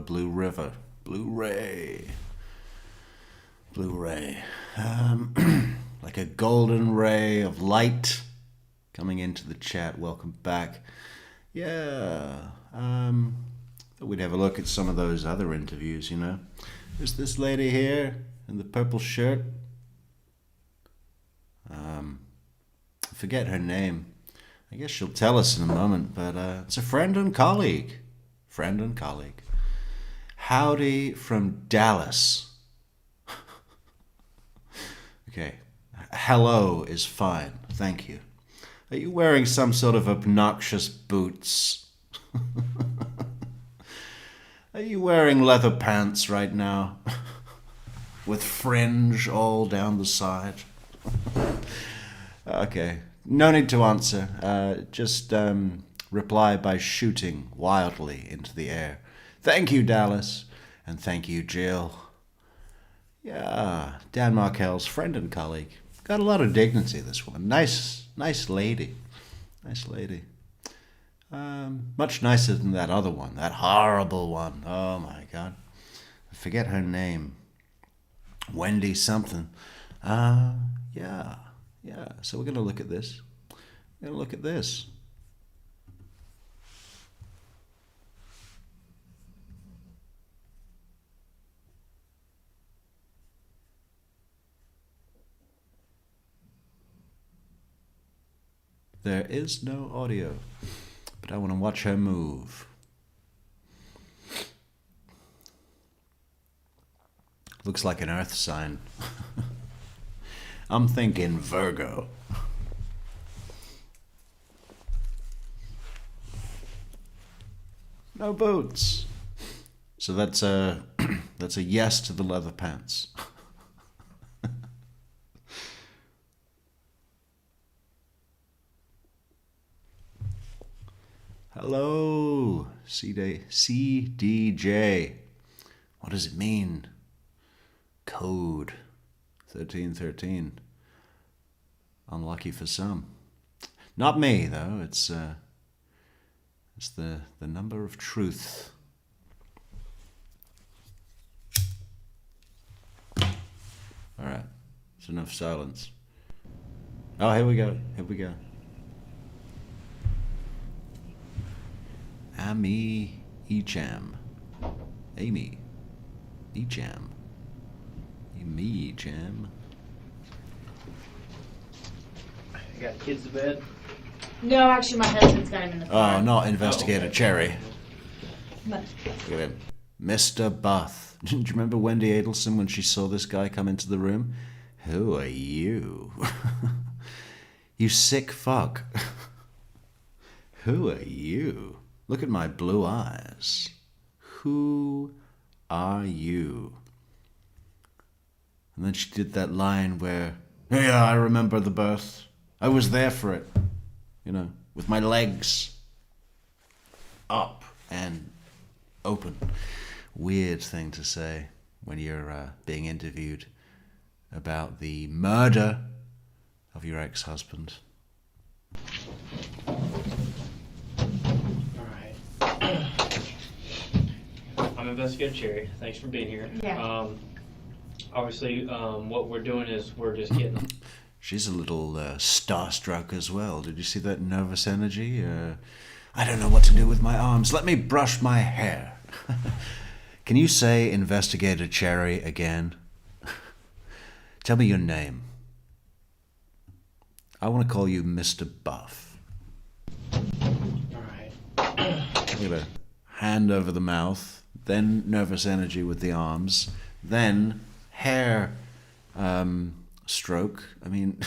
Blue River. Blu-ray. Like a golden ray of light coming into the chat. Welcome back. Yeah. Thought we'd have a look at some of those other interviews, you know. There's this lady here in the purple shirt. I forget her name. I guess she'll tell us in a moment, but it's a friend and colleague. Howdy from Dallas. Okay. Hello is fine. Thank you. Are you wearing some sort of obnoxious boots? Are you wearing leather pants right now? With fringe all down the side? Okay. No need to answer. Just reply by shooting wildly into the air. Thank you, Dallas. And thank you, Jill. Yeah, Dan Markel's friend and colleague. Got a lot of dignity, this one. Nice lady. Much nicer than that other one. That horrible one. Oh, my God. I forget her name. Wendy something. Yeah. So we're going to look at this. There is no audio, but I want to watch her move. Looks like an earth sign. I'm thinking Virgo. No boots. So that's a yes to the leather pants. Hello, CDJ. What does it mean? Code 1313. Unlucky for some. Not me, though. It's the number of truth. All right. It's enough silence. Oh, here we go. Amy Echam. You got kids to bed? No, actually, my husband's got him in the car. Oh, not Investigator Cherry. But Look at him. Mr. Buth. Do you remember Wendy Adelson when she saw this guy come into the room? Who are you? You sick fuck. Who are you? Look at my blue eyes. Who are you? And then she did that line where, yeah, I remember the birth. I was there for it. You know, with my legs up and open. Weird thing to say when you're being interviewed about the murder of your ex-husband. I'm Investigator Cherry. Thanks for being here. Yeah. Obviously, what we're doing is we're just getting... She's a little starstruck as well. Did you see that nervous energy? I don't know what to do with my arms. Let me brush my hair. Can you say Investigator Cherry again? Tell me your name. I want to call you Mr. Buff. All right. Look at her. Hand over the mouth, then nervous energy with the arms, then hair stroke. I mean,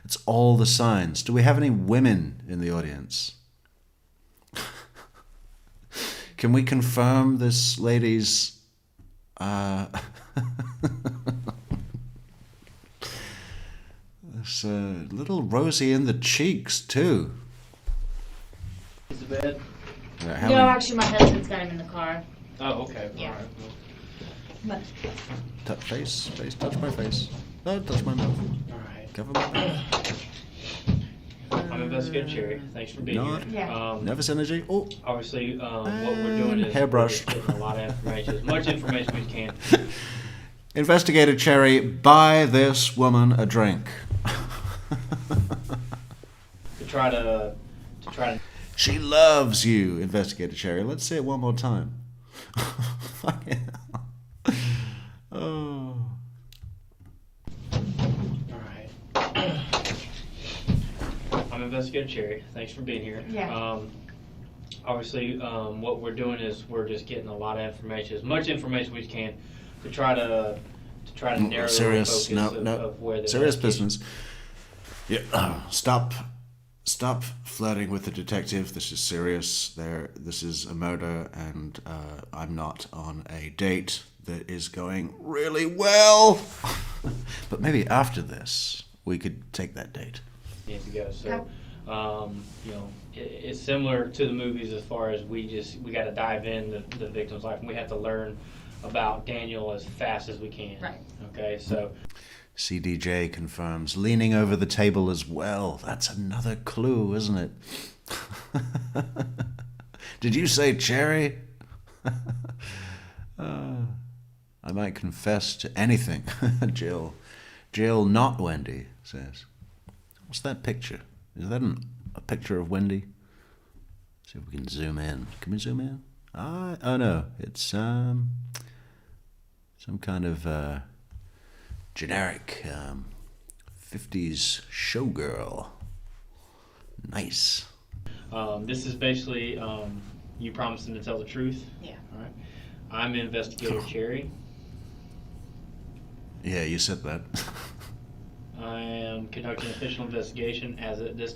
it's all the signs. Do we have any women in the audience? Can we confirm this lady's this little rosy in the cheeks too? Kids to bed? no, actually, my husband's got him in the car. Oh, okay. Yeah. All right. But Face, touch my face. No, touch my mouth. All right. Cover my mouth. I'm I'm Investigator Cherry. Thanks for being Nod. here. Yeah. Nervous energy. Oh, Obviously, what we're doing is hairbrush. we're just getting a lot of information, as much information as we can. Investigator Cherry, buy this woman a drink. To try to. She loves you, Investigator Cherry. Let's say it one more time. Fucking hell. Oh. All right. I'm Investigator Cherry. Thanks for being here. Yeah. Obviously, what we're doing is we're just getting a lot of information, as much information we can, to try to narrow Serious, the focus no. of where the Serious investigation- business. Yeah. Stop flirting with the detective. This is serious. This is a murder, and I'm not on a date that is going really well. But maybe after this, we could take that date. Needs to go. So, it's similar to the movies as far as we got to dive in the victim's life, and we have to learn about Daniel as fast as we can. Right. Okay. So. CDJ confirms, leaning over the table as well. That's another clue, isn't it? Did you say Cherry? I might confess to anything. Jill, not Wendy, says. What's that picture? Is that a picture of Wendy? See if we can zoom in. Can we zoom in? Oh no, it's some kind of generic 50s showgirl. Nice. This is basically you promising to tell the truth. Yeah. All right. I'm Investigator Cherry. Yeah, you said that. I am conducting an official investigation as at this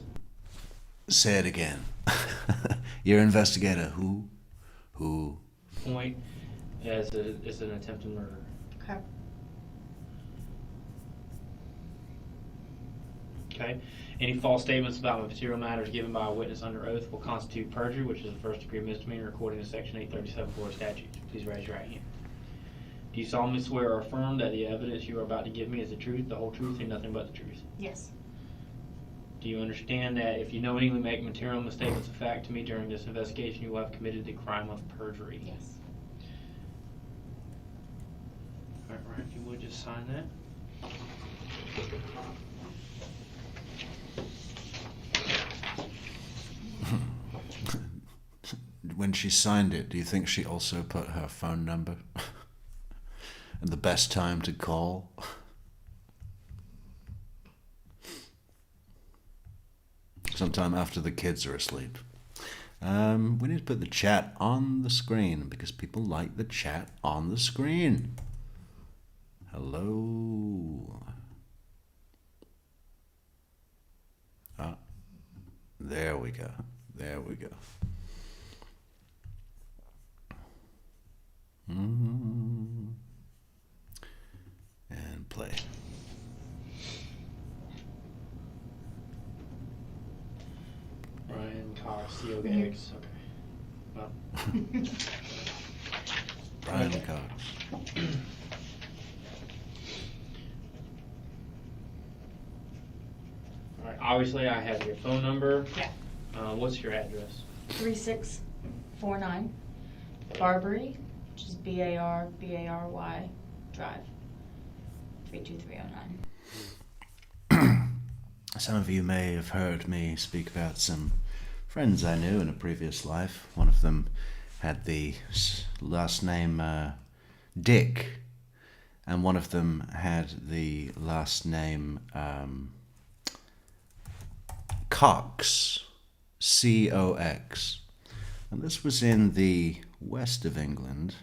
Say it again. You're investigator who? point as an attempted murder. Okay. Okay. Any false statements about material matters given by a witness under oath will constitute perjury, which is a first-degree misdemeanor according to Section 837 Florida statutes. Please raise your right hand. Do you solemnly swear or affirm that the evidence you are about to give me is the truth, the whole truth, and nothing but the truth? Yes. Do you understand that if you knowingly make material misstatements of fact to me during this investigation, you will have committed the crime of perjury? Yes. All right, if you would just sign that. When she signed it, do you think she also put her phone number? And the best time to call? Sometime after the kids are asleep. We need to put the chat on the screen because people like the chat on the screen. Hello. Ah, there we go. There we go. And play. Brian Cox, COX. Okay. Well. Brian Cox. All right. Obviously, I have your phone number. Yeah. What's your address? 3649 Barbary, which is Barbary Drive, 32309. Some of you may have heard me speak about some friends I knew in a previous life. One of them had the last name Dick, and one of them had the last name Cox, C-O-X. And this was in the west of England,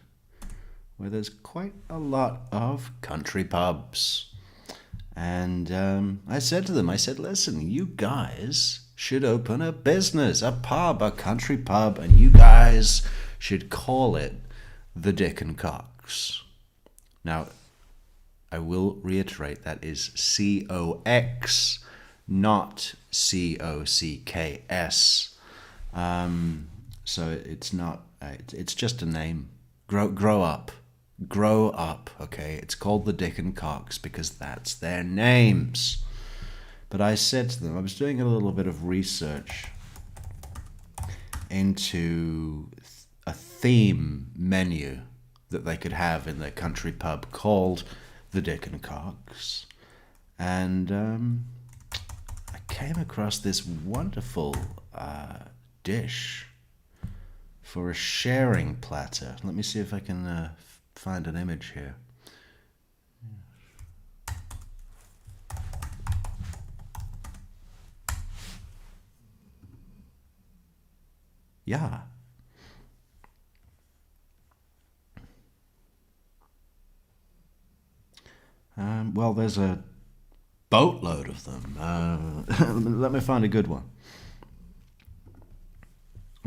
where there's quite a lot of country pubs. And I said to them, listen, you guys should open a business, a pub, a country pub, and you guys should call it the Dick and Cox. Now, I will reiterate, that is C-O-X, not C-O-C-K-S. So it's not, it's just a name. Grow up. Okay? It's called the Dick and Cox because that's their names. But I said to them, I was doing a little bit of research into a theme menu that they could have in their country pub called the Dick and Cox. And I came across this wonderful dish for a sharing platter. Let me see if I can find an image here. Yeah. Well, there's a boatload of them. Let me find a good one.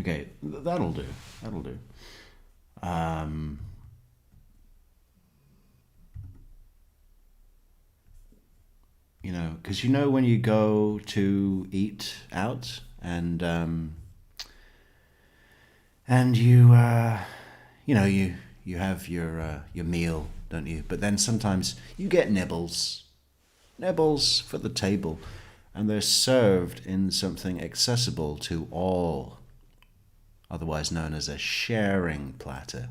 Okay, that'll do. That'll do. You know, because you know when you go to eat out and you know, you have your meal, don't you? But then sometimes you get nibbles for the table, and they're served in something accessible to all, otherwise known as a sharing platter.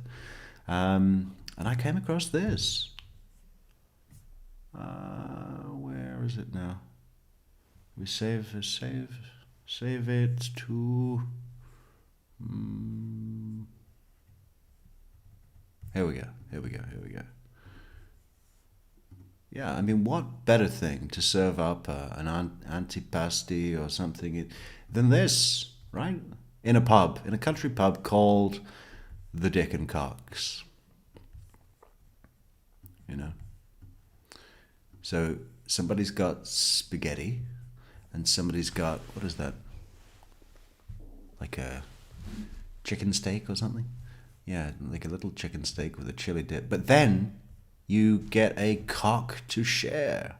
And I came across this. Where is it now? We save it to. Here we go. Yeah, I mean, what better thing to serve up an antipasti or something than this, right? In a country pub called the Dick and Cox. You know? So somebody's got spaghetti and somebody's got, what is that? Like a chicken steak or something? Yeah, like a little chicken steak with a chili dip. But then you get a cock to share.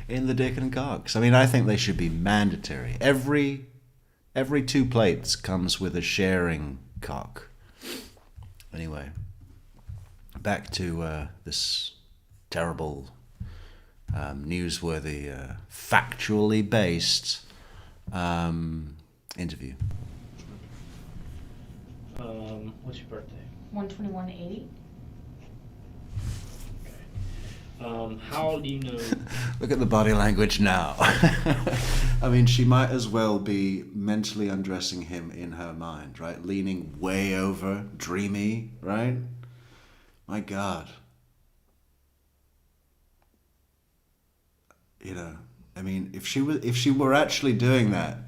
In the Dick and Cox. I mean, I think they should be mandatory. Every 2 plates comes with a sharing cock. Anyway, back to this terrible, newsworthy, factually based interview. What's your birthday? 12180. How do you know? Look at the body language now. I mean, she might as well be mentally undressing him in her mind, right? Leaning way over, dreamy, right? My God. You know, I mean, if she were actually doing that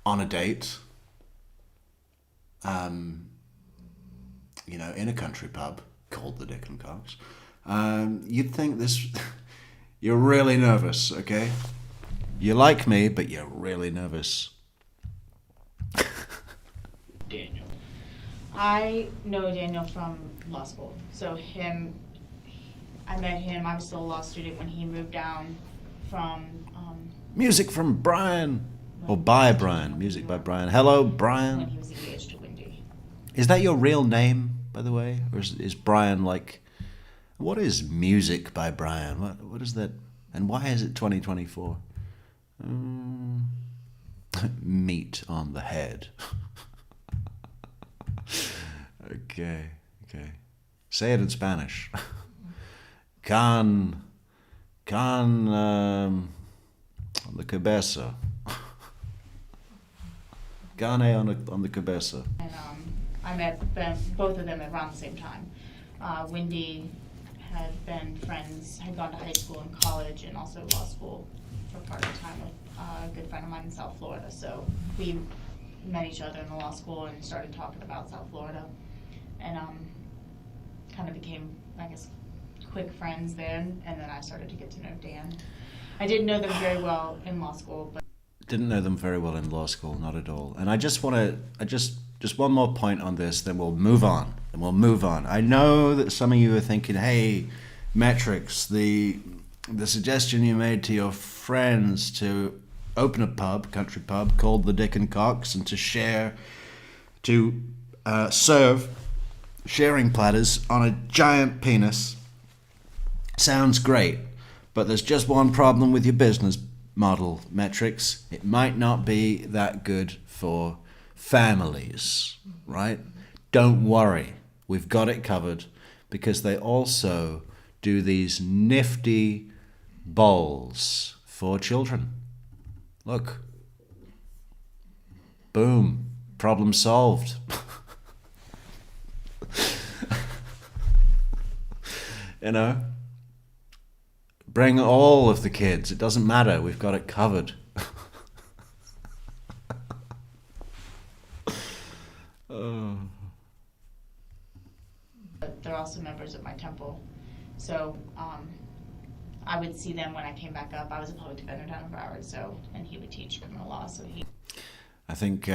on a date, you know, in a country pub called the Dick and Cox, you'd think this. You're really nervous, okay? You like me, but you're really nervous. Daniel. I know Daniel from law school. So I met him, I was still a law student when he moved down from... Music from Brian. Or by Brian. Music by Brian. Hello, when Brian. he was engaged to Wendy. Is that your real name, by the way? Or is Brian like... What is Music by Brian? What is that? And why is it 2024? Meat on the head. Okay. Say it in Spanish. Can on the cabeza. Gane on the cabeza. And I met them, both of them around the same time. Wendy had been friends, had gone to high school and college and also law school for part of the time with a good friend of mine in South Florida. So we met each other in the law school and started talking about South Florida, and kind of became, I guess, quick friends then. And then I started to get to know Dan. I didn't know them very well in law school, but Didn't know them very well in law school, not at all. And I just want to, just one more point on this, then we'll move on. I know that some of you are thinking, hey, Metrix, the suggestion you made to your friends to open a pub, country pub, called the Dick and Cox, and to serve sharing platters on a giant penis, Sounds great, but there's just one problem with your business model, Metrix. It might not be that good for families, right? Don't worry, we've got it covered, because they also do these nifty bowls for children. Look. Boom. Problem solved. You know? Bring all of the kids. It doesn't matter. We've got it covered. Oh. But they're also members of my temple. So I would see them when I came back up. I was a public defender down in Broward, and he would teach criminal law. So I think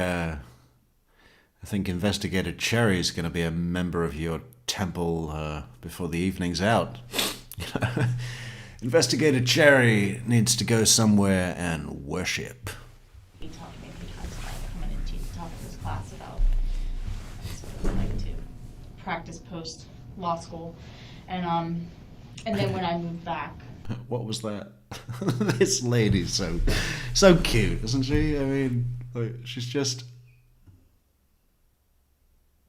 Investigator Cherry is going to be a member of your temple before the evening's out. Investigator Cherry needs to go somewhere and worship. he talked to me a few times about coming and talking to his class about what it was like to practice post law school, and then when I moved back. What was that? This lady's so cute, isn't she? I mean, like, she's just.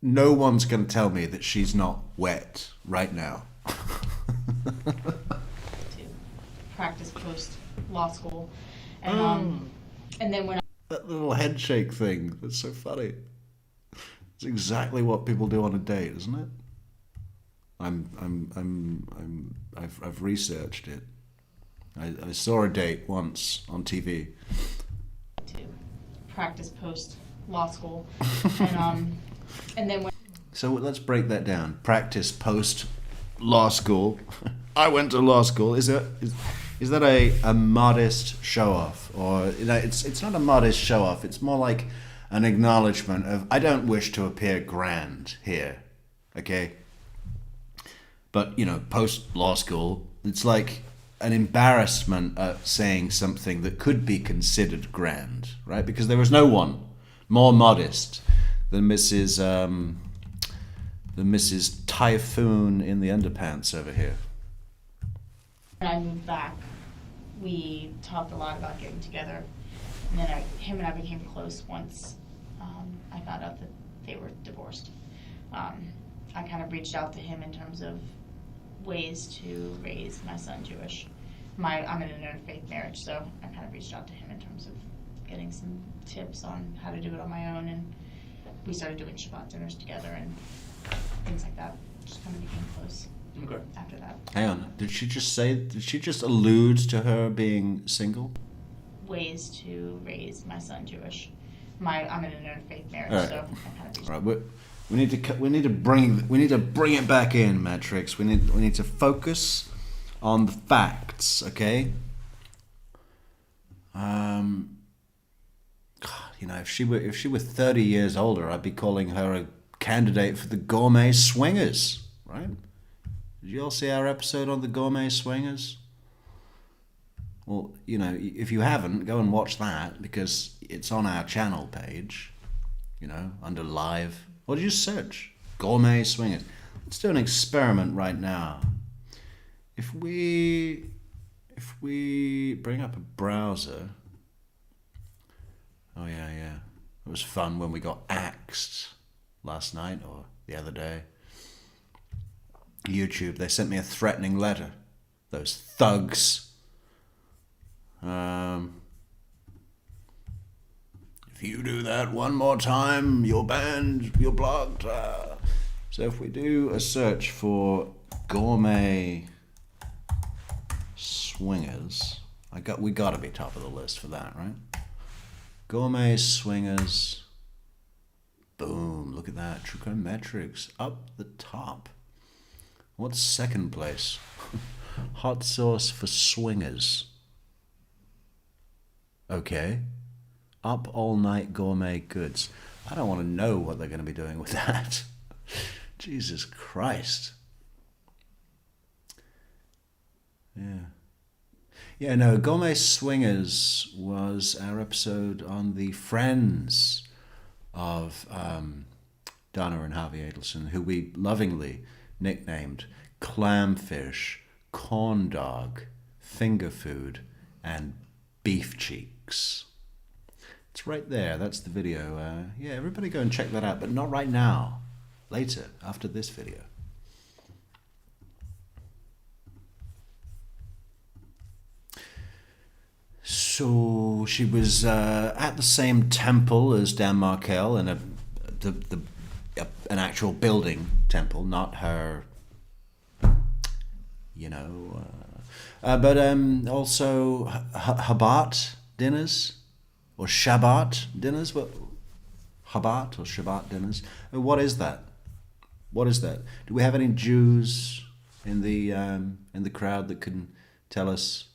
No one's going to tell me that she's not wet right now. To practice post law school, and then when That little head shake thing, that's so funny. It's exactly what people do on a date, isn't it? I've researched it. I saw a date once on TV. to practice post law school, and then when So let's break that down. Practice post law school. I went to law school. Is that a modest show off, or it's not a modest show off. It's more like an acknowledgement of I don't wish to appear grand here, okay? But post law school, it's like an embarrassment at saying something that could be considered grand, right? Because there was no one more modest than Mrs. Typhoon in the underpants over here. I moved back, we talked a lot about getting together, and then him and I became close once I found out that they were divorced. I kind of reached out to him in terms of ways to raise my son Jewish. I'm in an interfaith marriage, so I kind of reached out to him in terms of getting some tips on how to do it on my own, and we started doing Shabbat dinners together and things like that. Just kind of became close. Okay. After that. Hang on, did she just allude to her being single? Ways to raise my son Jewish. I'm in an interfaith marriage, Right. so I kind of reached Right, we need to bring it back in, Metrix. We need to focus on the facts, okay? God, if she were 30 years older, I'd be calling her a candidate for the Gourmet Swingers, right? Did you all see our episode on the Gourmet Swingers? Well, if you haven't, go and watch that, because it's on our channel page, under live. Or just search Gourmet Swingers. Let's do an experiment right now. If we bring up a browser. Oh yeah. It was fun when we got axed last night or the other day. YouTube, they sent me a threatening letter. Those thugs. If you do that one more time, you're banned, you're blocked. So if we do a search for Gourmet Swingers, we gotta be top of the list for that, right? Gourmet Swingers. Boom, look at that. True Crime Metrix up the top. What's second place? Hot sauce for swingers. Okay. Up all night gourmet goods. I don't want to know what they're going to be doing with that. Jesus Christ. Yeah, no, Gourmet Swingers was our episode on the friends of Donna and Harvey Adelson, who we lovingly nicknamed Clamfish, corn dog, finger food, and beef cheeks. It's right there. That's the video. Yeah, everybody go and check that out, but not right now. Later, after this video. So she was at the same temple as Dan Markel in an actual building temple, not her, but also Habat dinners or Shabbat dinners. What Habat or Shabbat dinners? What is that? What is that? Do we have any Jews in the crowd that can tell us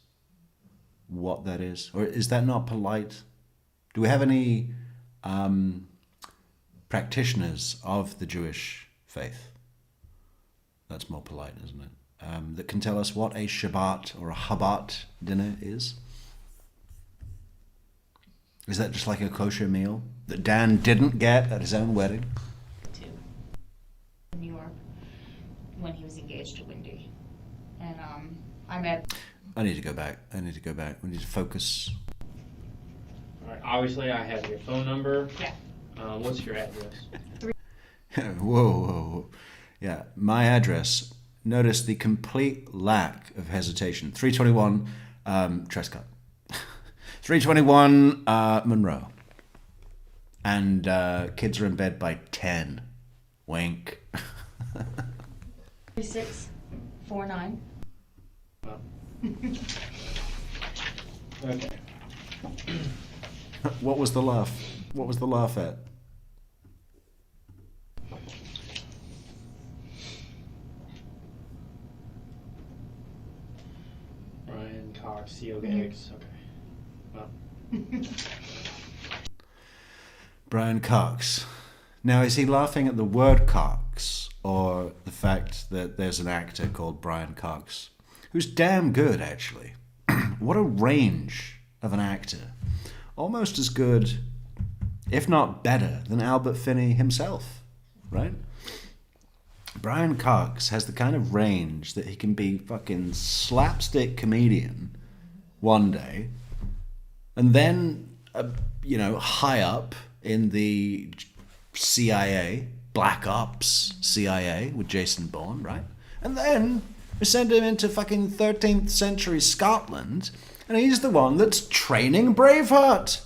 what that is? Or is that not polite? Do we have any practitioners of the Jewish faith? That's more polite, isn't it? That can tell us what a Shabbat or a Habat dinner is? Is that just like a kosher meal that Dan didn't get at his own wedding? In New York, when he was engaged to Wendy. And I met... I need to go back. We need to focus. All right. Obviously, I have your phone number. Yeah. What's your address? Whoa. Yeah, my address. Notice the complete lack of hesitation. 321 Trescott. 321 Monroe. And kids are in bed by 10. Wink. 3649. Okay. What was the laugh? What was the laugh at? Brian Cox, COX. Okay. Well. Brian Cox. Now, is he laughing at the word Cox or the fact that there's an actor called Brian Cox who's damn good, actually? What a range of an actor. Almost as good, if not better, than Albert Finney himself, right? Brian Cox has the kind of range that he can be fucking slapstick comedian one day, and then, high up in the CIA, Black Ops CIA with Jason Bourne, right? And then we send him into fucking 13th century Scotland, and he's the one that's training Braveheart.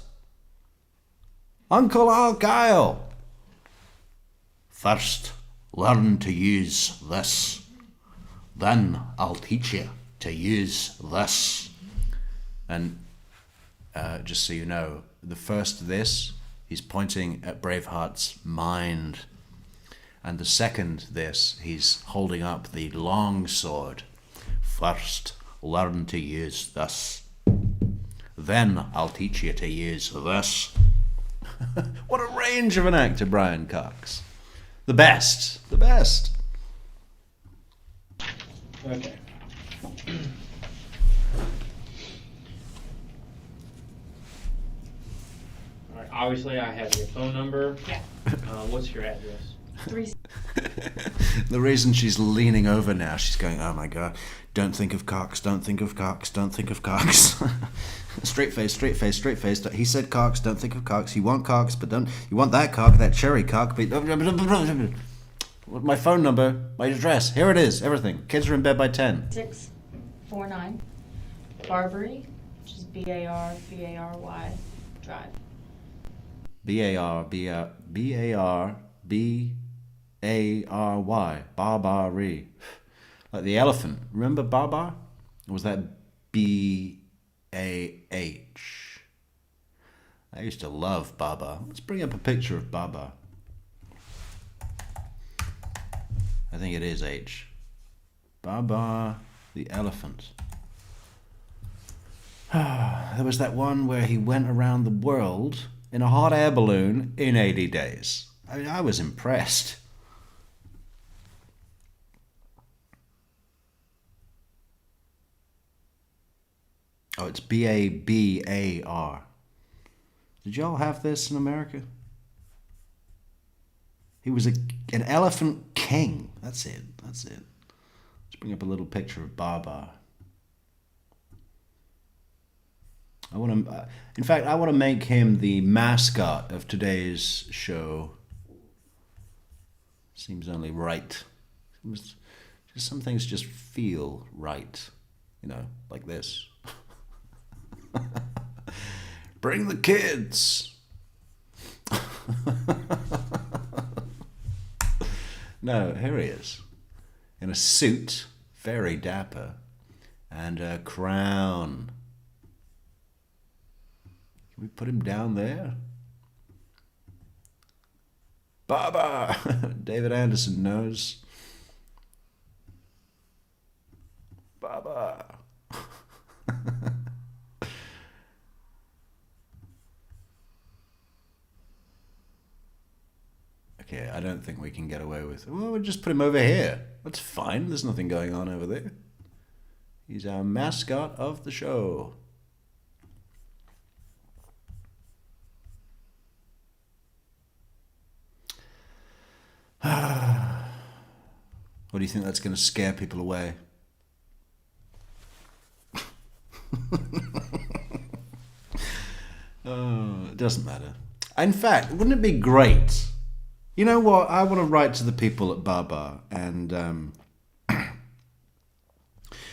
Uncle Argyle. First, learn to use this. Then I'll teach you to use this. And just so you know, the first this, he's pointing at Braveheart's mind. And the second this, he's holding up the long sword. First, learn to use this. Then I'll teach you to use this. What a range of an actor, Brian Cox. The best. Okay. All right. Obviously, I have your phone number. Yeah. What's your address? 3. The reason she's leaning over now, she's going, oh my God, don't think of Cox, don't think of Cox, don't think of Cox. Straight face. He said Cox, don't think of Cox. You want Cox, but don't, you want that cock, that cherry cock, but... My phone number, my address, here it is, everything. Kids are in bed by 10. 649 Barbary, which is Barbary Drive. B-A-R-B-A-R-B-A-R-Y, Barbary. Like the elephant. Remember Barbar? Or was that B-A-H? I used to love Baba. Let's bring up a picture of Baba. I think it is H. Baba the elephant. There was that one where he went around the world in a hot air balloon in 80 days. I mean, I was impressed. Oh, it's B-A-B-A-R. Did y'all have this in America? He was an elephant king. That's it. Let's bring up a little picture of Baba. I want to, in fact, I want to make him the mascot of today's show. Seems only right. Just some things just feel right, you know, like this. Bring the kids. No, here he is, in a suit, very dapper, and a crown. Can we put him down there? Baba! David Anderson knows. Baba! Okay, I don't think we can get away with it. Well, we'll just put him over here. That's fine. There's nothing going on over there. He's our mascot of the show. What do you think that's going to scare people away? Oh, it doesn't matter. In fact, wouldn't it be great? You know what? I want to write to the people at Baba, and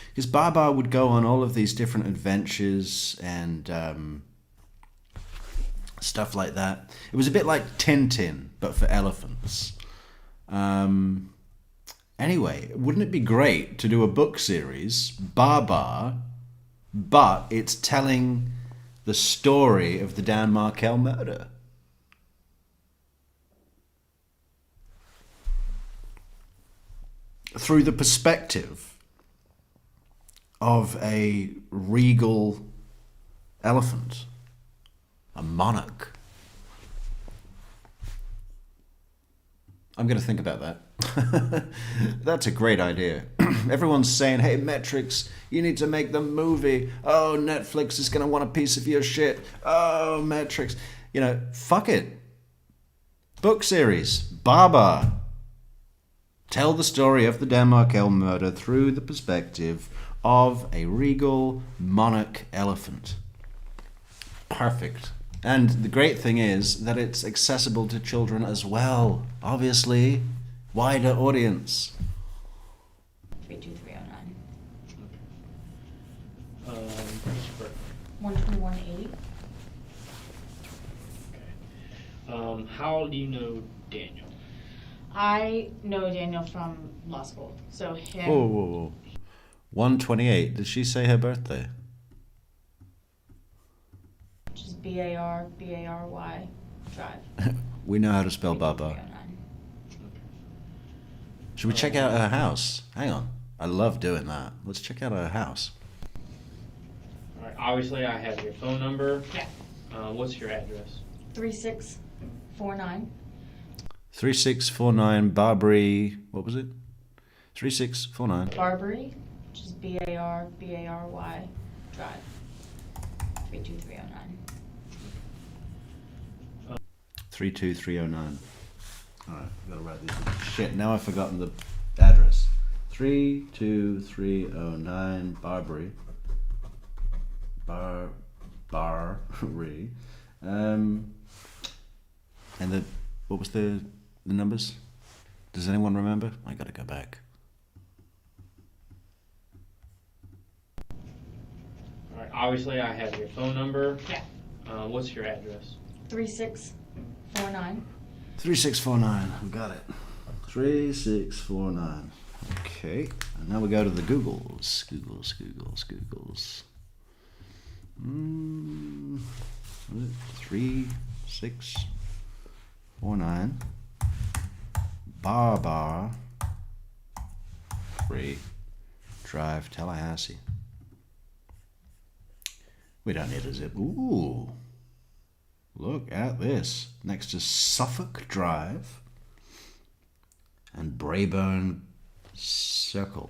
because Baba would go on all of these different adventures and stuff like that. It was a bit like Tintin, but for elephants. Anyway, wouldn't it be great to do a book series, Baba, but it's telling the story of the Dan Markel murder? Through the perspective of a regal elephant, a monarch. I'm going to think about that. That's a great idea. Everyone's saying, hey, Metrix, you need to make the movie. Oh, Netflix is going to want a piece of your shit. Oh, Metrix. You know, fuck it. Book series, Baba. Tell the story of the Dan Markel murder through the perspective of a regal monarch elephant. Perfect. And the great thing is that it's accessible to children as well. Obviously, wider audience. 32309. Christopher. 12180. Okay. How do you know Daniel? I know Daniel from law school, so him. Whoa. 128. Did she say her birthday? Which is Barbary Drive. We know how to spell Baba. 32309. Should we check out her house? Hang on. I love doing that. Let's check out her house. All right. Obviously, I have your phone number. Yeah. What's your address? 3649. 3649 Barbary. What was it? 3649. Barbary, which is Barbary Drive. 32309. 32309. Alright, I've got to write these. Shit, now I've forgotten the address. 32309 Barbary. Barbary. And what was the numbers? Does anyone remember? I gotta go back. All right. Obviously, I have your phone number. Yeah. What's your address? 3649. 3649. We got it. 3649. Okay. And now we go to the Googles. Googles. What is it? 3649. Bar 3 Drive, Tallahassee. We don't need a zip. Ooh. Look at this. Next to Suffolk Drive and Braeburn Circle.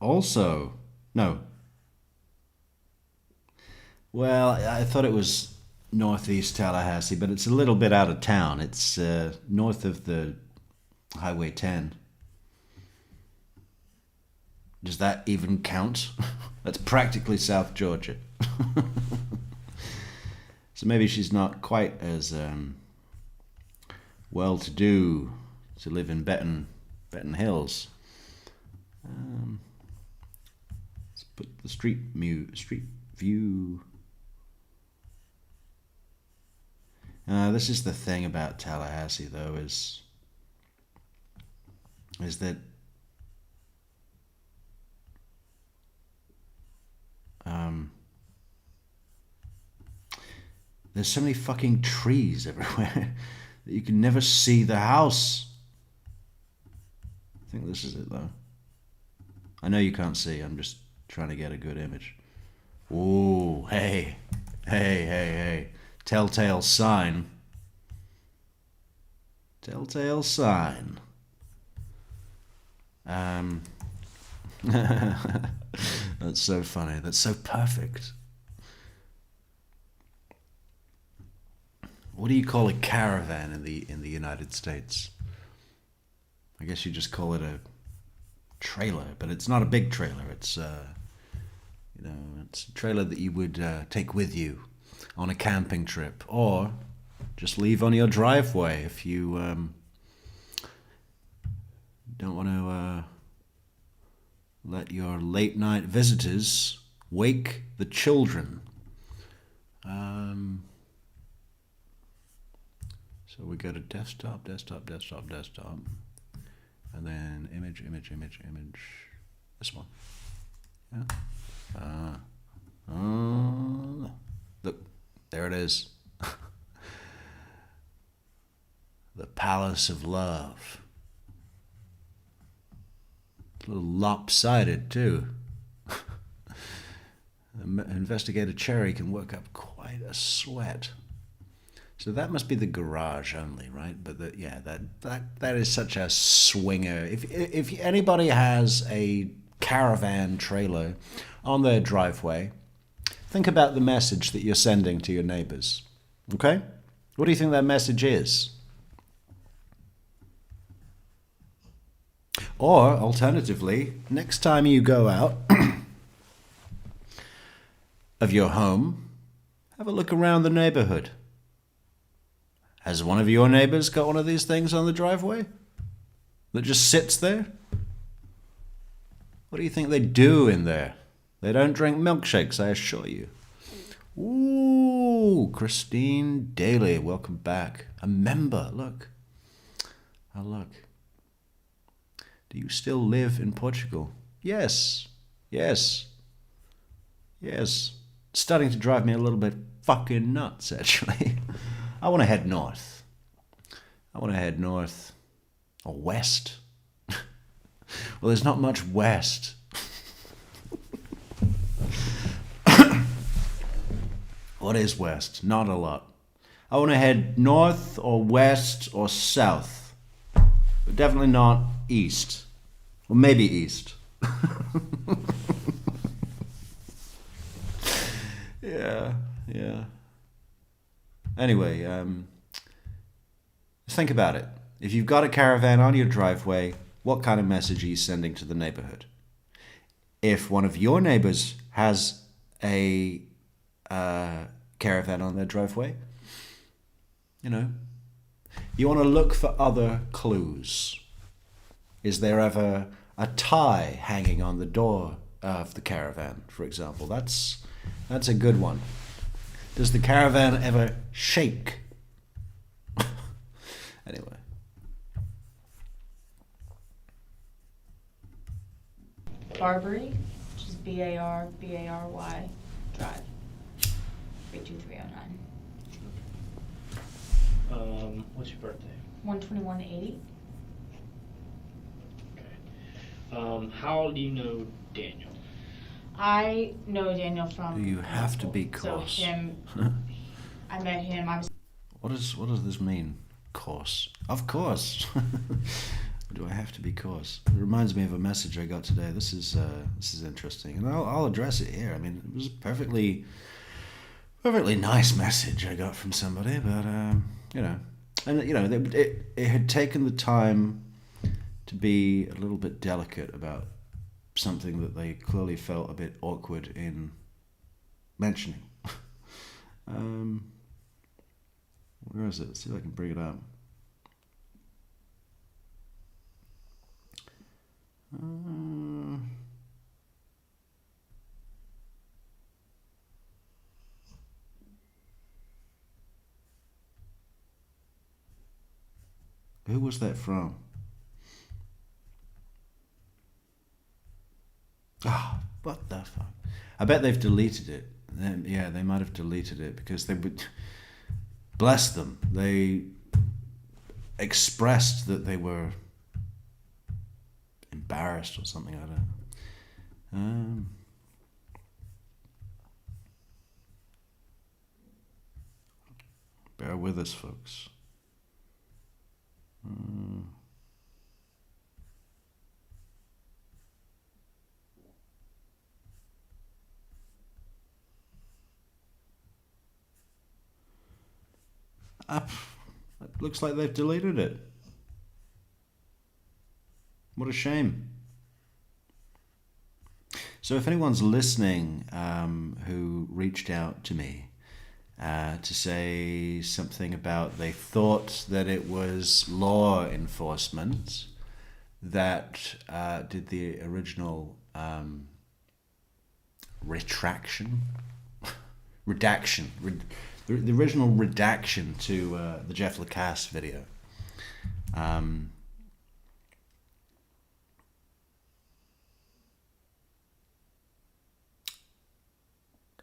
Also, no. Well, I thought it was northeast Tallahassee, but it's a little bit out of town. It's north of the Highway 10. Does that even count? That's practically South Georgia. So maybe she's not quite as well-to-do to live in Benton Hills. Let's put the street view. This is the thing about Tallahassee, though, is that there's so many fucking trees everywhere that you can never see the house. I think this is it, though. I know you can't see. I'm just trying to get a good image. Ooh, hey. Telltale sign. Telltale sign. That's so funny. That's so perfect. What do you call a caravan in the United States? I guess you just call it a trailer, but it's not a big trailer. It's it's a trailer that you would take with you on a camping trip, or just leave on your driveway if you don't want to let your late night visitors wake the children. So we go to desktop, and then image. This one. Yeah. Look, there it is. The Palace of Love. It's a little lopsided, too. Investigator Cherry can work up quite a sweat. So that must be the garage only, right? But that is such a swinger. If anybody has a caravan trailer on their driveway, think about the message that you're sending to your neighbors. Okay? What do you think that message is? Or, alternatively, next time you go out of your home, have a look around the neighborhood. Has one of your neighbors got one of these things on the driveway that just sits there? What do you think they do in there? They don't drink milkshakes, I assure you. Ooh, Christine Daly, welcome back. A member, look. Oh, look. Do you still live in Portugal? Yes. It's starting to drive me a little bit fucking nuts, actually. I want to head north. Or west. Well, there's not much west. What is west? Not a lot. I want to head north or west or south. But definitely not east. Or maybe east. Yeah. Anyway, think about it. If you've got a caravan on your driveway, what kind of message are you sending to the neighborhood? If one of your neighbors has a caravan on their driveway, you want to look for other clues. Is there ever a tie hanging on the door of the caravan, for example? That's a good one. Does the caravan ever shake? Anyway. Barbary, which is Barbary Drive, 32309. What's your birthday? 12180. Okay. How do you know Daniel? I know Daniel from. Do you have to be So coarse? I met him. I was. What does this mean? Coarse. Of course. Do I have to be coarse? It reminds me of a message I got today. This is interesting, and I'll address it here. I mean, it was perfectly perfectly nice message I got from somebody, but and it had taken the time to be a little bit delicate about something that they clearly felt a bit awkward in mentioning. Where is it? Let's see if I can bring it up. Who was that from? Ah, what the fuck? I bet they've deleted it. Yeah, they might have deleted it because they would. Bless them. They expressed that they were embarrassed or something. I don't know. Bear with us, folks. It looks like they've deleted it. What a shame. So if anyone's listening who reached out to me to say something about they thought that it was law enforcement that did the original redaction, the original redaction to the Jeff Lacasse video.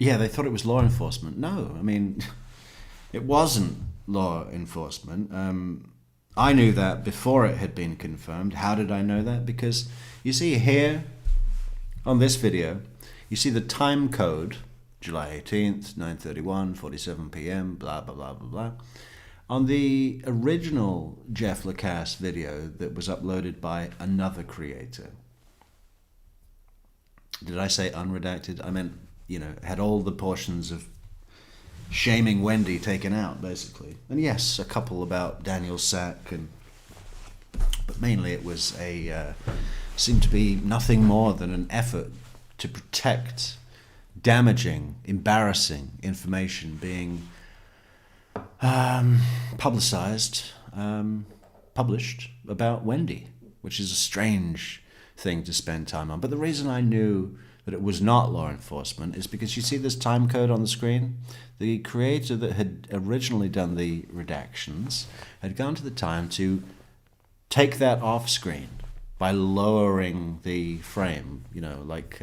Yeah, they thought it was law enforcement. No, I mean, it wasn't law enforcement. I knew that before it had been confirmed. How did I know that? Because you see here on this video, you see the time code, July 18th, 9:31, 47 p.m., blah, blah, blah, blah, blah. On the original Jeff Lacasse video that was uploaded by another creator. Did I say unredacted? I meant, had all the portions of shaming Wendy taken out, basically. And yes, a couple about Daniel Sack, but mainly it was seemed to be nothing more than an effort to protect damaging, embarrassing information being published about Wendy, which is a strange thing to spend time on. But the reason I knew that it was not law enforcement is because you see this time code on the screen? The creator that had originally done the redactions had gone to the time to take that off screen by lowering the frame, like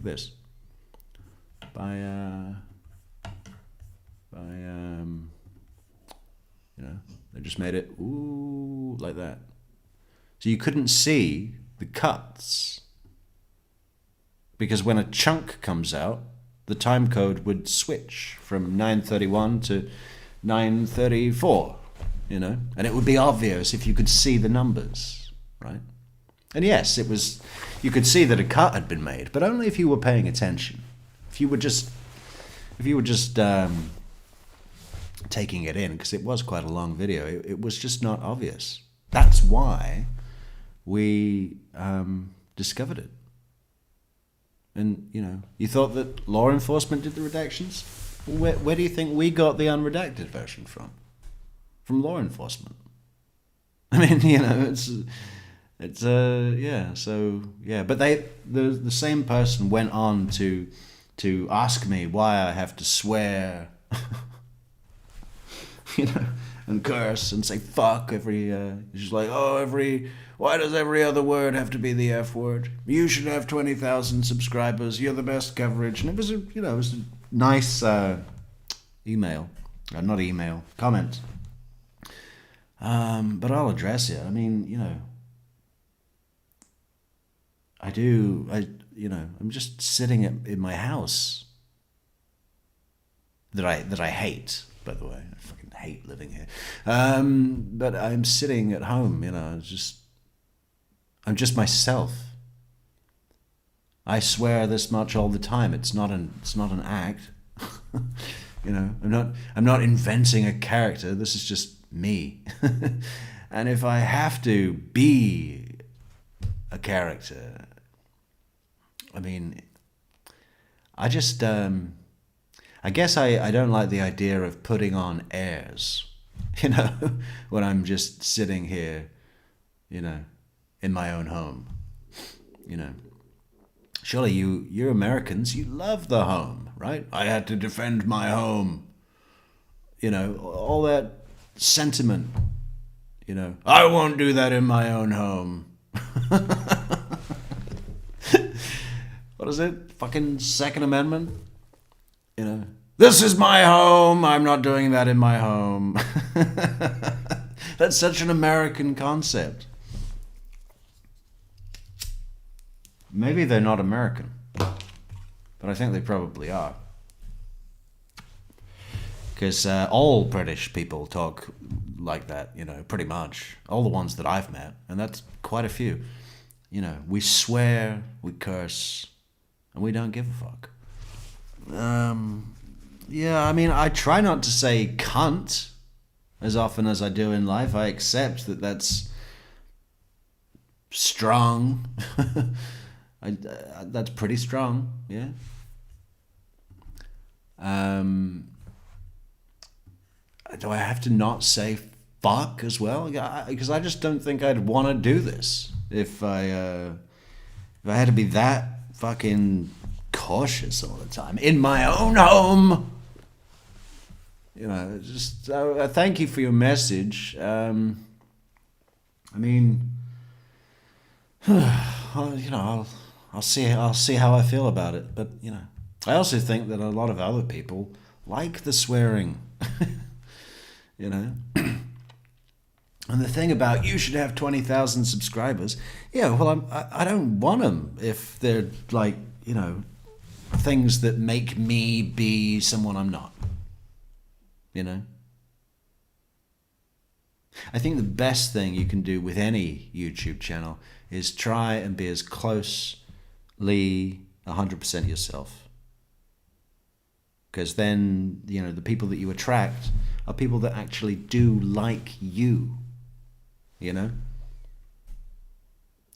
this. They just made it ooh like that, so you couldn't see the cuts because when a chunk comes out, the time code would switch from 9:31 to 9:34, and it would be obvious if you could see the numbers, right? And yes, it was. You could see that a cut had been made, but only if you were paying attention. If you were just taking it in, because it was quite a long video, it was just not obvious. That's why we discovered it. And you thought that law enforcement did the redactions? Where do you think we got the unredacted version from? From law enforcement. I mean, it's yeah. So yeah, but the same person went on to ask me why I have to swear, and curse and say fuck every. She's like, why does every other word have to be the F word? You should have 20,000 subscribers. You're the best coverage. And it was it was a nice comment. But I'll address it. I mean, I'm just sitting in my house that I hate, by the way. I fucking hate living here. But I'm sitting at home, I'm just myself. I swear this much all the time. It's not an act. I'm not inventing a character. This is just me. And if I have to be a character, I mean, I just, I guess I don't like the idea of putting on airs, when I'm just sitting here, in my own home, Surely you Americans, you love the home, right? I had to defend my home. All that sentiment, I won't do that in my own home. What is it? Fucking Second Amendment? This is my home. I'm not doing that in my home. That's such an American concept. Maybe they're not American, but I think they probably are. Because all British people talk like that, pretty much. All the ones that I've met, and that's quite a few. We swear, we curse, and we don't give a fuck. Yeah, I mean, I try not to say cunt as often as I do in life. I accept that that's strong. That's pretty strong, yeah. Do I have to not say fuck as well? Because I just don't think I'd want to do this if I had to be that fucking cautious all the time in my own home. Just thank you for your message. I mean, I'll see how I feel about it. But I also think that a lot of other people like the swearing. And the thing about you should have 20,000 subscribers. Yeah, well, I don't want them if they're like things that make me be someone I'm not. I think the best thing you can do with any YouTube channel is try and be as closely 100% yourself. Because then, the people that you attract are people that actually do like you.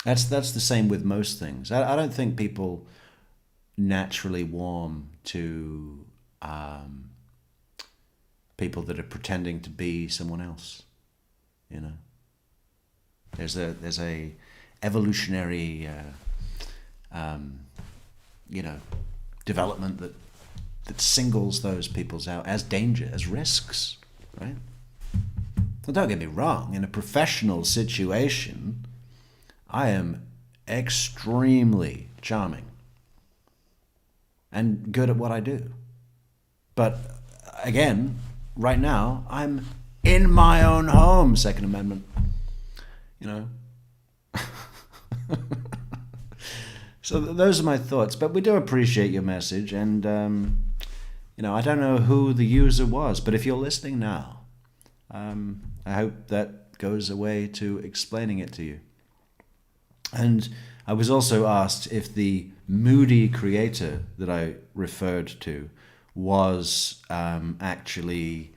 That's the same with most things. I don't think people naturally warm to people that are pretending to be someone else. There's a evolutionary development that singles those peoples out as danger, as risks, right? Well, don't get me wrong, in a professional situation, I am extremely charming and good at what I do. But again, right now, I'm in my own home, Second Amendment. So those are my thoughts, but we do appreciate your message, and I don't know who the user was, but if you're listening now, I hope that goes away to explaining it to you. And I was also asked if the moody creator that I referred to was actually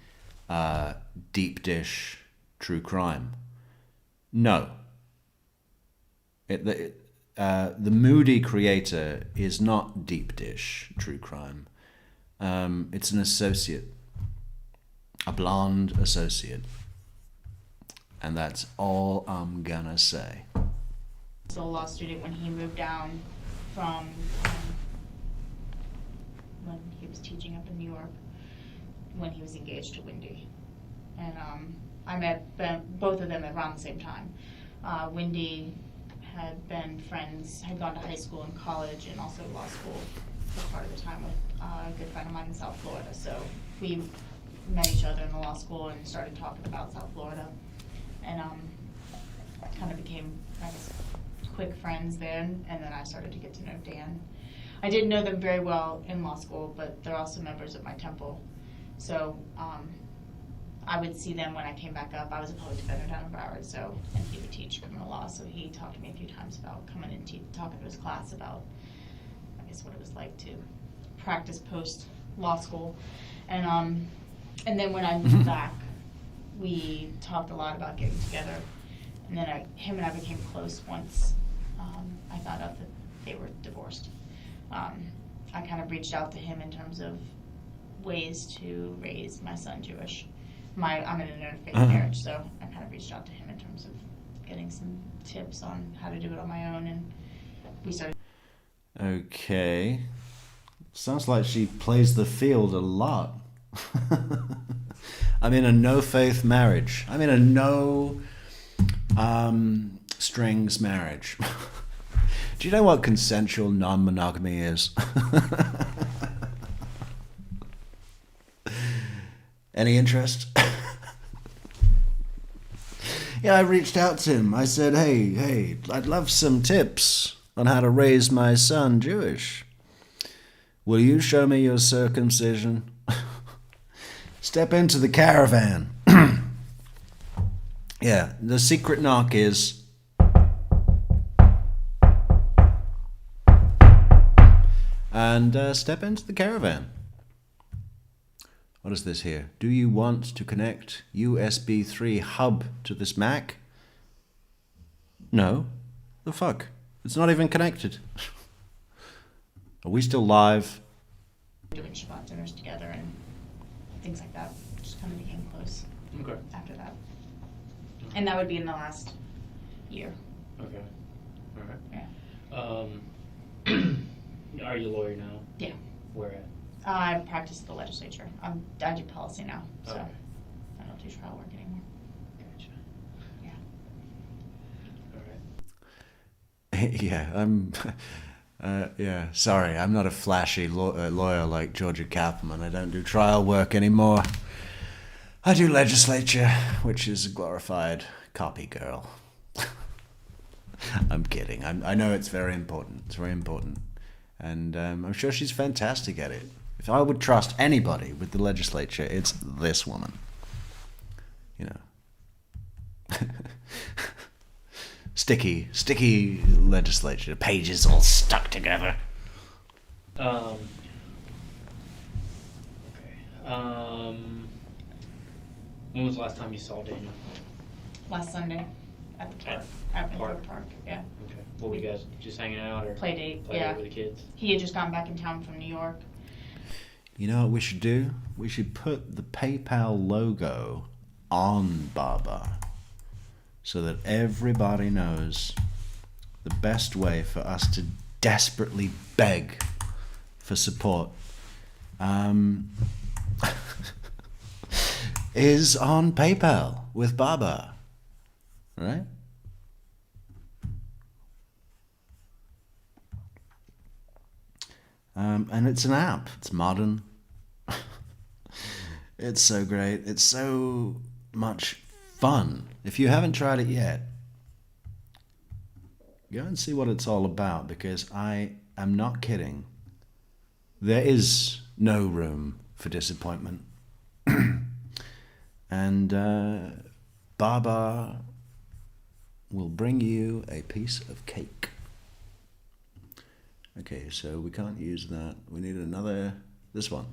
deep dish true crime. No. The moody creator is not deep dish true crime. It's an associate, a blonde associate, and that's all I'm gonna say. So a law student, when he moved down from when he was teaching up in New York, when he was engaged to Wendy, and I met both of them around the same time. Wendy had been friends, had gone to high school and college and also law school for part of the time with a good friend of mine in South Florida. So we met each other in the law school and started talking about South Florida, and kind of became, I guess, quick friends then, and then I started to get to know Dan. I didn't know them very well in law school, but they're also members of my temple. So I would see them when I came back up. I was a public defender down in Broward, and he would teach criminal law, so he talked to me a few times about coming and talking to his class about, I guess, what it was like to practice post law school. And then when I moved back, we talked a lot about getting together. And then him and I became close once I found out that they were divorced. I kind of reached out to him in terms of ways to raise my son Jewish. I'm in an interfaith marriage, so I kind of reached out to him in terms of getting some tips on how to do it on my own, and we started. Okay. Sounds like she plays the field a lot. I'm in a no-faith marriage. I'm in a no strings marriage. Do you know what consensual non-monogamy is? Any interest? Yeah, I reached out to him. I said, hey, I'd love some tips on how to raise my son Jewish. Will you show me your circumcision? Step into the caravan. Yeah, the secret knock is... And step into the caravan. What is this here? Do you want to connect USB 3 hub to this Mac? No. The fuck? It's not even connected. Are we still live? Doing Shabbat dinners together and things like that. Just kind of became close. Okay. After that. And that would be in the last year. Okay. All right. Yeah. Are you a lawyer now? Yeah. Where at? I practice at the legislature. I do policy now, so Okay. I don't do trial work anymore. Gotcha. Yeah. All right. Yeah, I'm... sorry, I'm not a flashy lawyer like Georgia Kaplan. I don't do trial work anymore. I do legislature, which is a glorified copy girl. I'm kidding. I know it's very important. It's very important. And I'm sure she's fantastic at it. If I would trust anybody with the legislature, it's this woman. You know. Sticky legislature. Pages all stuck together. Okay. When was the last time you saw Daniel? Last Sunday at the park. At Ventura Park, yeah. Okay. What were you guys just hanging out or Play date, play yeah. date with the kids? He had just gone back in town from New York. You know what we should do? We should put the PayPal logo on Baba so that everybody knows the best way for us to desperately beg for support is on PayPal with Baba, right? And it's an app. It's modern. It's so great. It's so much fun. If you haven't tried it yet, go and see what it's all about, because I am not kidding. There is no room for disappointment. And Baba will bring you a piece of cake. Okay, so we can't use that. We need this one.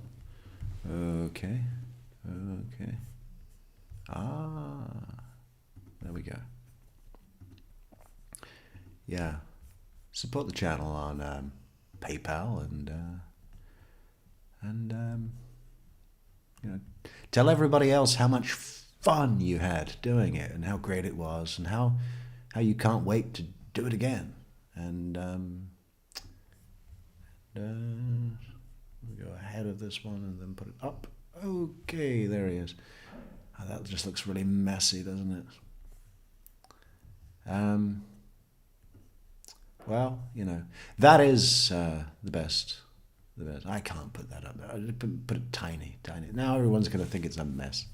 Okay. There we go. Yeah. Support the channel on PayPal and tell everybody else how much fun you had doing it and how great it was and how you can't wait to do it again. And we'll go ahead of this one and then put it up. Okay, there he is. Oh, that just looks really messy, doesn't it? Well, that is the best. The best. I can't put that up there. I just put it tiny. Now everyone's going to think it's a mess.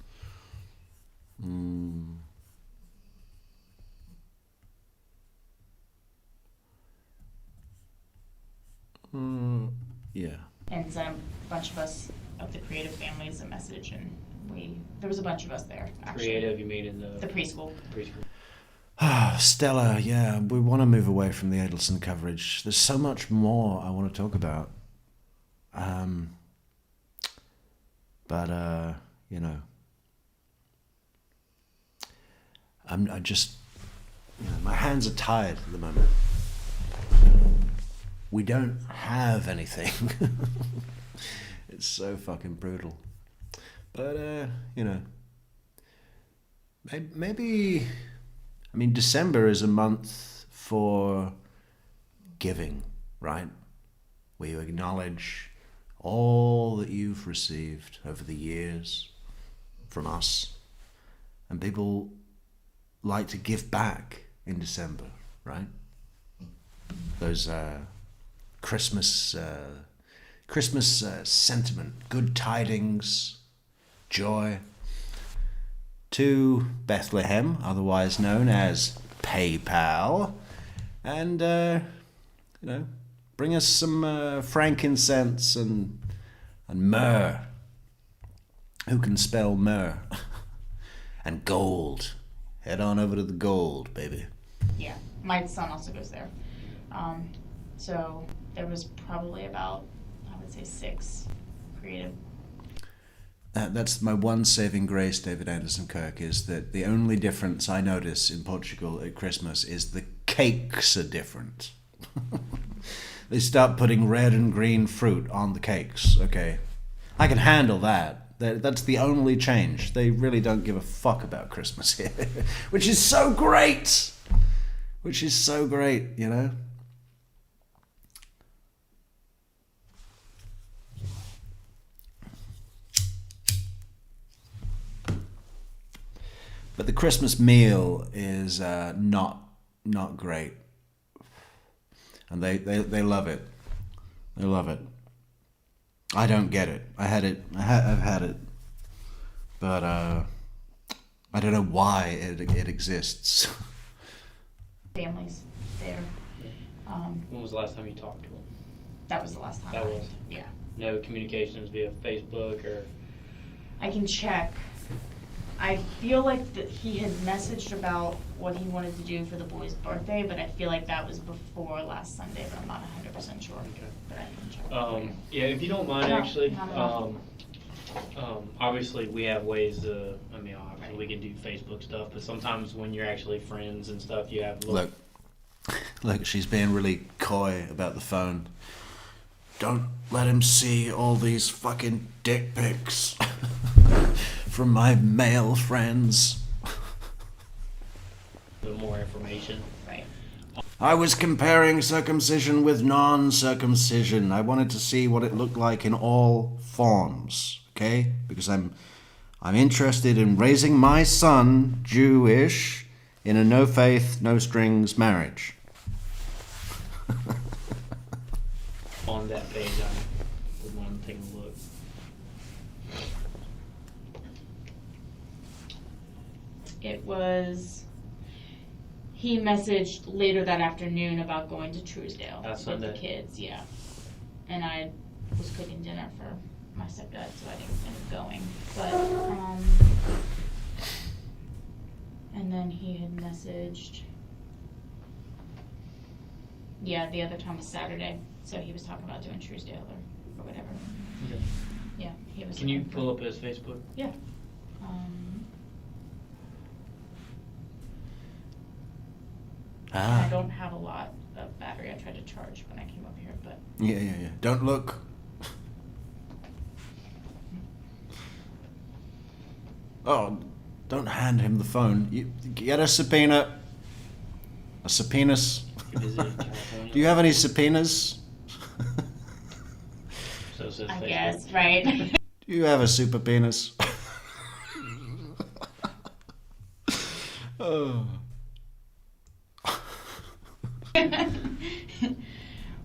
Yeah. And sent a bunch of us of the creative families a message, and there was a bunch of us there, actually. Creative, you mean in the preschool. Stella, yeah, we want to move away from the Edelson coverage. There's so much more I want to talk about. But you know, I just, you know, my hands are tired at the moment. We don't have anything. It's so fucking brutal. But you know, maybe, I mean, December is a month for giving, right? Where you acknowledge all that you've received over the years from us. And people like to give back in December, right? Those Christmas sentiment, good tidings, joy. To Bethlehem, otherwise known as PayPal, and you know, bring us some frankincense and myrrh. Who can spell myrrh? And gold. Head on over to the gold, baby. Yeah, my son also goes there. So there was probably about, I would say, 6 creative. That's my one saving grace, David Anderson Kirk, is that the only difference I notice in Portugal at Christmas is the cakes are different. They start putting red and green fruit on the cakes, okay? I can handle that. That's the only change. They really don't give a fuck about Christmas here, which is so great! Which is so great, you know? But the Christmas meal is not great, and they love it. They love it. I don't get it. I had it. I've had it, but I don't know why it exists. Families there. When was the last time you talked to him? That was the last time. That was? Yeah. No communications via Facebook or? I can check. I feel like that he had messaged about what he wanted to do for the boy's birthday, but I feel like that was before last Sunday, but I'm not 100% sure. Okay. But I can check. Yeah, if you don't mind, No, actually, not at all. obviously we have ways to, I mean, obviously we can do Facebook stuff, but sometimes when you're actually friends and stuff, you have Look, she's being really coy about the phone. Don't let him see all these fucking dick pics from my male friends. little more information. Right. I was comparing circumcision with non-circumcision. I wanted to see what it looked like in all forms, okay? Because I'm interested in raising my son Jewish in a no faith, no strings marriage. On that page, I would want to take a look. It was, he messaged later that afternoon about going to Truesdale That's with the Sunday. kids, yeah. And I was cooking dinner for my stepdad, so I didn't end up going. But, and then he had messaged, yeah, the other time was Saturday, so he was talking about doing Truesdale or whatever. Okay. Yeah, he was. Can you looking for- pull up his Facebook? Yeah. I don't have a lot of battery. I tried to charge when I came up here, but Yeah. Don't look. Oh, don't hand him the phone. You get a subpoena. A subpoenas. He visited California. Do you have any subpoenas? So it says I Facebook. guess, right? Do you have a super penis? Oh.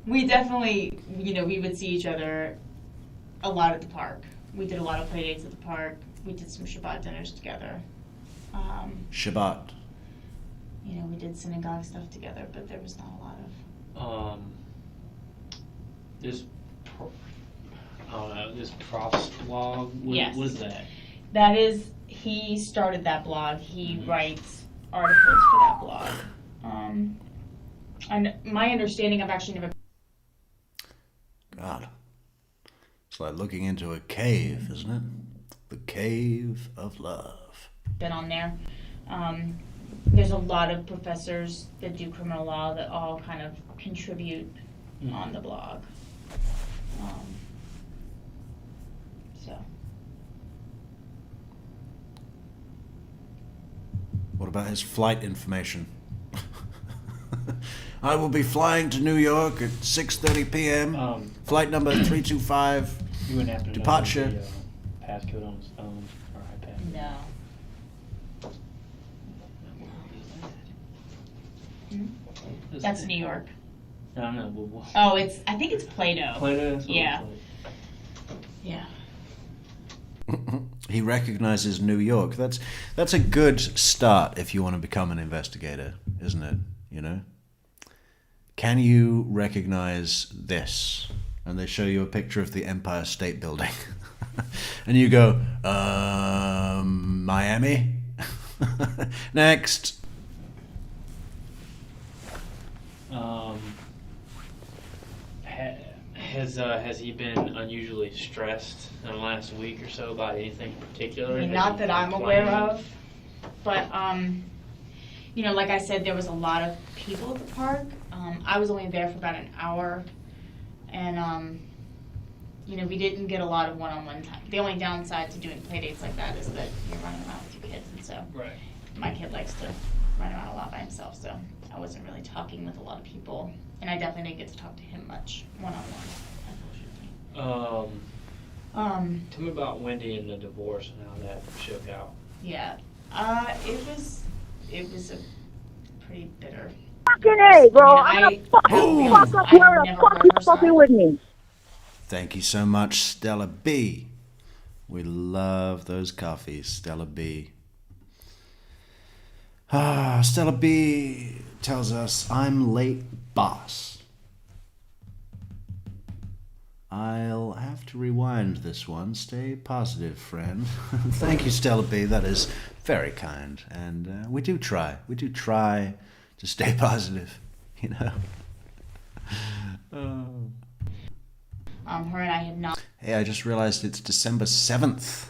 We definitely, we would see each other a lot at the park. We did a lot of play dates at the park. We did some Shabbat dinners together. Shabbat. We did synagogue stuff together, but there was not a lot of. This, I don't know, this Prof's blog, Yes. what is that? That is, he started that blog. He writes articles for that blog. And my understanding, I've actually never. God. It's like looking into a cave, isn't it? The Cave of Love. Been on there. There's a lot of professors that do criminal law that all kind of contribute on the blog. So. What about his flight information? I will be flying to New York at 6:30 p.m. Flight number 325. You wouldn't have to Departure. know the passcode on his phone or iPad. No. That's New York. No, no. Oh, I think it's Play-Doh. Play-Doh? Yeah. Yeah. He recognizes New York. That's a good start if you want to become an investigator, isn't it? You know? Can you recognize this? And they show you a picture of the Empire State Building. And you go, Miami? Next. Has he been unusually stressed in the last week or so about anything particular? I mean, not that I'm aware of, but you know, like I said, there was a lot of people at the park. I was only there for about an hour, and you know, we didn't get a lot of one-on-one time. The only downside to doing play dates like that is that you're running around with your kids, and so my kid likes to run around a lot by himself, so I wasn't really talking with a lot of people, and I definitely didn't get to talk to him much one-on-one, unfortunately. Tell me about Wendy and the divorce and how that shook out. Yeah, it was a pretty bitter. Fucking A, bro. I Fuck up here and fucking fucking with me. Thank you so much, Stella B. We love those coffees, Stella B. Stella B tells us, I'm late, boss. I'll have to rewind this one. Stay positive, friend. Thank you, Stella B. That is very kind. And we do try. We do try to stay positive, you know. Her and I had not. Hey, I just realized it's December 7th.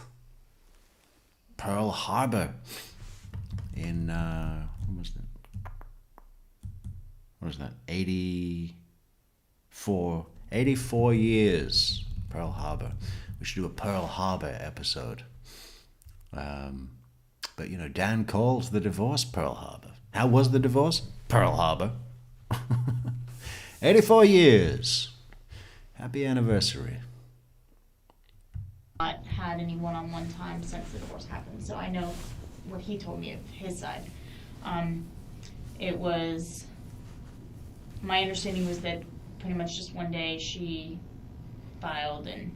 Pearl Harbor. In, when was that? What was that? 84 years. Pearl Harbor. We should do a Pearl Harbor episode. But, you know, Dan calls the divorce Pearl Harbor. How was the divorce? Pearl Harbor. 84 years. Happy anniversary. Not had any one-on-one time since the divorce happened, so I know what he told me of his side. It was, my understanding was that pretty much just one day she filed and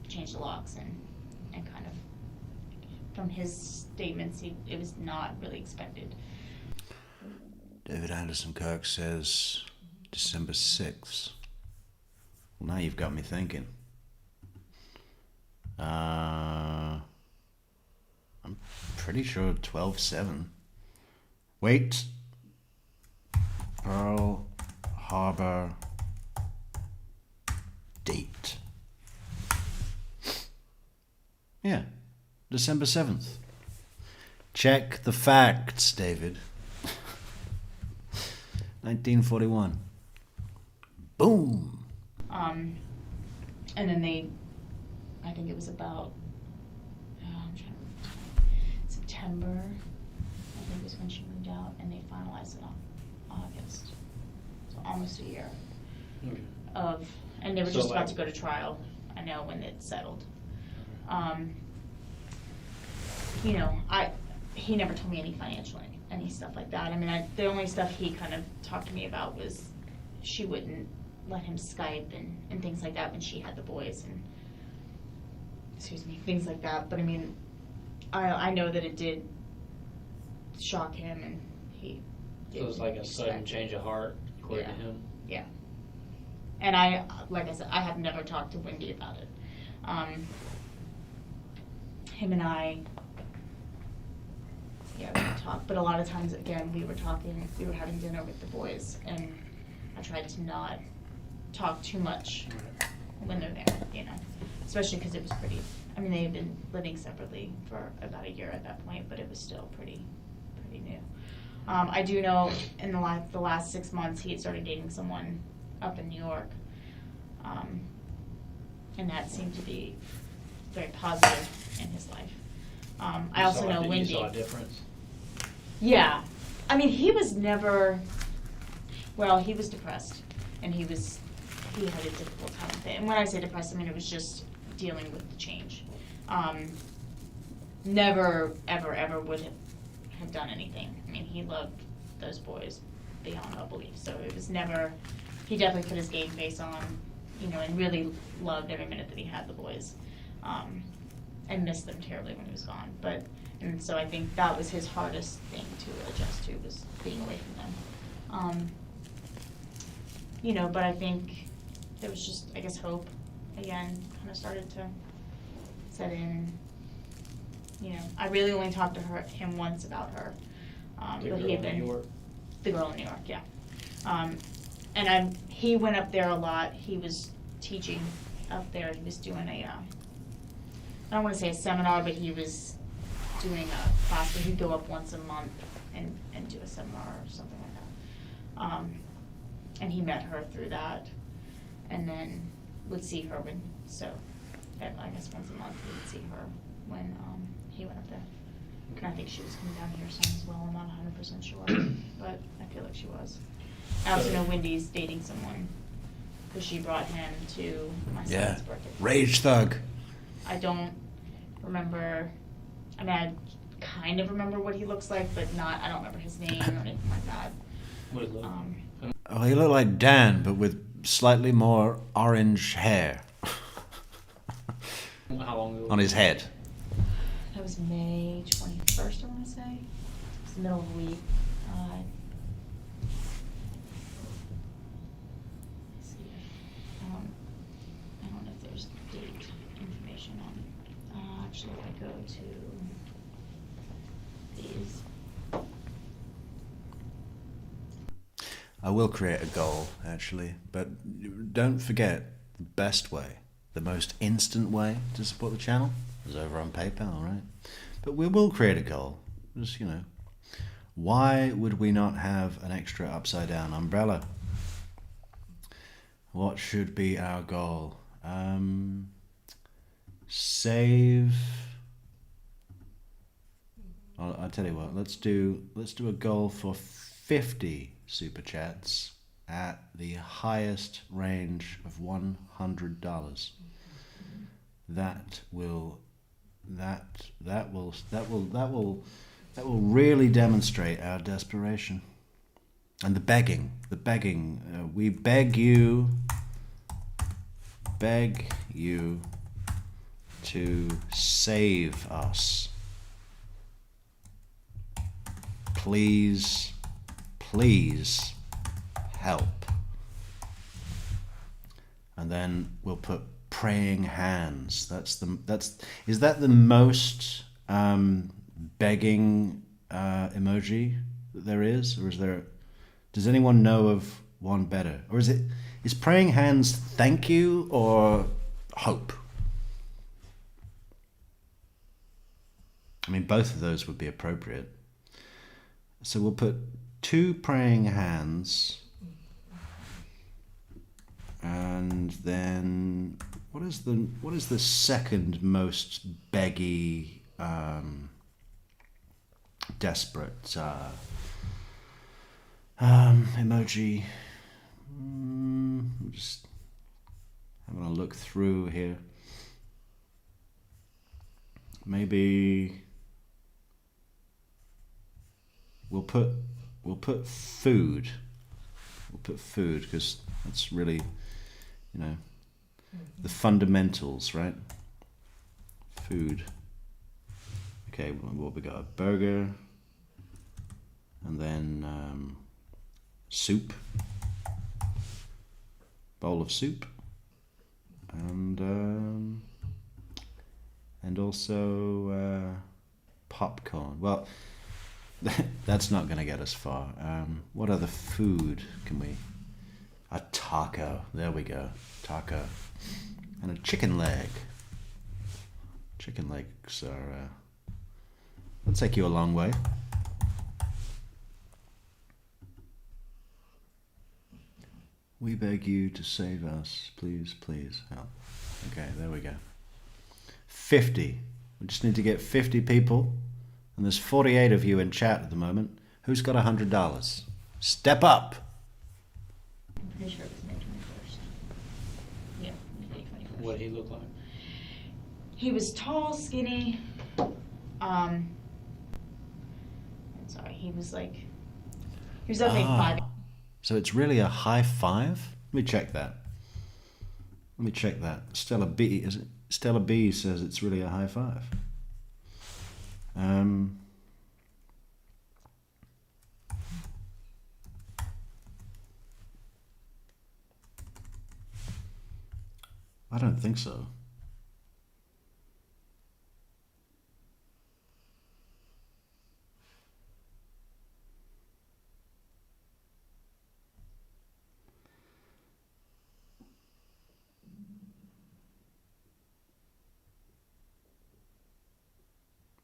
changed the locks and kind of, from his statements, it was not really expected. David Anderson Kirk says December 6th. Well, now you've got me thinking. I'm pretty sure 12/7. Wait. Pearl Harbor date. Yeah, December 7th. Check the facts, David. 1941. Boom. And then I think it was about, I'm trying to remember, September, I think was when she moved out, and they finalized it on August. So almost a year and they were just about to go to trial, I know, when it settled. You know, he never told me any financial, any stuff like that. I mean, the only stuff he kind of talked to me about was she wouldn't let him Skype and things like that when she had the boys and, things like that. But I mean, I know that it did shock him, and he So it was like a sudden change of heart, according to him? Yeah. And like I said, I have never talked to Wendy about it. Him and I, we talked, but a lot of times, again, we were having dinner with the boys, and I tried to not talk too much when they're there, you know. especially because it was pretty, I mean, they had been living separately for about a year at that point, but it was still pretty new. I do know in the last 6 months, he had started dating someone up in New York. And that seemed to be very positive in his life. I also know Wendy. You saw a difference? Yeah. I mean, he was never, well, he was depressed, and he had a difficult time with it. And when I say depressed, I mean, it was just dealing with the change. Never, ever would have done anything. I mean, he loved those boys beyond all belief. So it was never, he definitely put his game face on, you know, and really loved every minute that he had the boys. And missed them terribly when he was gone. And so I think that was his hardest thing to adjust to, was being away from them. You know, but I think there was just, I guess, hope again kind of started to set in. You know, I really only talked to him once about her. But he had been, New York? The girl in New York, yeah. And he went up there a lot. He was teaching up there. He was doing I don't want to say a seminar, but he was doing a class where he'd go up once a month and do a seminar or something like that. And he met her through that, and then would see her I guess once a month he would see her when he went up there. And I think she was coming down here some as well. I'm not 100% sure, but I feel like she was. I also know Wendy's dating someone, because she brought him to my son's birthday. Rage thug. I don't remember, I mean, I kind of remember what he looks like, but I don't remember his name or anything like that. What is it? Oh, he looked like Dan, but with slightly more orange hair How long ago? on his head. That was May 21st, I want to say. It was the middle of the week. Let's see. I don't know if there's date information on it. Actually, if I go to these. I will create a goal, actually, but don't forget the best way, the most instant way to support the channel is over on PayPal, right? But we will create a goal. Just, you know, why would we not have an extra upside down umbrella? What should be our goal? Save. I'll tell you what. Let's do a goal for 50 super chats at the highest range of $100. That will really demonstrate our desperation and the begging. We beg you to save us. Please help. And then we'll put praying hands. Is that the most begging emoji that there is, or is there? Does anyone know of one better, or is praying hands thank you or hope? I mean, both of those would be appropriate. So we'll put 2 praying hands, and then what is the second most beggy, desperate emoji? I'm just having a look through here. Maybe we'll put food. We'll put food because that's really, you know, the fundamentals, right? Food. Okay, what we got? A burger, and then soup, bowl of soup, and also popcorn. Well, that's not going to get us far. What other food can we? A taco. There we go. Taco. And a chicken leg. Chicken legs are, they'll take you a long way. We beg you to save us. Please, please help. Okay, there we go. 50. We just need to get 50 people. And there's 48 of you in chat at the moment. Who's got $100? Step up. I'm pretty sure it was May 21st. Yeah, May 21st. What did he look like? He was tall, skinny. I'm sorry, he was definitely 5. So it's really a high five? Let me check that. Stella B, is it? Stella B says it's really a high five. I don't think so.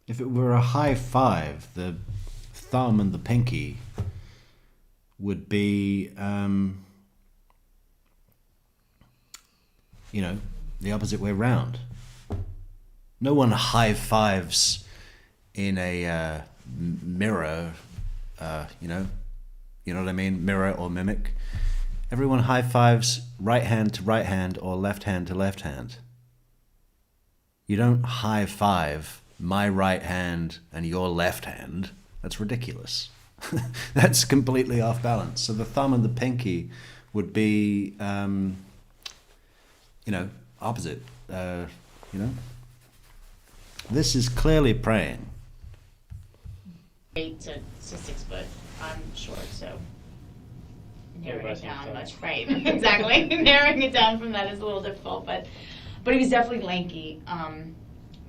If it were a high five, the thumb and the pinky would be, the opposite way round. No one high fives in a mirror, you know what I mean? Mirror or mimic. Everyone high fives right hand to right hand or left hand to left hand. You don't high five my right hand and your left hand. That's ridiculous. That's completely off balance. So the thumb and the pinky would be, opposite. This is clearly praying. 8 to 6 foot. I'm short, so narrowing Everybody's it down short. much. Right, exactly. Narrowing it down from that is a little difficult, but he was definitely lanky.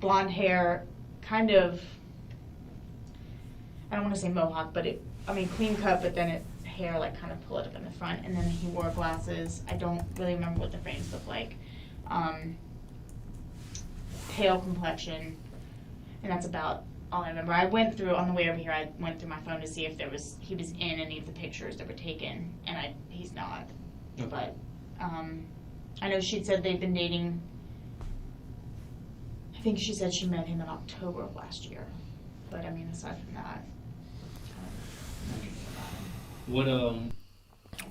Blonde hair, kind of. I don't want to say mohawk, but clean cut, but then hair like kind of pull it up in the front, and then he wore glasses. I don't really remember what the frames looked like. Pale complexion, and that's about all I remember. I went through, on the way over here, I went through my phone to see if he was in any of the pictures that were taken, and he's not. Okay. But I know she'd said they've been dating. I think she said she met him in October of last year. But aside from that, What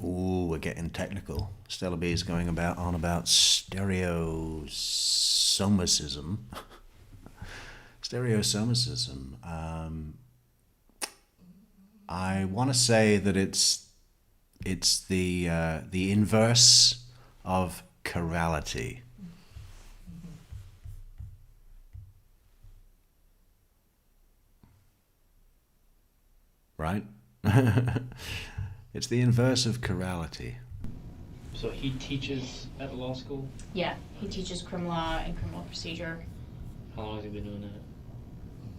Ooh, we're getting technical. Stella B is going on about stereosomicism. Stereosomicism. I want to say that it's the inverse of chirality. Right? It's the inverse of chirality. So he teaches at the law school? yeah, he teaches criminal law and criminal procedure. How long has he been doing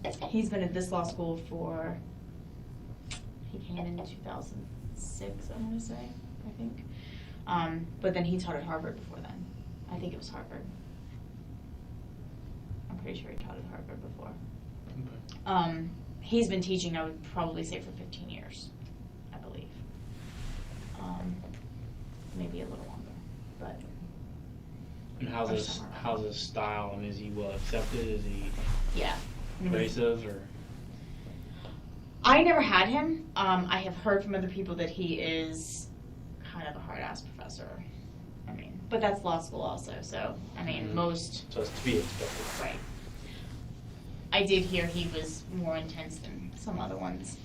that? He's been at this law school he came in 2006, I want to say, I think. But then he taught at Harvard before then. I think it was Harvard. I'm pretty sure he taught at Harvard before. Okay. He's been teaching, I would probably say, for 15 years, I believe. Maybe a little longer, but. And or how's somewhere his style? Is he well accepted? Is he Yeah. abrasive or? I never had him. I have heard from other people that he is kind of a hard-ass professor. But that's law school also, so, most. So it's to be expected. Right. I did hear he was more intense than some other ones,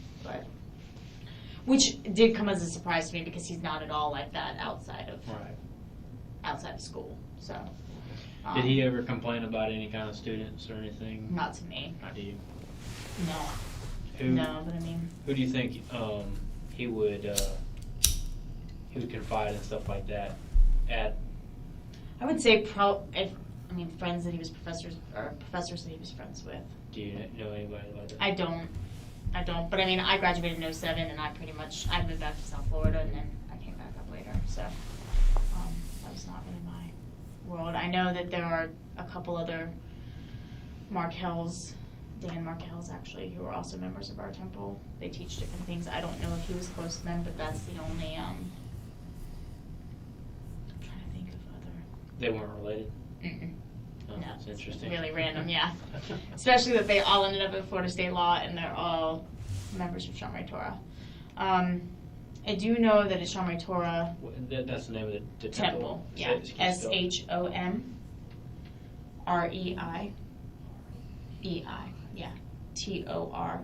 which did come as a surprise to me because he's not at all like that outside of school. So. Did he ever complain about any kind of students or anything? Not to me. Not to you? No. Who? No, but Who do you think he would confide and stuff like that at? I would say friends that he was professors that he was friends with. Do you know anybody like that? I don't. But I graduated in 2007, and I moved back to South Florida, and then I came back up later. So that was not really my world. I know that there are a couple other Markel's, Dan Markel's actually, who are also members of our temple. They teach different things. I don't know if he was close to them, but that's the only, I'm trying to think of other. They weren't related? Mm-mm. Oh, No, that's interesting. Really random, yeah. Especially that they all ended up in Florida state law and they're all members of Shamray Torah. I do know that at Shamray Torah That's the name of the temple, yeah, Can you spell it? SHOMREI, yeah, TORAH.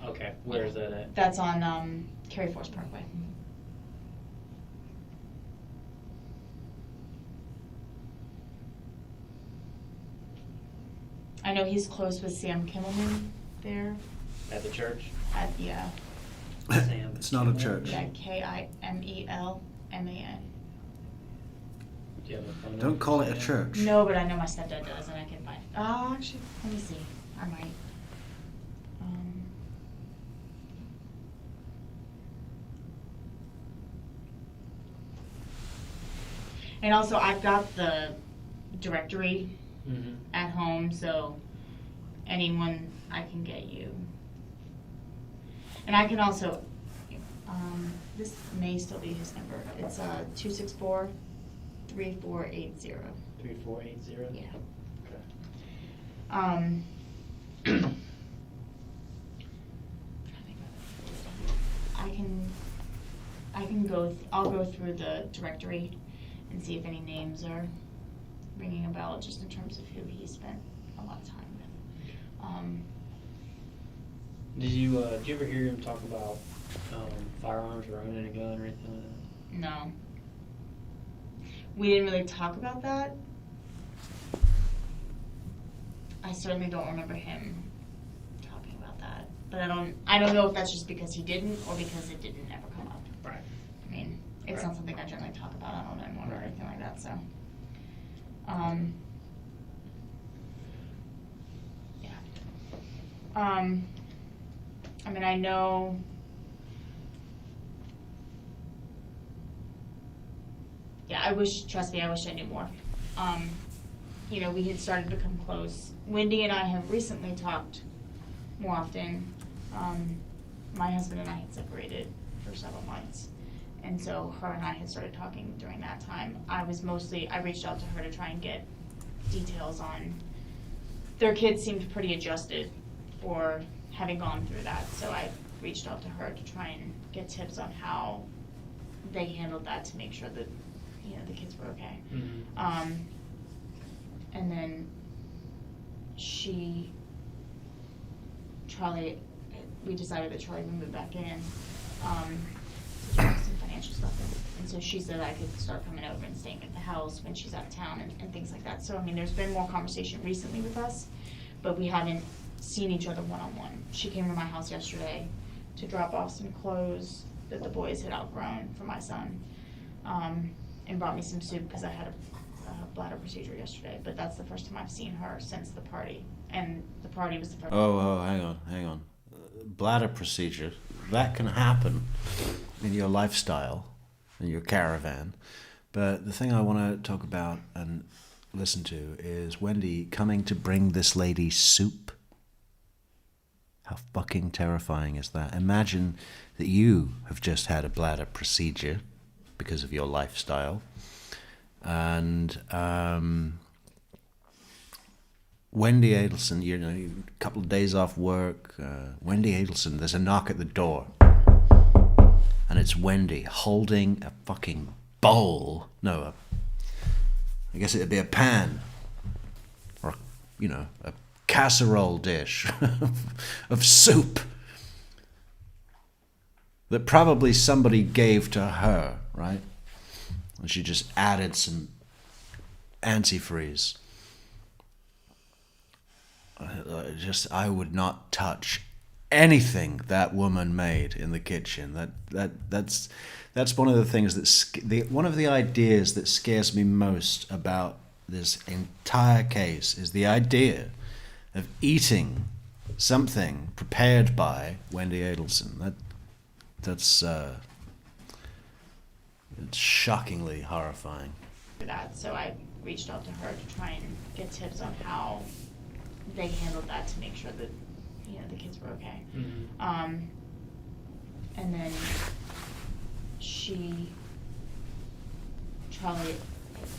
Okay, where is that at? That's on Cary Forest Parkway. I know he's close with Sam Kimmelman there. At the church? Yeah, Sam. It's not a church. yeah, KIMELMAN. Do you have a phone number Don't call for it a Sam? church. No, but I know my stepdad does, and I can find. Actually, let me see. I might. And also, I've got the directory Mhm. at home, so anyone I can get you. And I can also. This may still be his number. It's 264-3480. 3480? Yeah. Okay. I'll go through the directory and see if any names are ringing a bell, just in terms of who he spent a lot of time with. Did you ever hear him talk about firearms or owning a gun or anything like that? No. We didn't really talk about that. I certainly don't remember him talking about that. But I don't know if that's just because he didn't or because it didn't ever come up. Right. I mean, it's Right. not something I generally talk about. I don't know anyone or Right. anything like that, so. Yeah. I mean, I know. Yeah, trust me, I wish I knew more. We had started to become close. Wendy and I have recently talked more often. My husband and I had separated for several months. And so her and I had started talking during that time. I reached out to her to try and get details on, their kids seemed pretty adjusted for having gone through that. So I reached out to her to try and get tips on how they handled that to make sure that, the kids were okay. Mm-hmm. And then we decided that Charlie would move back in, to do some financial stuff. And so she said I could start coming over and staying at the house when she's out of town and things like that. So, I mean, there's been more conversation recently with us, but we haven't seen each other one-on-one. She came to my house yesterday to drop off some clothes that the boys had outgrown for my son, and brought me some soup because I had a bladder procedure yesterday. But that's the first time I've seen her since the party, and the party was the first. Oh, hang on. Bladder procedure, that can happen in your lifestyle, in your caravan. But the thing I want to talk about and listen to is Wendy coming to bring this lady soup. How fucking terrifying is that? Imagine that you have just had a bladder procedure because of your lifestyle, and Wendy Adelson, a couple of days off work, Wendy Adelson, there's a knock at the door, and it's Wendy holding a fucking bowl, I guess it'd be a pan, or, a casserole dish of soup that probably somebody gave to her, right? And she just added some antifreeze. I would not touch anything that woman made in the kitchen. That's one of the things one of the ideas that scares me most about this entire case is the idea of eating something prepared by Wendy Adelson. That's it's shockingly horrifying. for that. So I reached out to her to try and get tips on how they handled that to make sure that, you know, the kids were okay. And then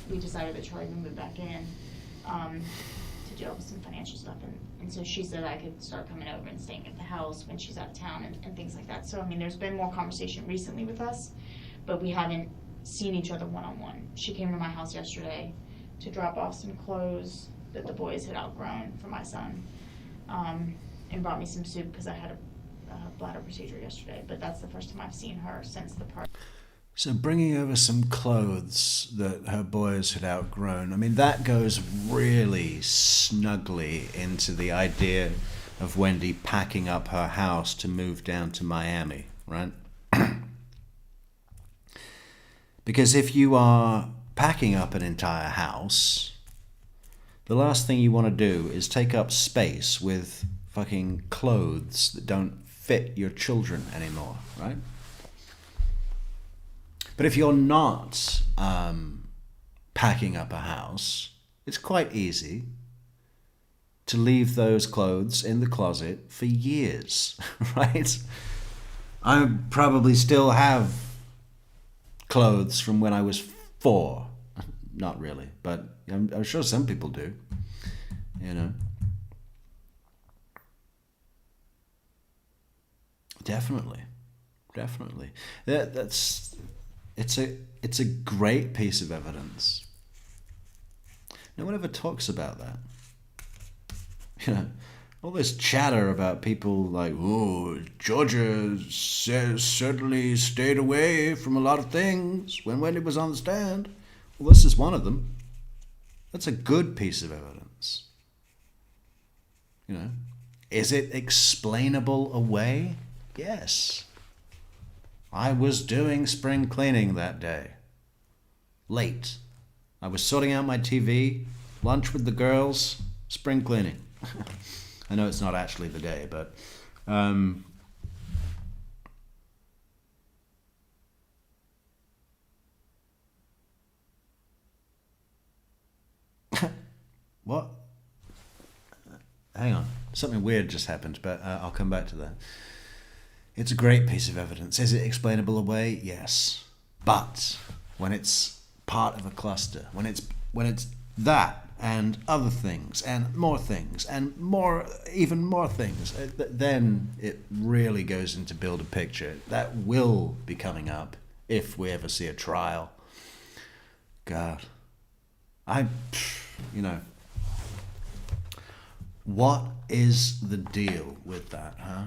we decided that Charlie would move back in to deal with some financial stuff. And so she said I could start coming over and staying at the house when she's out of town and things like that. So, I mean, there's been more conversation recently with us, but we haven't seen each other one-on-one. She came to my house yesterday to drop off some clothes that the boys had outgrown for my son, and brought me some soup because I had a bladder procedure yesterday. But that's the first time I've seen her since the party. So bringing over some clothes that her boys had outgrown, I mean, that goes really snugly into the idea of Wendy packing up her house to move down to Miami, right? Because if you are packing up an entire house, the last thing you want to do is take up space with fucking clothes that don't fit your children anymore, right? But if you're not packing up a house, it's quite easy to leave those clothes in the closet for years, right? I probably still have clothes from when I was 4. Not really, but I'm sure some people do, you know. Definitely. It's a great piece of evidence. No one ever talks about that. You know, all this chatter about people like, oh, Georgia certainly stayed away from a lot of things when Wendy was on the stand. Well, this is one of them. That's a good piece of evidence. You know, is it explainable away? Yes. I was doing spring cleaning that day. Late. I was sorting out my TV, lunch with the girls, spring cleaning. I know it's not actually the day, but what? Hang on. Something weird just happened, but I'll come back to that. It's a great piece of evidence. Is it explainable away? Yes. But when it's part of a cluster, when it's that and other things and more even more things, then it really goes into build a picture. That will be coming up if we ever see a trial. God. You know, what is the deal with that, huh?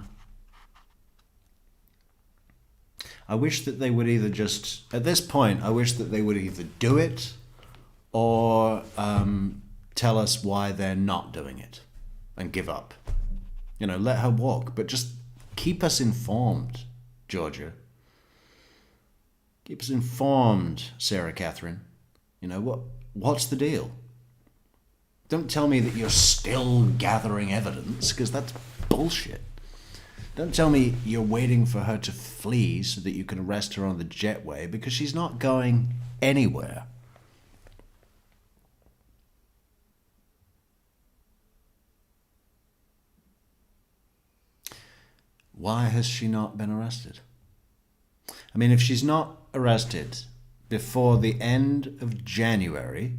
I wish that they would either just, at this point, I wish that they would either do it or tell us why they're not doing it and give up. You know, let her walk, but just keep us informed, Georgia. Keep us informed, Sarah Catherine. You know, what's the deal? Don't tell me that you're still gathering evidence, because that's bullshit. Don't tell me you're waiting for her to flee so that you can arrest her on the jetway, because she's not going anywhere. Why has she not been arrested? I mean, if she's not arrested before the end of January,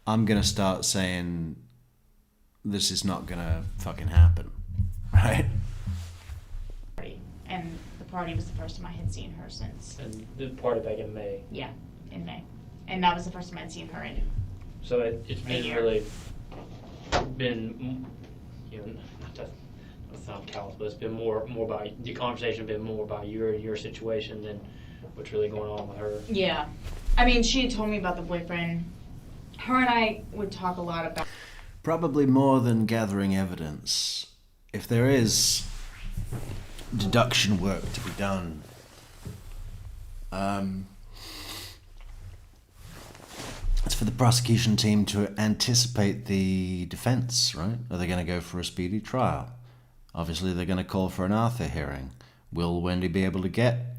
I'm going to start saying this is not going to fucking happen. Right? And the party was the first time I had seen her since. And the party back in May. Yeah, in May. And that was the first time I'd seen her in. So it's been really been, you know, not to sound callous, but it's been more about, the conversation been more about your situation than what's really going on with her. Yeah. I mean, she had told me about the boyfriend. Her and I would talk a lot about... Probably more than gathering evidence. If there is deduction work to be done, it's for the prosecution team to anticipate the defense, right? Are they going to go for a speedy trial? Obviously, they're going to call for an Arthur hearing. Will Wendy be able to get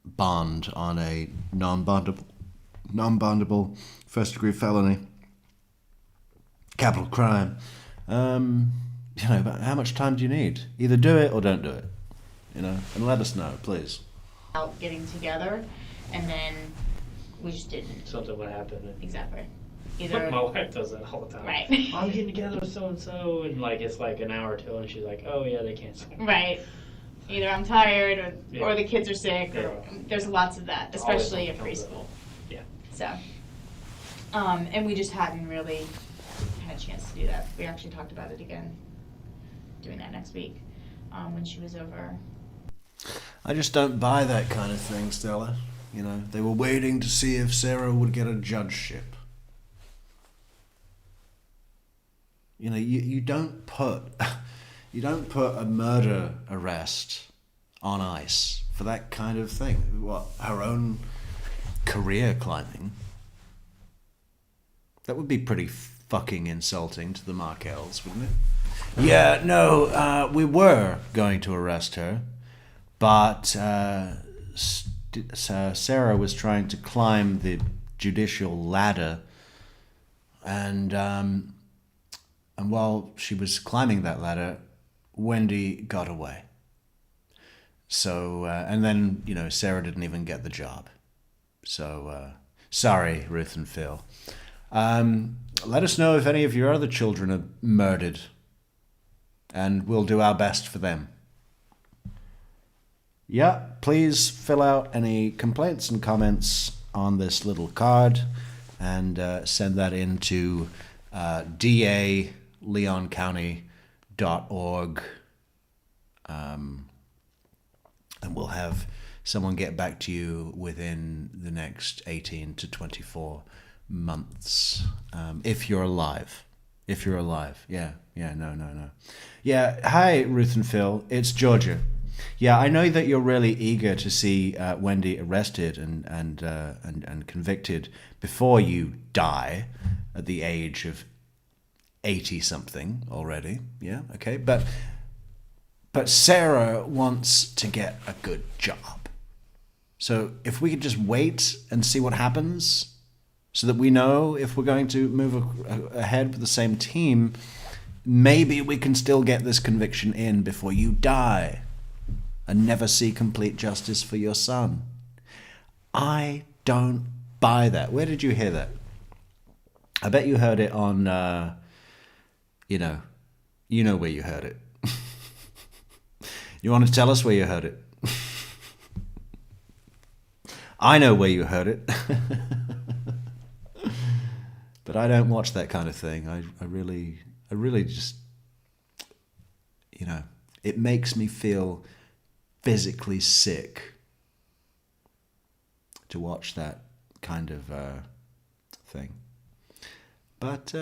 bond on a non-bondable first-degree felony, capital crime. But how much time do you need? Either do it or don't do it. And let us know, please. Out getting together, and then we just didn't. Something would happen. Exactly. My Either wife does that all the time. right. I'm getting together with so and so, and it's like an hour or two, and she's like, "Oh yeah, they canceled." Right. Either I'm tired, or Yeah. the kids are sick, or there's lots of that, especially at Always preschool. Yeah. So, and we just hadn't really had a chance to do that. We actually talked about it again, doing that next week, when she was over. I just don't buy that kind of thing, Stella. They were waiting to see if Sarah would get a judgeship. You don't put a murder arrest on ice for that kind of thing. What, her own career climbing? That would be pretty fucking insulting to the Markels, wouldn't it? Yeah, no, we were going to arrest her, but Sarah was trying to climb the judicial ladder, and while she was climbing that ladder, Wendy got away. So, and then, Sarah didn't even get the job. So, sorry, Ruth and Phil. Let us know if any of your other children are murdered, and we'll do our best for them. Yeah, please fill out any complaints and comments on this little card and send that in to daleoncounty.org, and we'll have someone get back to you within the next 18 to 24 months, if you're alive. If you're alive. Yeah, no. Yeah, hi, Ruth and Phil. It's Georgia. Yeah, I know that you're really eager to see Wendy arrested and convicted before you die at the age of 80-something already. Yeah, okay. But Sarah wants to get a good job. So if we could just wait and see what happens so that we know if we're going to move ahead with the same team, maybe we can still get this conviction in before you die and never see complete justice for your son. I don't buy that. Where did you hear that? I bet you heard it on, you know where you heard it. You want to tell us where you heard it? I know where you heard it. But I don't watch that kind of thing. I really just, it makes me feel physically sick to watch that kind of thing. But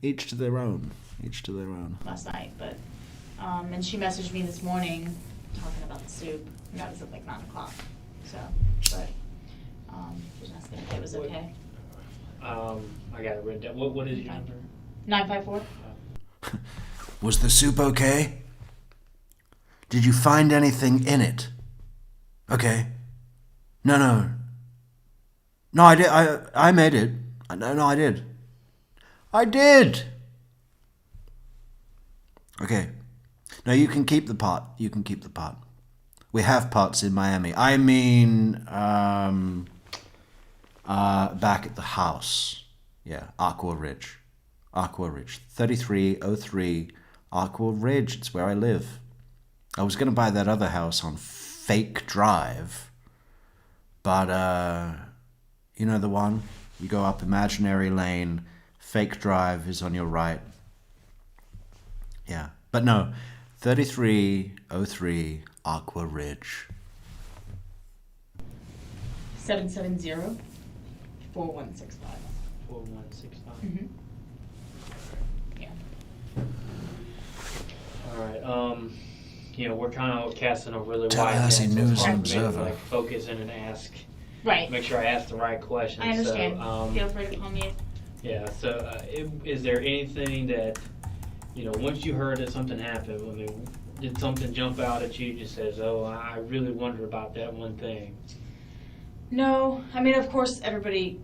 each to their own. Each to their own. Last night, but and she messaged me this morning talking about the soup, and that was at like 9 o'clock. So, but she was asking if it was okay. I got it written down. What is your number? 954. Was the soup okay? Did you find anything in it? Okay. No, I did. I made it. No, I did. I did. Okay. No, you can keep the pot. You can keep the pot. We have pots in Miami. I mean, back at the house. Yeah, Aqua Ridge. 3303 Aqua Ridge. It's where I live. I was going to buy that other house on Fake Drive. But, you know the one? You go up Imaginary Lane. Fake Drive is on your right. Yeah. But no, 3303 Aqua Ridge. 770-4165. 4165. Mm-hmm. Yeah. All right. We're kind of casting a really wide net. Tallahassee So News it's hard and for me to, Observer. focus in and ask. Right. Make sure I ask the right questions. I understand. So, Feel free to call me. Yeah. So, is there anything that, once you heard that something happened? I mean, did something jump out at you? Just says, "Oh, I really wonder about that one thing." No, I mean, of course, everybody,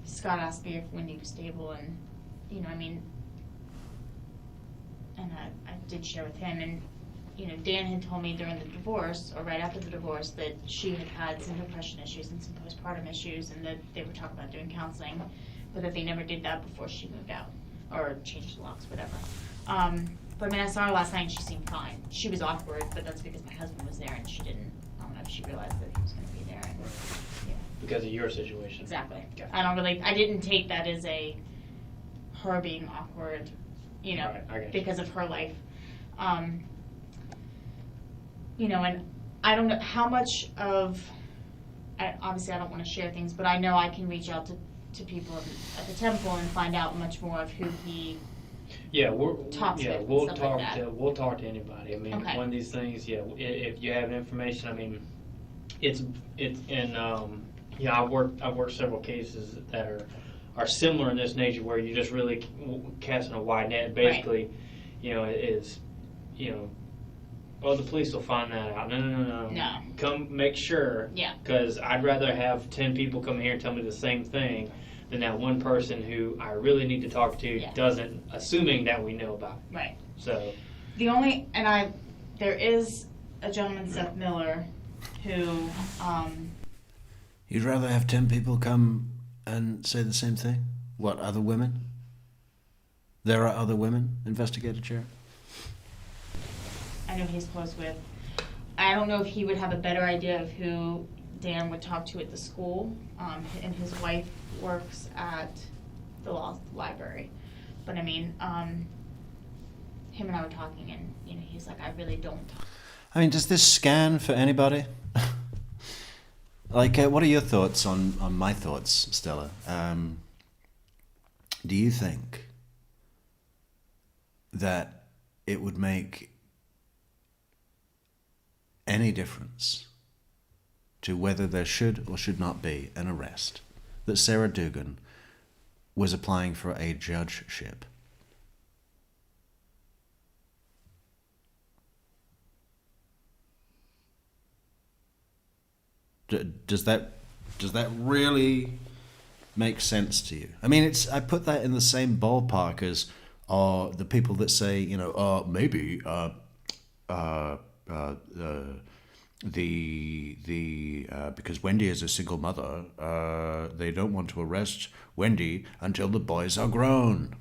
Scott asked me if Wendy was stable, and, I mean, and I did share with him, and, Dan had told me during the divorce, or right after the divorce, that she had had some depression issues and some postpartum issues, and that they were talking about doing counseling, but that they never did that before she moved out, or changed the locks, whatever. But I mean, I saw her last night and she seemed fine. She was awkward, but that's because my husband was there and she didn't, I don't know if she realized that he was going to be there. And, yeah. Because of your situation. Exactly. Gotcha. I didn't take that as her being awkward, Right, because of her life. And I don't know how much obviously I don't want to share things, but I know I can reach out to people at the temple and find out much more of who he we'll talk to to anybody. I mean, Okay. one of these things, if you have information, I mean, it's I've worked several cases that are similar in this nature where you're just really casting a wide net. Basically, the police will find that out. No. Come make sure. Yeah. Because I'd rather have 10 people come here and tell me the same thing than that one person who I really need to talk to doesn't, assuming that we know about it. Right. So. There is a gentleman, Seth Miller, who, You'd rather have 10 people come and say the same thing? What, other women? There are other women, Investigator Chair? I know he's close with. I don't know if he would have a better idea of who Dan would talk to at the school, and his wife works at the law library. But I mean, him and I were talking, and he's like, I really don't. I mean, does this scan for anybody? Like, what are your thoughts on my thoughts, Stella? Do you think that it would make any difference to whether there should or should not be an arrest that Sarah Dugan was applying for a judgeship? Does that really make sense to you? I mean, I put that in the same ballpark as the people that say, maybe because Wendy is a single mother, they don't want to arrest Wendy until the boys are grown.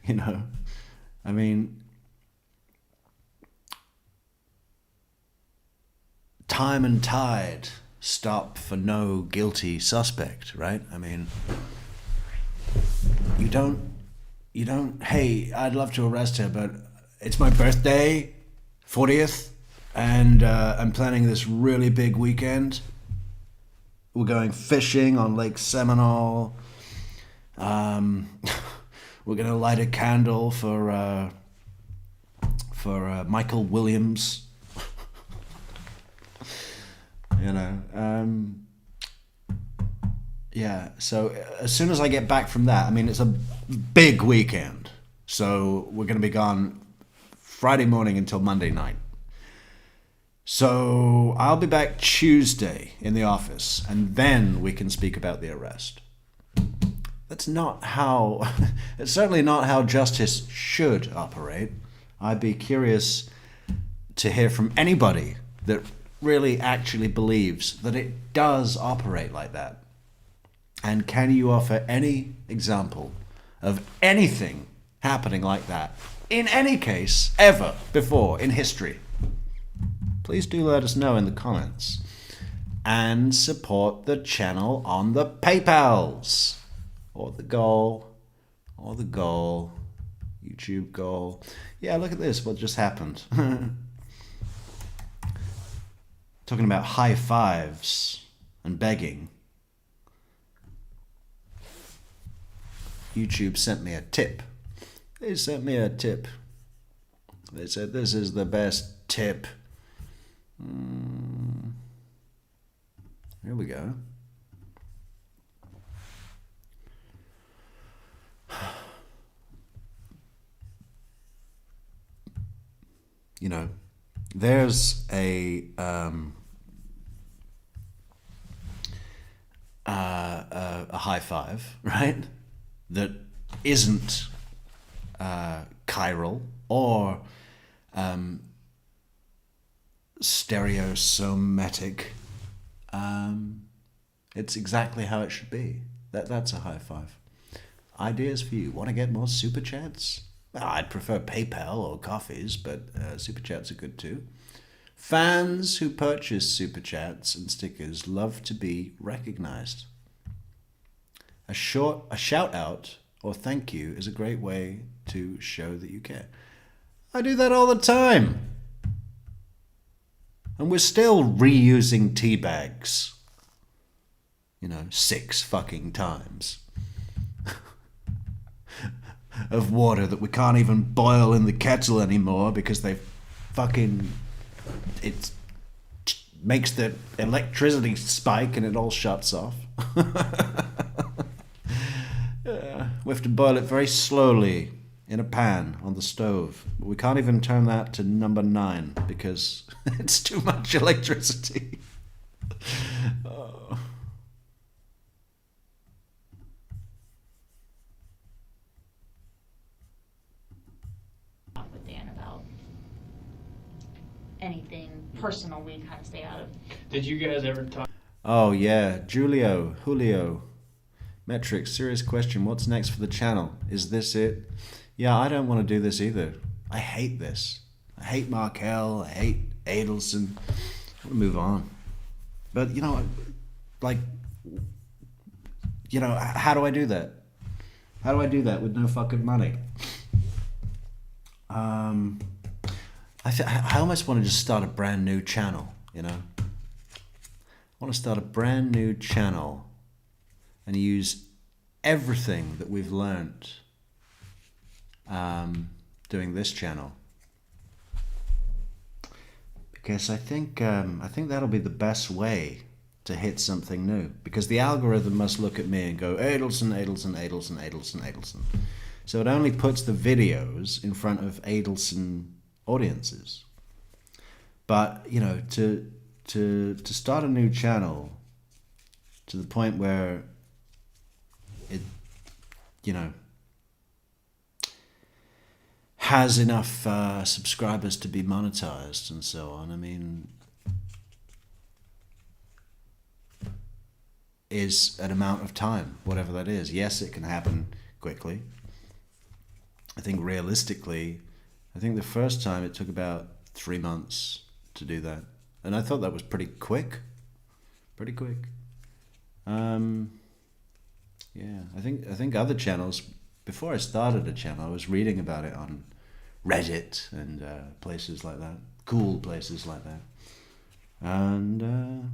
I mean, time and tide stop for no guilty suspect, right? I mean, you don't, hey, I'd love to arrest her, but it's my birthday, 40th, and I'm planning this really big weekend. We're going fishing on Lake Seminole. We're going to light a candle for Michael Williams. So as soon as I get back from that, I mean, it's a big weekend. So we're going to be gone Friday morning until Monday night. So I'll be back Tuesday in the office, and then we can speak about the arrest. That's not how, it's certainly not how justice should operate. I'd be curious to hear from anybody that really actually believes that it does operate like that. And can you offer any example of anything happening like that in any case ever before in history? Please do let us know in the comments. And support the channel on the PayPals. Or the goal. YouTube goal. Yeah, look at this, what just happened. Talking about high fives and begging. YouTube sent me a tip. They sent me a tip. They said this is the best tip. Here we go. there's a high five, right? That isn't chiral or stereosomatic. It's exactly how it should be. That's a high five. Ideas for you. Want to get more super chats? Well, I'd prefer PayPal or coffees, but super chats are good too. Fans who purchase super chats and stickers love to be recognized. A shout out or thank you is a great way to show that you care. I do that all the time. And we're still reusing tea bags. 6 fucking times. Of water that we can't even boil in the kettle anymore because they fucking... It makes the electricity spike and it all shuts off. We have to boil it very slowly in a pan on the stove. But we can't even turn that to number 9 because it's too much electricity. Oh. With Dan about anything personal, we kind of stay out of. Did you guys ever talk? Oh yeah, Julio, Metrix, serious question. What's next for the channel? Is this it? Yeah, I don't want to do this either. I hate this. I hate Markel. I hate Adelson. I want to move on. But how do I do that? How do I do that with no fucking money? I almost want to just start a brand new channel, I want to start a brand new channel and use everything that we've learned doing this channel. Because I think that'll be the best way to hit something new. Because the algorithm must look at me and go, Adelson, Adelson, Adelson, Adelson, Adelson. So it only puts the videos in front of Adelson audiences. But, to start a new channel to the point where it, has enough subscribers to be monetized and so on, is an amount of time, whatever that is. Yes, it can happen quickly. I think realistically, the first time it took about 3 months to do that. And I thought that was pretty quick. Yeah, I think other channels, before I started a channel, I was reading about it on Reddit and places like that, cool places like that. And,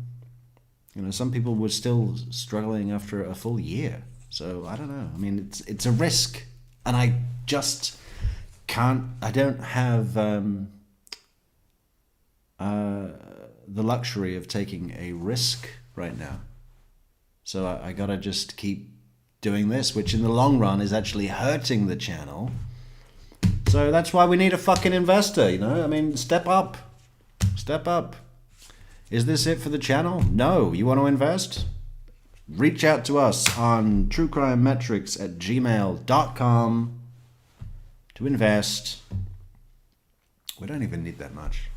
some people were still struggling after a full year. So, I don't know. It's a risk. And I just I don't have the luxury of taking a risk right now. So I gotta just keep doing this, which in the long run is actually hurting the channel. So that's why we need a fucking investor, step up. Step up. Is this it for the channel? No. You want to invest? Reach out to us on truecrimemetrics@gmail.com to invest. We don't even need that much.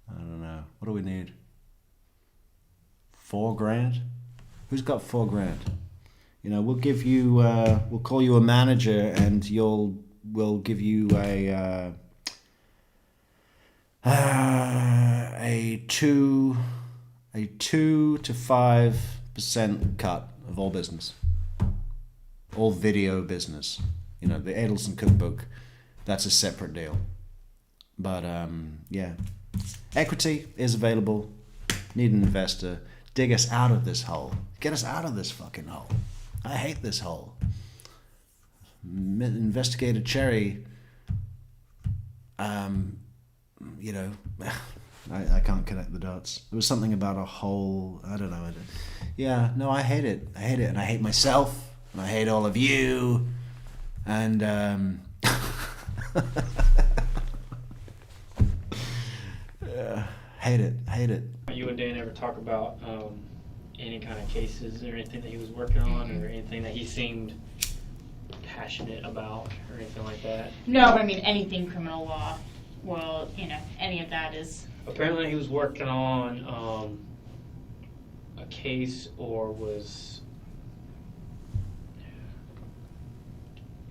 I don't know. What do we need? $4,000? Who's got $4,000? We'll give you. We'll call you a manager, and we'll give you a 2 to 5% cut of all business, all video business. The Adelson cookbook. That's a separate deal. But yeah, equity is available. Need an investor. Dig us out of this hole. Get us out of this fucking hole. I hate this hole. Investigator Cherry, I can't connect the dots. There was something about a hole. I don't know. Yeah, no, I hate it. I hate it. And I hate myself. And I hate all of you. And Hate it. You and Dan ever talk about any kind of cases or anything that he was working on, or anything that he seemed passionate about, or anything like that? No, but I mean, anything criminal law, well, any of that is. Apparently he was working on a case, or was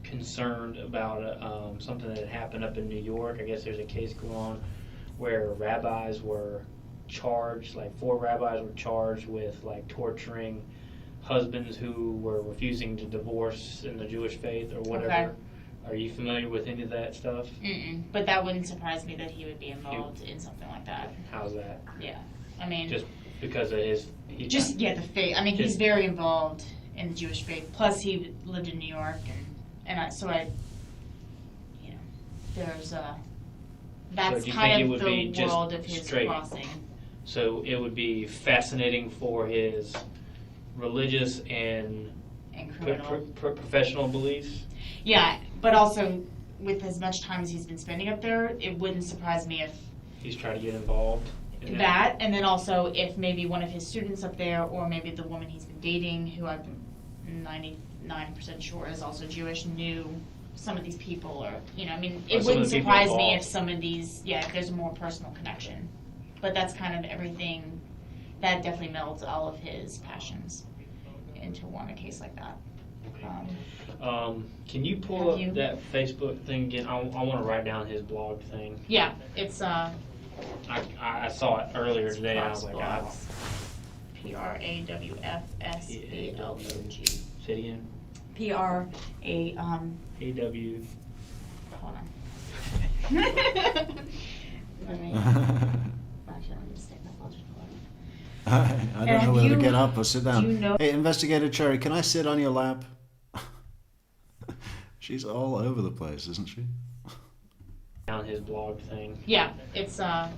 concerned about something that had happened up in New York. I guess there's a case going on where rabbis were charged, like 4 rabbis were charged with like torturing husbands who were refusing to divorce in the Jewish faith or whatever. Okay. Are you familiar with any of that stuff? But that wouldn't surprise me that he would be involved in something like that. How's that? Yeah, I mean, Just because of his... the faith. I mean, he's very involved in the Jewish faith. Plus, he lived in New York, there's that's do you kind think it of would the be just world of his straight? crossing. So it would be fascinating for his religious and criminal. professional beliefs. Yeah, but also with as much time as he's been spending up there, it wouldn't surprise me if He's trying to get involved in that, and then also if maybe one of his students up there, or maybe the woman he's been dating, who I'm 99% sure is also Jewish, knew some of these people, or it wouldn't surprise me if some of these, if there's a more personal connection. But that's kind of everything that definitely melds all of his passions into a case like that. Can you pull up that Facebook thing again? I want to write down his blog thing. Yeah, it's I saw it earlier today, and I was like, PRAWFSBLOG. Say it again. PRA AW. Hold on. Let me just take my phone. I don't know whether to get up or sit down. Do you know- Hey, Investigator Cherry, can I sit on your lap? She's all over the place, isn't she? Down his blog thing. Yeah, it's I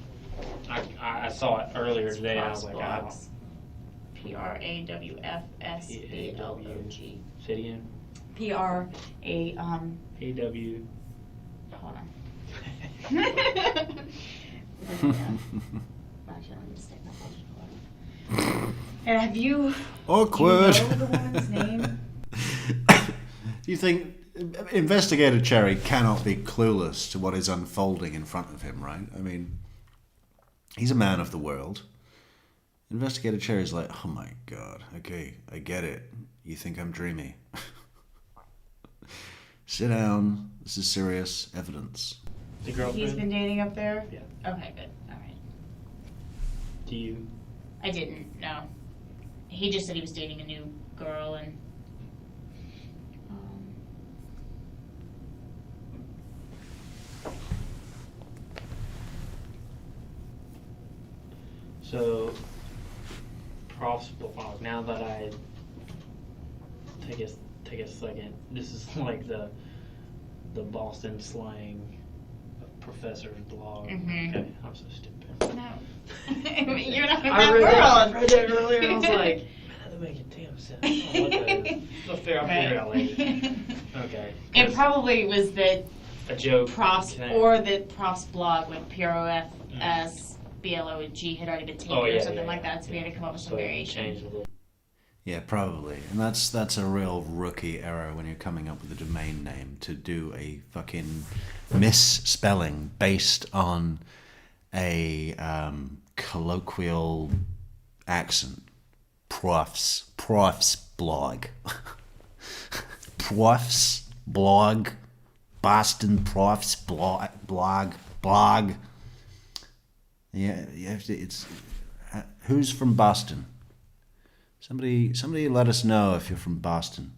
saw it earlier today, and I was like, PRAWFSBLOG. Say it again. PRA AW. Hold on. Actually, let me just take my phone. And have you? Awkward. Do you know the woman's name? Do you think Investigator Cherry cannot be clueless to what is unfolding in front of him, right? I mean, he's a man of the world. Investigator Cherry's like, oh my god, okay, I get it. You think I'm dreamy. Sit down. This is serious evidence. The girlfriend? He's been dating up there? Yeah. Okay, good. All right. Do you? I didn't, no. He just said he was dating a new girl, and So, Prof's blog, now that I take a second, this is like the Boston slang professor's blog. Mhm. Okay, I'm so stupid. no. You're not in I that read world. that earlier, and I was like, man, that doesn't make a damn sense. I don't know what that is. I'll figure it out later. Okay. It probably was the A joke. Prof's, Okay. or the Prof's blog, like PROFSBLOG had already been taken, or something like that, so we had to come up with some So it variation. changed a little. Yeah, probably. And that's a real rookie error when you're coming up with a domain name, to do a fucking misspelling based on a colloquial accent. Prof's blog. Prof's blog. Boston Prof's blog. Yeah, you have to, it's who's from Boston? Somebody let us know if you're from Boston.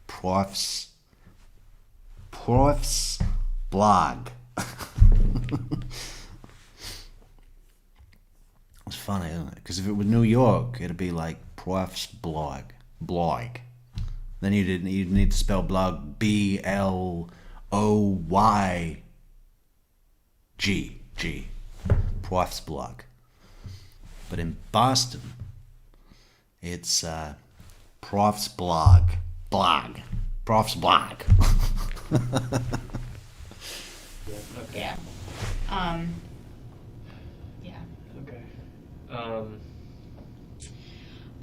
Prof's blog. It's funny, isn't it? Because if it were New York, it'd be like Prof's blog. Then you'd need to spell blog BLOYG. Prof's blog. But in Boston, it's Prof's blog. Prof's blog. Yeah. Yeah. Okay.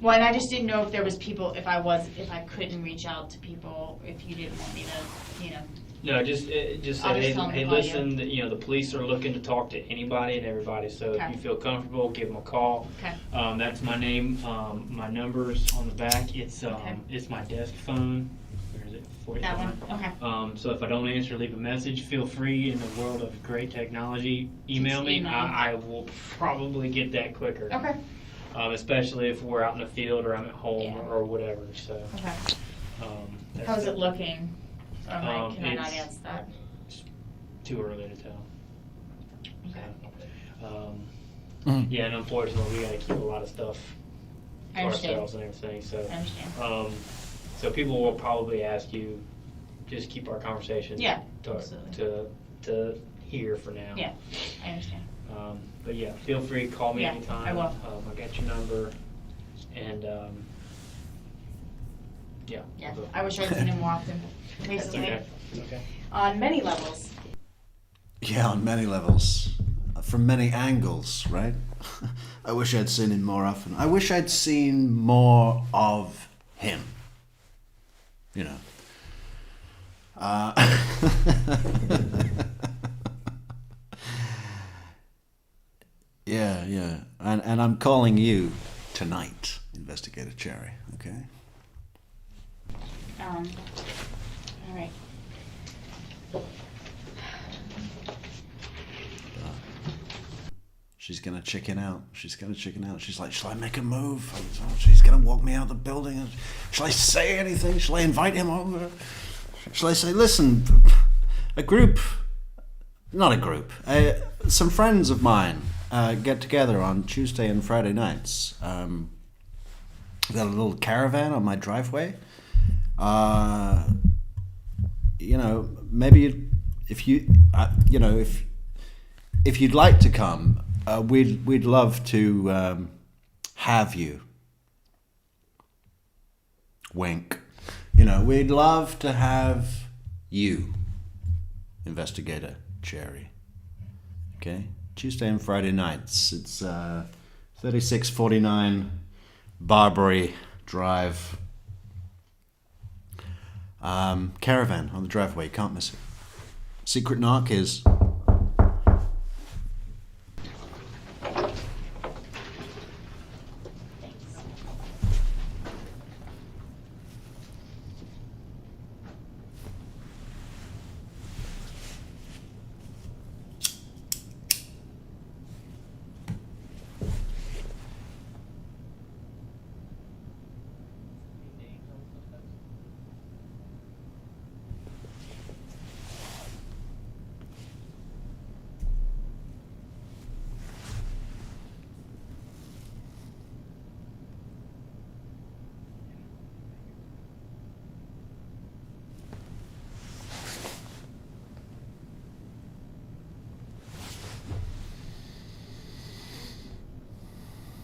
Well, and I just didn't know if there was people, if I couldn't reach out to people, if you didn't want me to, you know. No, just I'll say, just tell 'em to hey, call you. listen, the police are looking to talk to anybody and everybody, so Okay. if you feel comfortable, give them a call. Okay. That's my name, my number's on the back, it's my desk phone. Where is it? That 49. one? Okay. So if I don't answer, leave a message, feel free. In the world of great technology, email Just me. email. I will probably get that quicker. Okay. Especially if we're out in the field or I'm at home Yeah. or whatever, so. Okay. That's How's it looking? Or am I- Um, can I not it's- answer that? Too early to tell. Okay. Yeah, and unfortunately, we gotta keep a lot of stuff I to understand. ourselves and everything, so. I understand. So people will probably ask you, just keep our conversation. Yeah, To absolutely. here for now. Yeah, I understand. But yeah, feel free, call me Yeah, anytime. I will. I got your number, and, yeah. Yeah, we'll go. I wish I'd seen him more often, That's recently, okay, that's okay. on many levels. Yeah, on many levels, from many angles, right? I wish I'd seen him more often. I wish I'd seen more of him. You know. Yeah. And I'm calling you tonight, Investigator Cherry, okay? All right. She's gonna chicken out. She's like, shall I make a move? She's gonna walk me out the building. Shall I say anything? Shall I invite him over? Shall I say, listen, some friends of mine get together on Tuesday and Friday nights. I've got a little caravan on my driveway. Maybe if you'd like to come, we'd love to have you. Wink. We'd love to have you, Investigator Cherry. Okay? Tuesday and Friday nights. It's 3649 Barbary Drive. Caravan on the driveway. You can't miss it. Secret knock is...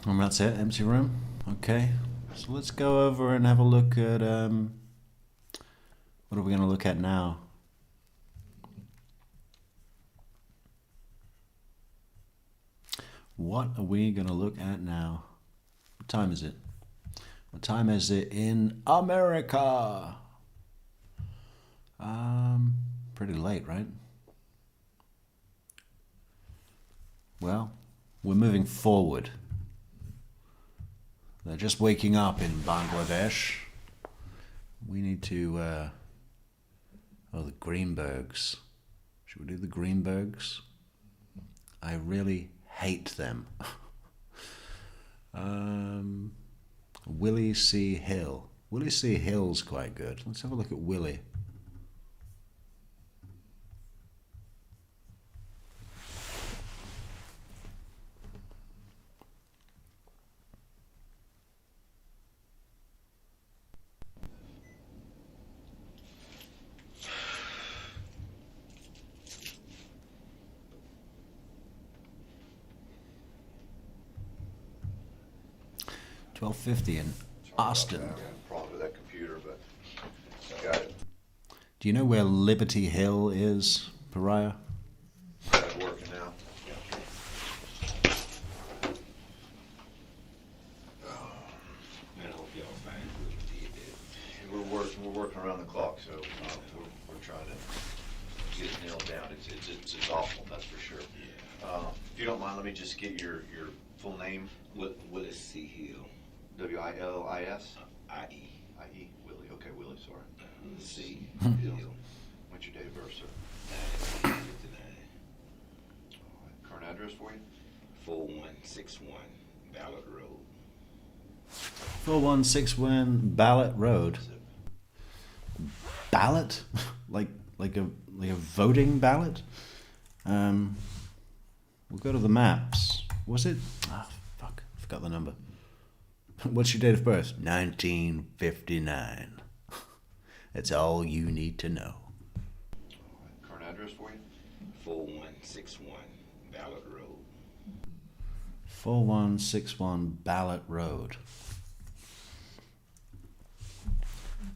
And that's it, empty room. Okay, so let's go over and have a look at, what are we going to look at now? What are we going to look at now? What time is it? What time is it in America? Pretty late, right? Well, we're moving forward. They're just waking up in Bangladesh. We need to, the Greenbergs. Should we do the Greenbergs? I really hate them. Willie C. Hill. Willie C. Hill's quite good. Let's have a look at Willie. $12.50 in Austin. I got a problem with that computer, but I got it. Do you know where Liberty Hill is, Pariah? Got it working now. working around the clock, so we're trying to get it nailed down. It's awful, that's for sure. Yeah. If you don't mind, let me just get your full name. Willis C. Hill. Willis? I.E. I.E. Willie. Okay, Willie, sorry. C. Hill. Hill. What's your date of birth, sir? 1959. All right. Current address for you? 4161 Ballard Road. 4161 Ballot Road. Ballot? like a voting ballot? We'll go to the maps. Was it? Ah, fuck. I forgot the number. What's your date of birth? 1959. That's all you need to know. All right. Current address for you? 4161 Ballard Road. 4161 Ballot Road.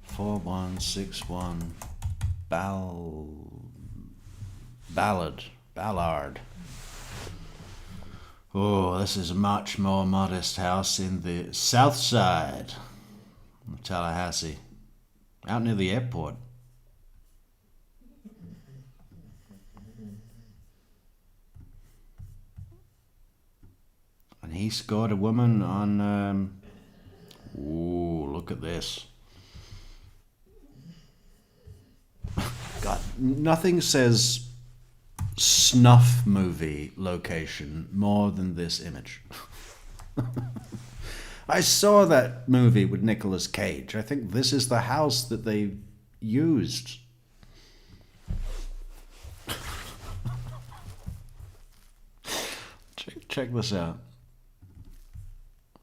4161 Ballard. Oh, this is a much more modest house in the south side of Tallahassee, out near the airport. And he scored a woman on, ooh, look at this. God, nothing says snuff movie location more than this image. I saw that movie with Nicolas Cage. I think this is the house that they used. Check this out.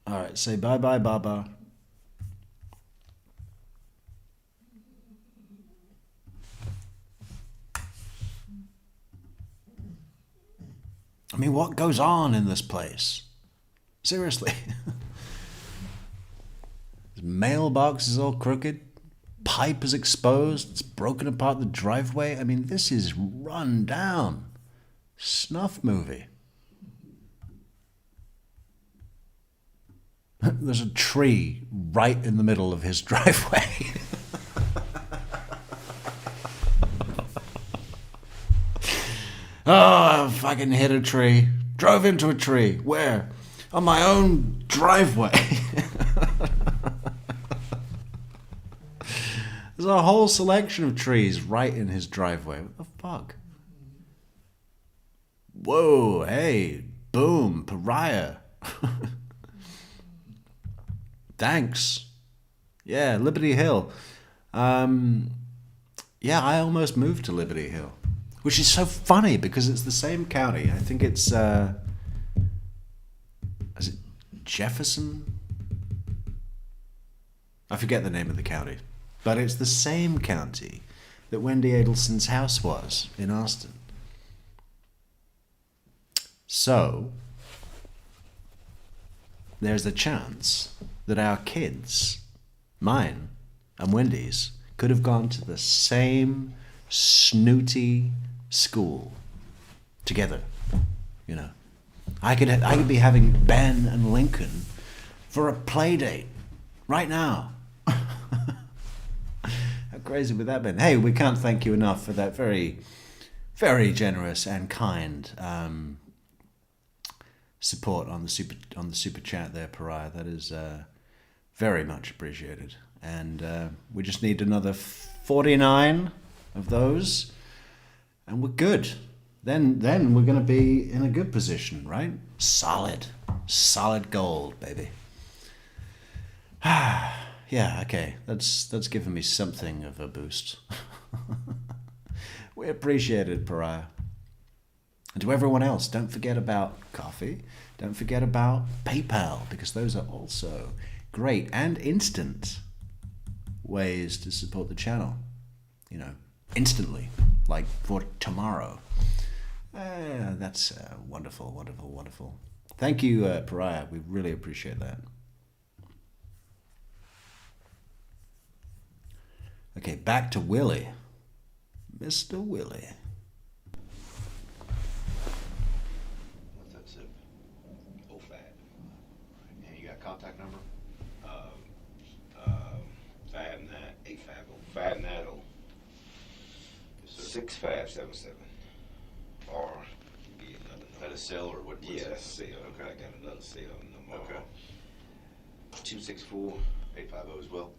All right, say bye-bye, Baba. I mean, what goes on in this place? Seriously. His mailbox is all crooked. Pipe is exposed. It's broken apart the driveway. I mean, this is run down. Snuff movie. There's a tree right in the middle of his driveway. Oh, I fucking hit a tree. Drove into a tree. Where? On my own driveway. There's a whole selection of trees right in his driveway. What the fuck? Whoa, hey, boom, pariah. Thanks. Yeah, Liberty Hill. Yeah, I almost moved to Liberty Hill. Which is so funny because it's the same county. I think it's, is it Jefferson? I forget the name of the county. But it's the same county that Wendy Adelson's house was in Austin. So, there's a chance that our kids, mine and Wendy's, could have gone to the same snooty school together, you know. I could be having Ben and Lincoln for a play date right now. How crazy would that be? Hey, we can't thank you enough for that very, very generous and kind support on the super chat there, Pariah. That is very much appreciated. And we just need another 49 of those. And we're good. Then we're going to be in a good position, right? Solid gold, baby. Yeah, okay. That's given me something of a boost. We appreciate it, Pariah. And to everyone else, don't forget about coffee. Don't forget about PayPal, because those are also great and instant ways to support the channel. You know, instantly. Like for tomorrow. That's wonderful, wonderful, wonderful. Thank you, Pariah. We really appreciate that. Okay, back to Willie. Mr. Willie. What's that zip? 05. And you got a contact number? 598505. 590 Yes, sir. 6577. Or be another Is that a number. cell or what? Yeah, that's a cell. Okay. I got another cell number. Okay. 264. 850 as well.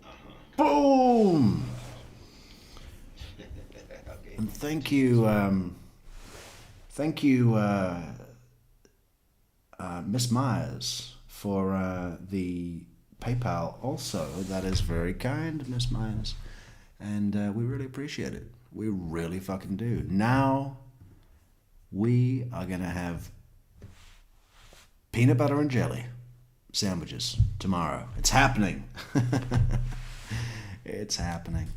Boom! Okay. And thank you, Miss Myers, for the PayPal also. That is very kind, Miss Myers. And we really appreciate it. We really fucking do. Now, we are going to have peanut butter and jelly sandwiches tomorrow. It's happening. It's happening.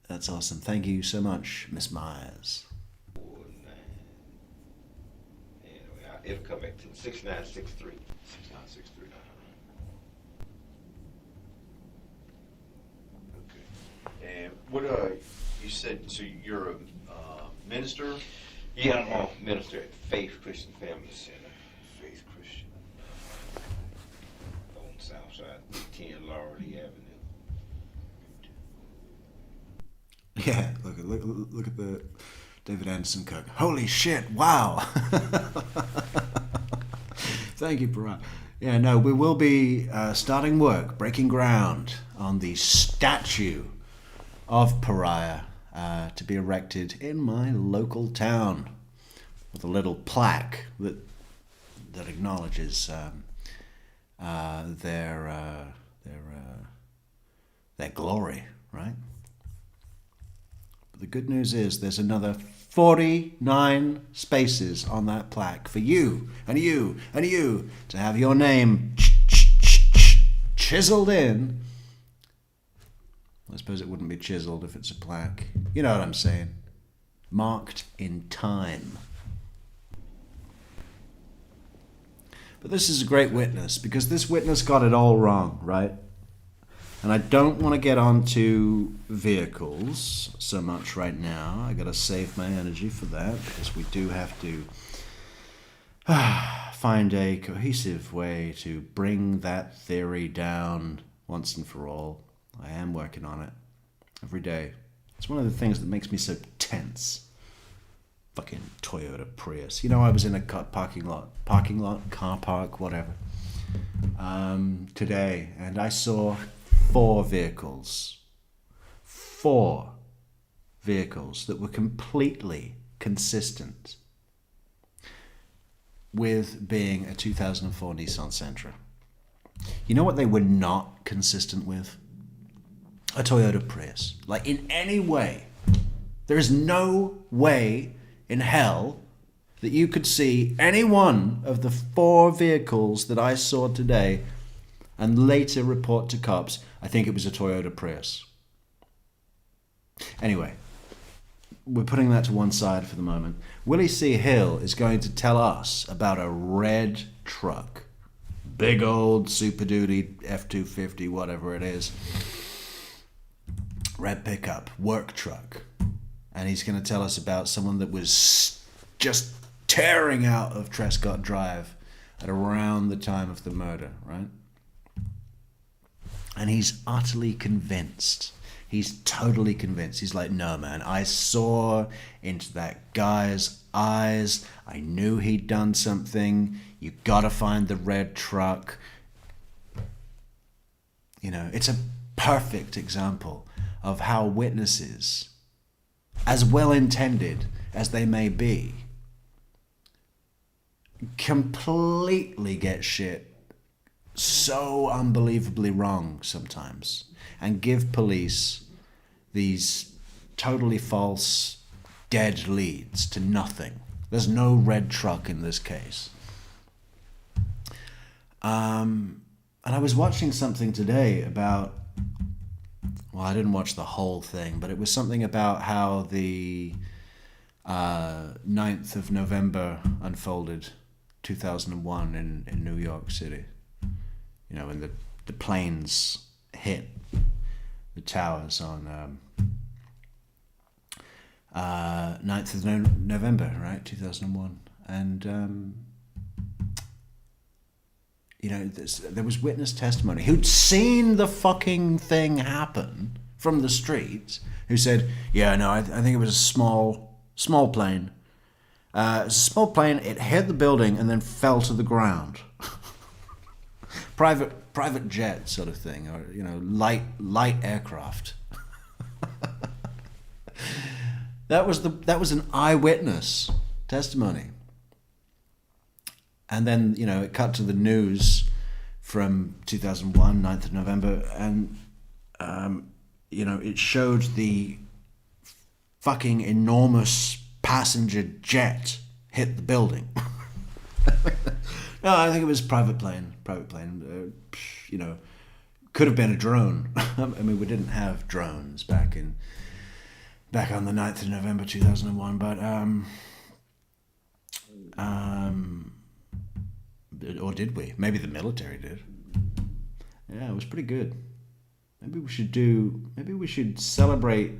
That's awesome. Thank you so much, Miss Myers. 49. Anyway, it'll come back to 6963. 6963. Okay. And what you said? So you're a minister? Yeah, I'm a minister at Faith Christian Family Center Faith Christian. on Southside 10 Laurel Avenue. Yeah, look at the David Anderson Cook. Holy shit! Wow. Thank you, Pariah. Yeah, no, we will be starting work, breaking ground on the statue of Pariah to be erected in my local town with a little plaque that acknowledges their glory, right? But the good news is there's another 49 spaces on that plaque for you and you and you to have your name chiseled in. I suppose it wouldn't be chiseled if it's a plaque. You know what I'm saying? Marked in time. But this is a great witness because this witness got it all wrong, right? And I don't want to get onto vehicles so much right now. I got to save my energy for that because we do have to find a cohesive way to bring that theory down once and for all. I am working on it every day. It's one of the things that makes me so tense. Fucking Toyota Prius. You know, I was in a parking lot, car park, whatever, today, and I saw four vehicles that were completely consistent with being a 2004 Nissan Sentra. You know what they were not consistent with? A Toyota Prius. Like, in any way. There is no way in hell that you could see any one of the four vehicles that I saw today and later report to cops, I think it was a Toyota Prius. Anyway, we're putting that to one side for the moment. Willie C. Hill is going to tell us about a red truck. Big old Super Duty F-250, whatever it is. Red pickup, work truck. And he's going to tell us about someone that was just tearing out of Trescott Drive at around the time of the murder, right? And he's utterly convinced. He's totally convinced. He's like, no, man, I saw into that guy's eyes. I knew he'd done something. You gotta find the red truck. You know, it's a perfect example of how witnesses, as well-intended as they may be, completely get shit so unbelievably wrong sometimes and give police these totally false dead leads to nothing. There's no red truck in this case. And I was watching something today about, well, I didn't watch the whole thing, but it was something about how the 9th of November unfolded, 2001 in New York City. You know, when the planes hit the towers on 9th of November, right, 2001. And there was witness testimony who'd seen the fucking thing happen from the streets, who said, yeah, no, I think it was a small plane. It was a small plane, it hit the building and then fell to the ground. Private jet sort of thing, or, light aircraft. That was an eyewitness testimony. And then, it cut to the news from 2001, 9th of November, and, it showed the fucking enormous passenger jet hit the building. No, I think it was private plane. Could have been a drone. I mean, we didn't have drones back on the 9th of November 2001, but, or did we? Maybe the military did. Yeah, it was pretty good. Maybe we should celebrate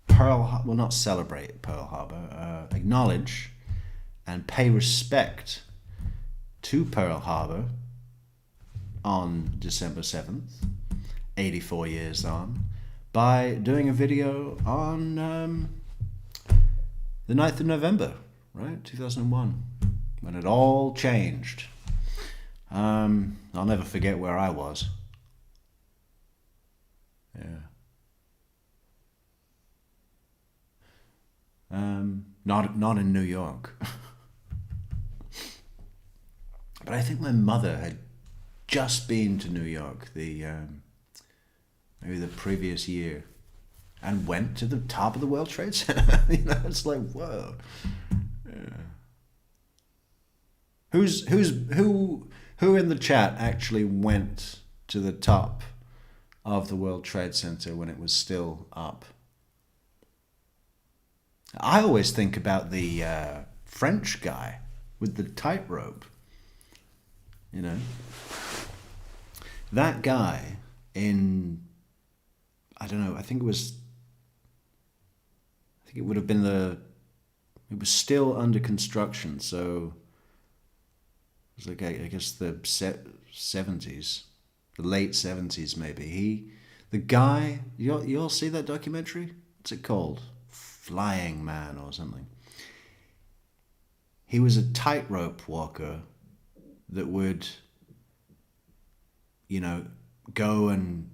not celebrate Pearl Harbor, acknowledge and pay respect to Pearl Harbor on December 7th, 84 years on, by doing a video on the 9th of November, right, 2001, when it all changed. I'll never forget where I was. Yeah. Not in New York. But I think my mother had just been to New York maybe the previous year, and went to the top of the World Trade Center. It's like, whoa. Yeah. Who in the chat actually went to the top of the World Trade Center when it was still up? I always think about the French guy with the tightrope. That guy in, I don't know, I think it would have been it was still under construction, so it was like, I guess the 70s, the late 70s maybe. The guy, you all see that documentary? What's it called? Flying Man or something. He was a tightrope walker that would, go and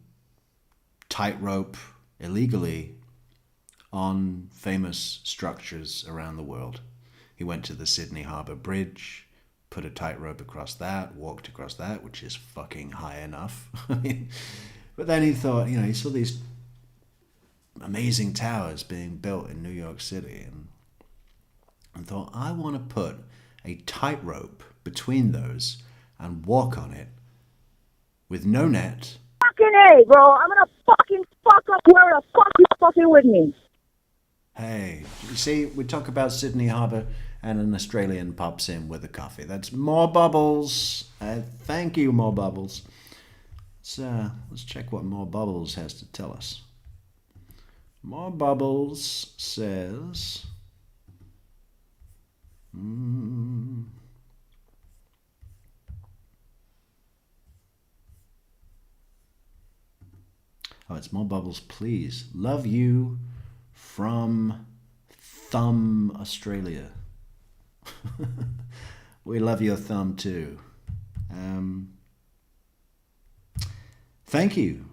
tightrope illegally on famous structures around the world. He went to the Sydney Harbour Bridge, put a tightrope across that, walked across that, which is fucking high enough. But then he thought, he saw these amazing towers being built in New York City and thought, I want to put a tightrope between those and walk on it with no net. Fucking A, bro. I'm gonna fucking fuck up where the fuck you fucking with me. Hey, you see, we talk about Sydney Harbour and an Australian pops in with a coffee. That's More Bubbles. Thank you, More Bubbles. Let's check what More Bubbles has to tell us. More Bubbles says... Oh, it's More Bubbles, please. Love you from Thumb, Australia. We love your thumb too. Thank you.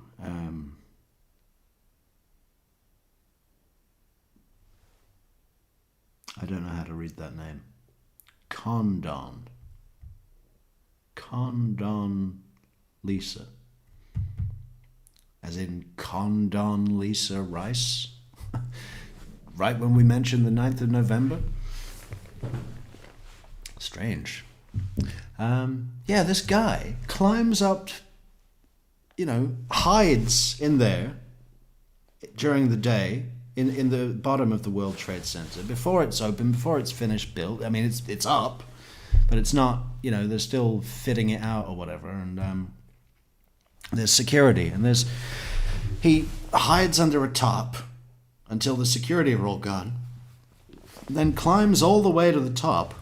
I don't know how to read that name. Condon Lisa. As in Condon Lisa Rice? Right when we mentioned the 9th of November? Strange. Yeah, this guy climbs up, hides in there during the day in the bottom of the World Trade Center before it's open, before it's finished built. I mean, it's up, but it's not, they're still fitting it out or whatever. And there's security, and he hides under a top until the security are all gone, then climbs all the way to the top,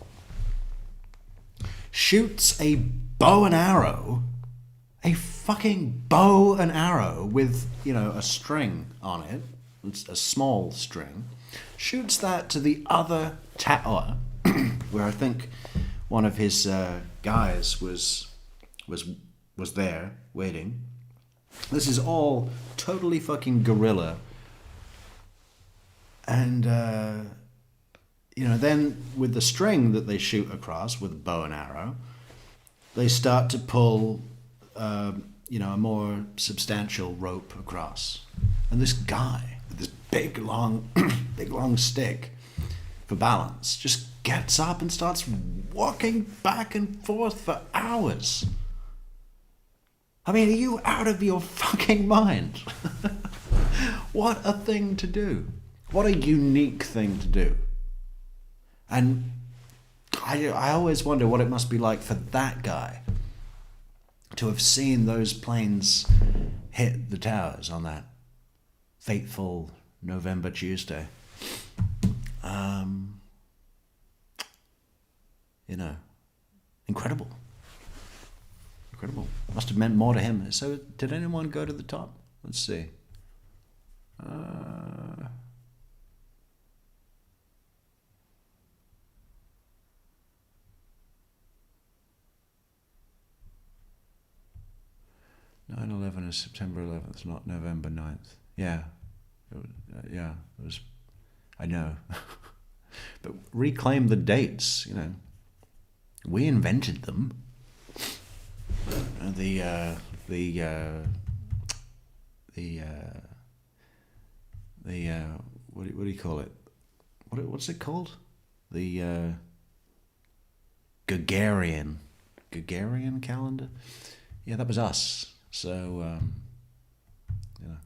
shoots a bow and arrow, a fucking bow and arrow with, you know, a string on it, it's a small string, shoots that to the other tower, where I think one of his guys was there waiting. This is all totally fucking guerrilla. And, you know, then with the string that they shoot across with a bow and arrow, they start to pull, you know, a more substantial rope across. And this guy with this big long stick for balance just gets up and starts walking back and forth for hours. I mean, are you out of your fucking mind? What a thing to do. What a unique thing to do. And I always wonder what it must be like for that guy to have seen those planes hit the towers on that fateful November Tuesday. You know, incredible. Incredible. Must have meant more to him. So, did anyone go to the top? Let's see. Uh, 9/11 is September 11th, not November 9th. Yeah. It was, I know. But reclaim the dates, you know. We invented them. What do you call it? What's it called? The Gregorian calendar. Yeah, that was us. So you know,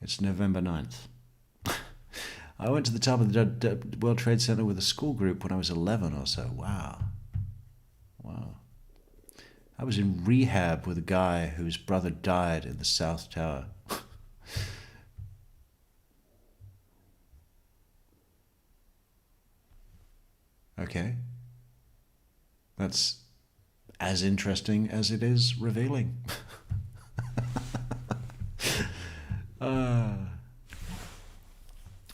it's November 9th. I went to the top of the World Trade Center with a school group when I was 11 or so. Wow. I was in rehab with a guy whose brother died in the South Tower. Okay. That's as interesting as it is revealing.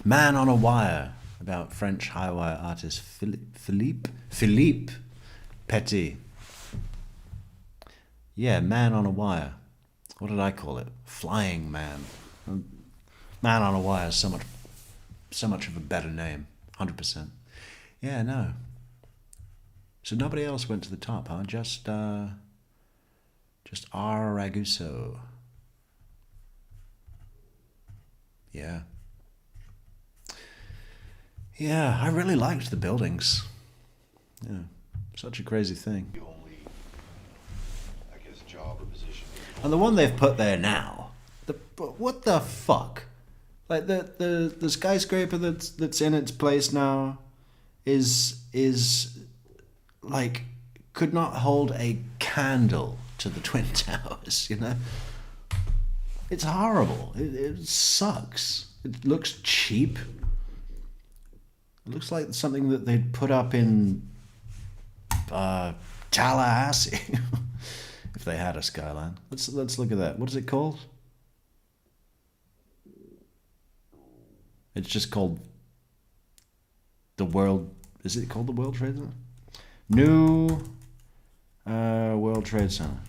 Man on a Wire, about French high wire artist Philippe Petit. Yeah, Man on a Wire. What did I call it? Flying Man. Man on a Wire is so much of a better name. 100%. Yeah, no. So nobody else went to the top, huh? Just R. Raguso. Yeah. Yeah, I really liked the buildings. Yeah, such a crazy thing. The only, I guess, job or position. And the one they've put there now, what the fuck? Like the skyscraper that's in its place now is like could not hold a candle to the Twin Towers, you know? It's horrible. It sucks. It looks cheap. It looks like something that they'd put up in Tallahassee if they had a skyline. Let's look at that. What is it called? It's just called the World. Is it called the World Trade Center? New World Trade Center.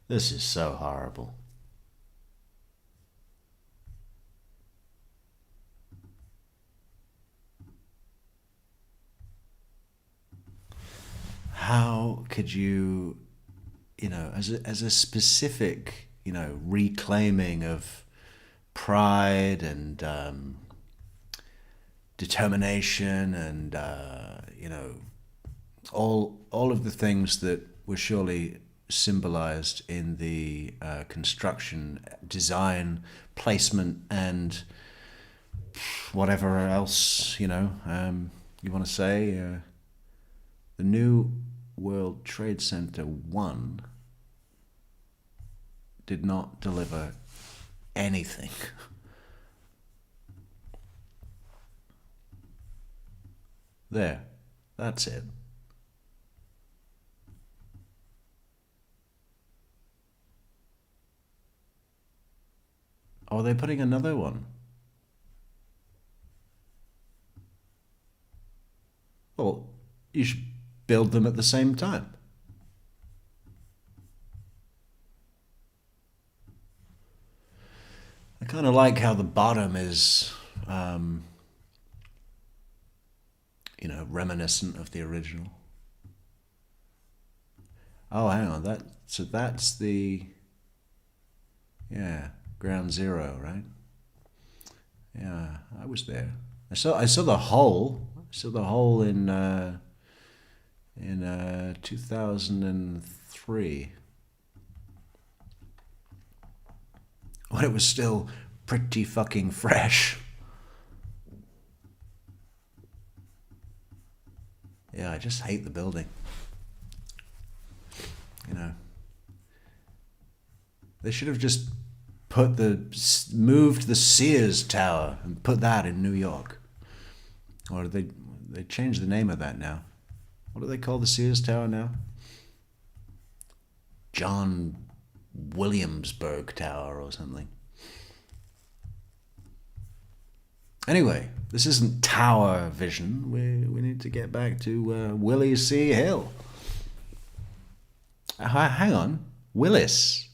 This is so horrible. How could you, as a specific, reclaiming of pride and determination and all of the things that were surely symbolized in the construction, design, placement, and whatever else you want to say. The New World Trade Center 1 did not deliver anything. There, that's it. Oh, are they putting another one? Well, you should build them at the same time. I kind of like how the bottom is, you know, reminiscent of the original. Oh, hang on, so that's the, yeah, Ground Zero, right? Yeah, I was there. I saw the hole. I saw the hole in 2003. When it was still pretty fucking fresh. Yeah, I just hate the building. You know, they should have just moved the Sears Tower and put that in New York. Or they changed the name of that now. What do they call the Sears Tower now? John Williamsburg Tower or something. Anyway, this isn't Tower Vision. We need to get back to Willie C. Hill. Hang on, Willis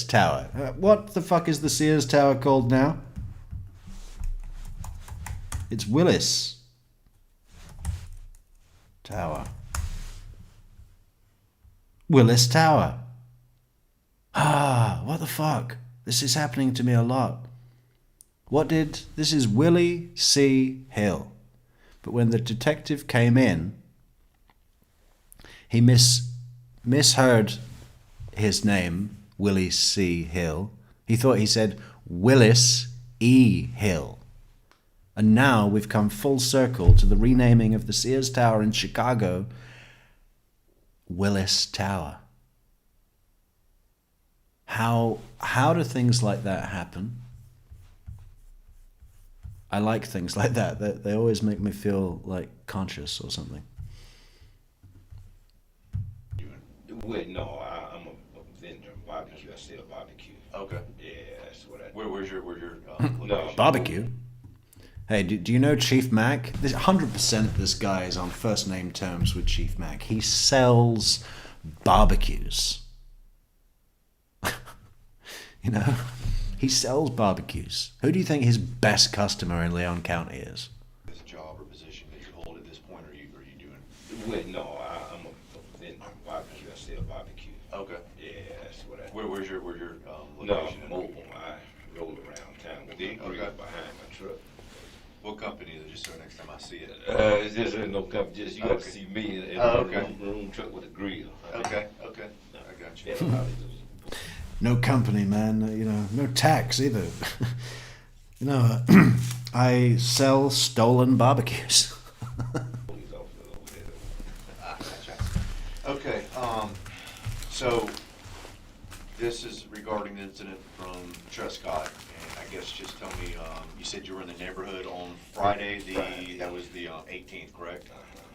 Tower. What the fuck is the Sears Tower called now? It's Willis Tower. Willis Tower. Ah, what the fuck? This is happening to me a lot. This is Willie C. Hill. But when the detective came in, he misheard his name, Willie C. Hill. He thought he said Willis E. Hill. And now we've come full circle to the renaming of the Sears Tower in Chicago, Willis Tower. How do things like that happen? I like things like that. They always make me feel like conscious or something. Well, no, I'm a vendor of barbecue. I sell barbecue. Okay. Yeah, that's what I do. Where's your No. Barbecue? Hey, do you know Chief Mac? 100% this guy is on first name terms with Chief Mac. He sells barbecues. You know? He sells barbecues. Who do you think his best customer in Leon County is? This job or position that you hold at this point, or are you doing? Well, no, I'm a vendor of barbecue. I sell barbecue. Okay. Yeah, that's what I do. Where's your No, location? mobile. I roll around town with the grill behind my truck. What company is it? Just so next time I see it. It's just no company. Just you got Okay. to see me in Oh, a okay. room truck with a grill. Okay. I got you. Yeah, No company, man. You know, no tax either. You know, I sell stolen barbecues. Okay. So this is regarding the incident from Trescott, and I guess just tell me. You said you were in the neighborhood on Friday. That was the 18th, correct?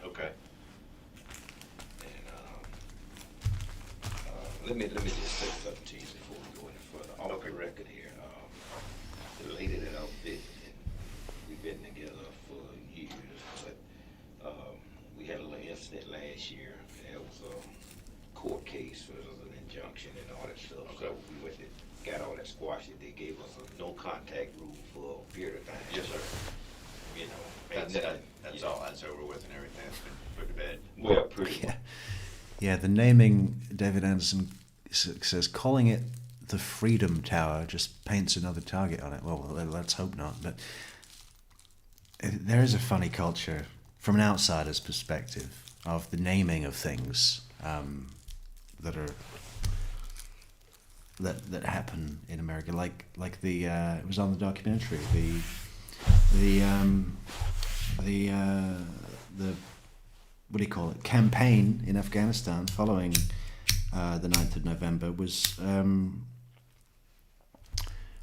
Okay. And let me just say something to you before we go any further. Off the record here, the lady that I'm visiting, we've been together for years, but we had a little incident last year. There was a court case, there was an injunction and all that stuff. So we went and got all that squashed. They gave us a no contact rule for a period of time. Yes, sir. You know, That's all. That's over with and everything. It's been put to bed. well, pretty much. Yeah, the naming, David Anderson says, calling it the Freedom Tower just paints another target on it. Well, let's hope not. But there is a funny culture, from an outsider's perspective, of the naming of things that happen in America. Like the it was on the documentary, what do you call it, campaign in Afghanistan following the 9th of November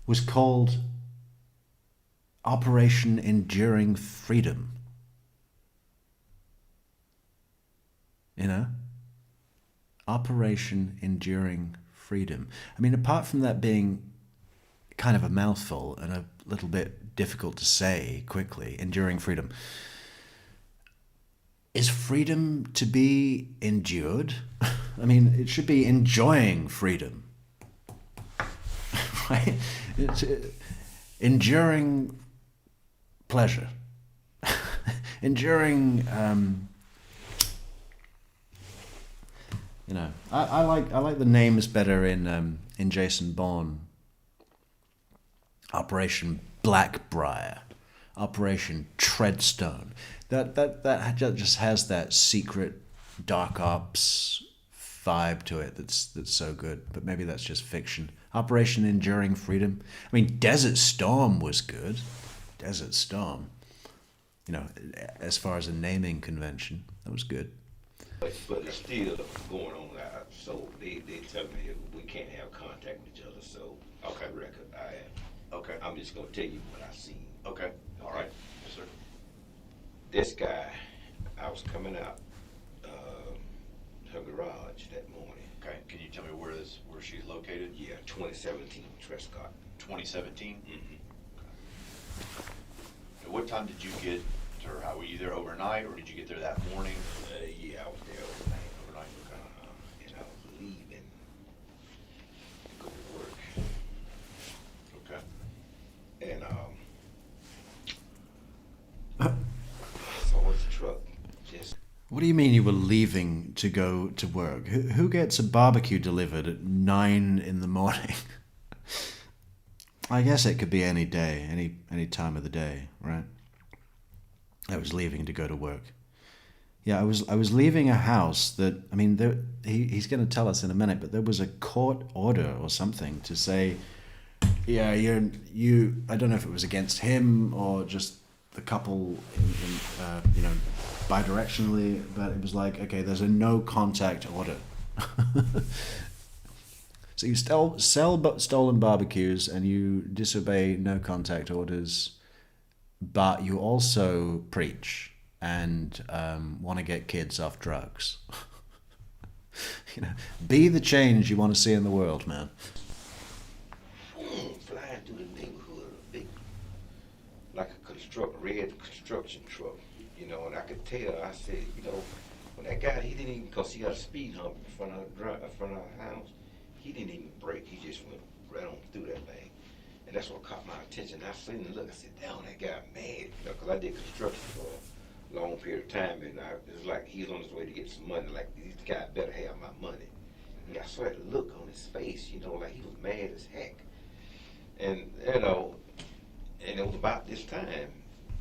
was called Operation Enduring Freedom. You know? Operation Enduring Freedom. I mean, apart from that being kind of a mouthful and a little bit difficult to say quickly, enduring freedom. Is freedom to be endured? I mean, it should be enjoying freedom. Right? It's enduring pleasure. Enduring, you know, I like the names better in Jason Bourne. Operation Blackbriar, Operation Treadstone. That just has that secret dark ops vibe to it that's so good. But maybe that's just fiction. Operation Enduring Freedom. I mean, Desert Storm was good. Desert Storm. You know, as far as a naming convention, that was good. But it's still going on. So they tell me we can't have contact with each other. So Okay. off the record, Okay. I'm just gonna tell you what I seen. Okay. All right. Yes, sir. This guy, I was coming out her garage that morning. Okay. Can you tell me where she's located? Yeah, 2017 Trescott. 2017. Mm-hmm. At what time did you get to her? How were you there overnight, or did you get there that morning? Yeah, I was there overnight. Overnight. Okay. And I was leaving to go to work. Okay. And I saw his truck just. What do you mean you were leaving to go to work? Who gets a barbecue delivered at 9 in the morning? I guess it could be any day, any time of the day, right? I was leaving to go to work. Yeah, I was leaving a house that, I mean, he's going to tell us in a minute, but there was a court order or something to say, yeah, you. I don't know if it was against him or just the couple, you know, bidirectionally, but it was like, okay, there's a no contact order. So you sell stolen barbecues and you disobey no contact orders, but you also preach and want to get kids off drugs. You know, be the change you want to see in the world, man. Flying through the neighborhood, a big, like a red construction truck, you know, and I could tell. I said, you know, when that guy, he didn't even, cause he got a speed hump in front of our house. He didn't even brake. He just went right on through that thing, and that's what caught my attention. I seen the look. I said, "Damn, that guy mad," you know, cause I did construction for a long period of time, and it was like he was on his way to get some money. Like, these guys better have my money. And I saw that look on his face, you know, like he was mad as heck. And, you know, and it was about this time,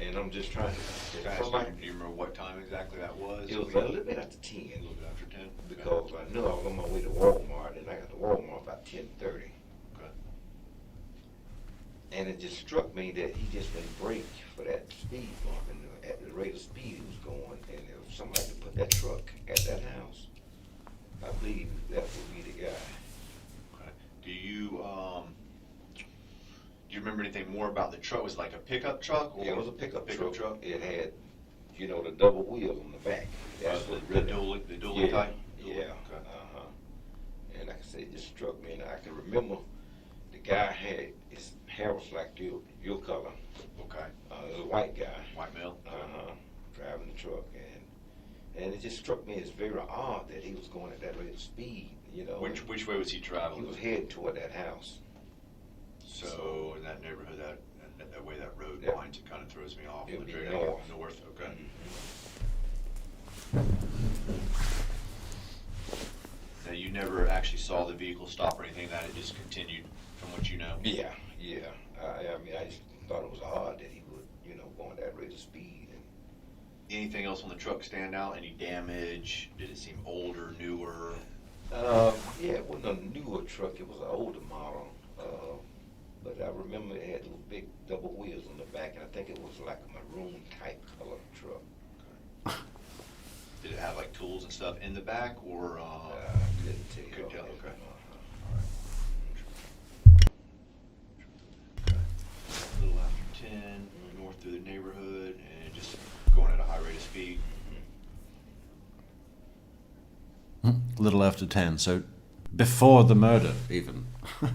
and I'm just trying to. Do you remember what time exactly that was? It was a little bit after 10. A little bit after 10. Because I knew I was on my way to Walmart, and I got to Walmart about 10:30. Okay. And it just struck me that he just been braked for that speed bump, and at the rate of speed he was going, and if somebody could put that truck at that house, I believe that would be the guy. Okay. Do you remember anything more about the truck? Was it like a pickup truck? Or Yeah, it was a pickup truck. truck. It had, you know, the double wheels on the back. That's what The really. dually Yeah, type? yeah. Okay. And like I said, it just struck me, and I can remember the guy had, his hair was like your color. Okay. It was a white guy. White male? Driving the truck, and it just struck me as very odd that he was going at that rate of speed, you know. Which way was he He traveling? was heading toward that house. So in that neighborhood, that way that road Yeah. winds, it kind of throws me off. It would be Very north. North, okay. Now, you never actually saw the vehicle stop or anything, that it just continued from what you know? Yeah. I mean, I just thought it was odd that he would, you know, go at that rate of speed. And Anything else on the truck stand out? Any damage? Did it seem older, newer? yeah, it wasn't a newer truck. It was an older model. But I remember it had little big double wheels on the back, and I think it was like a maroon type color truck. Did it have like tools and stuff in the back, or? Couldn't tell you. Couldn't tell, Okay. okay. A little after 10, north through the neighborhood, and just going at a high rate of speed. A little after 10, so before the murder, even. And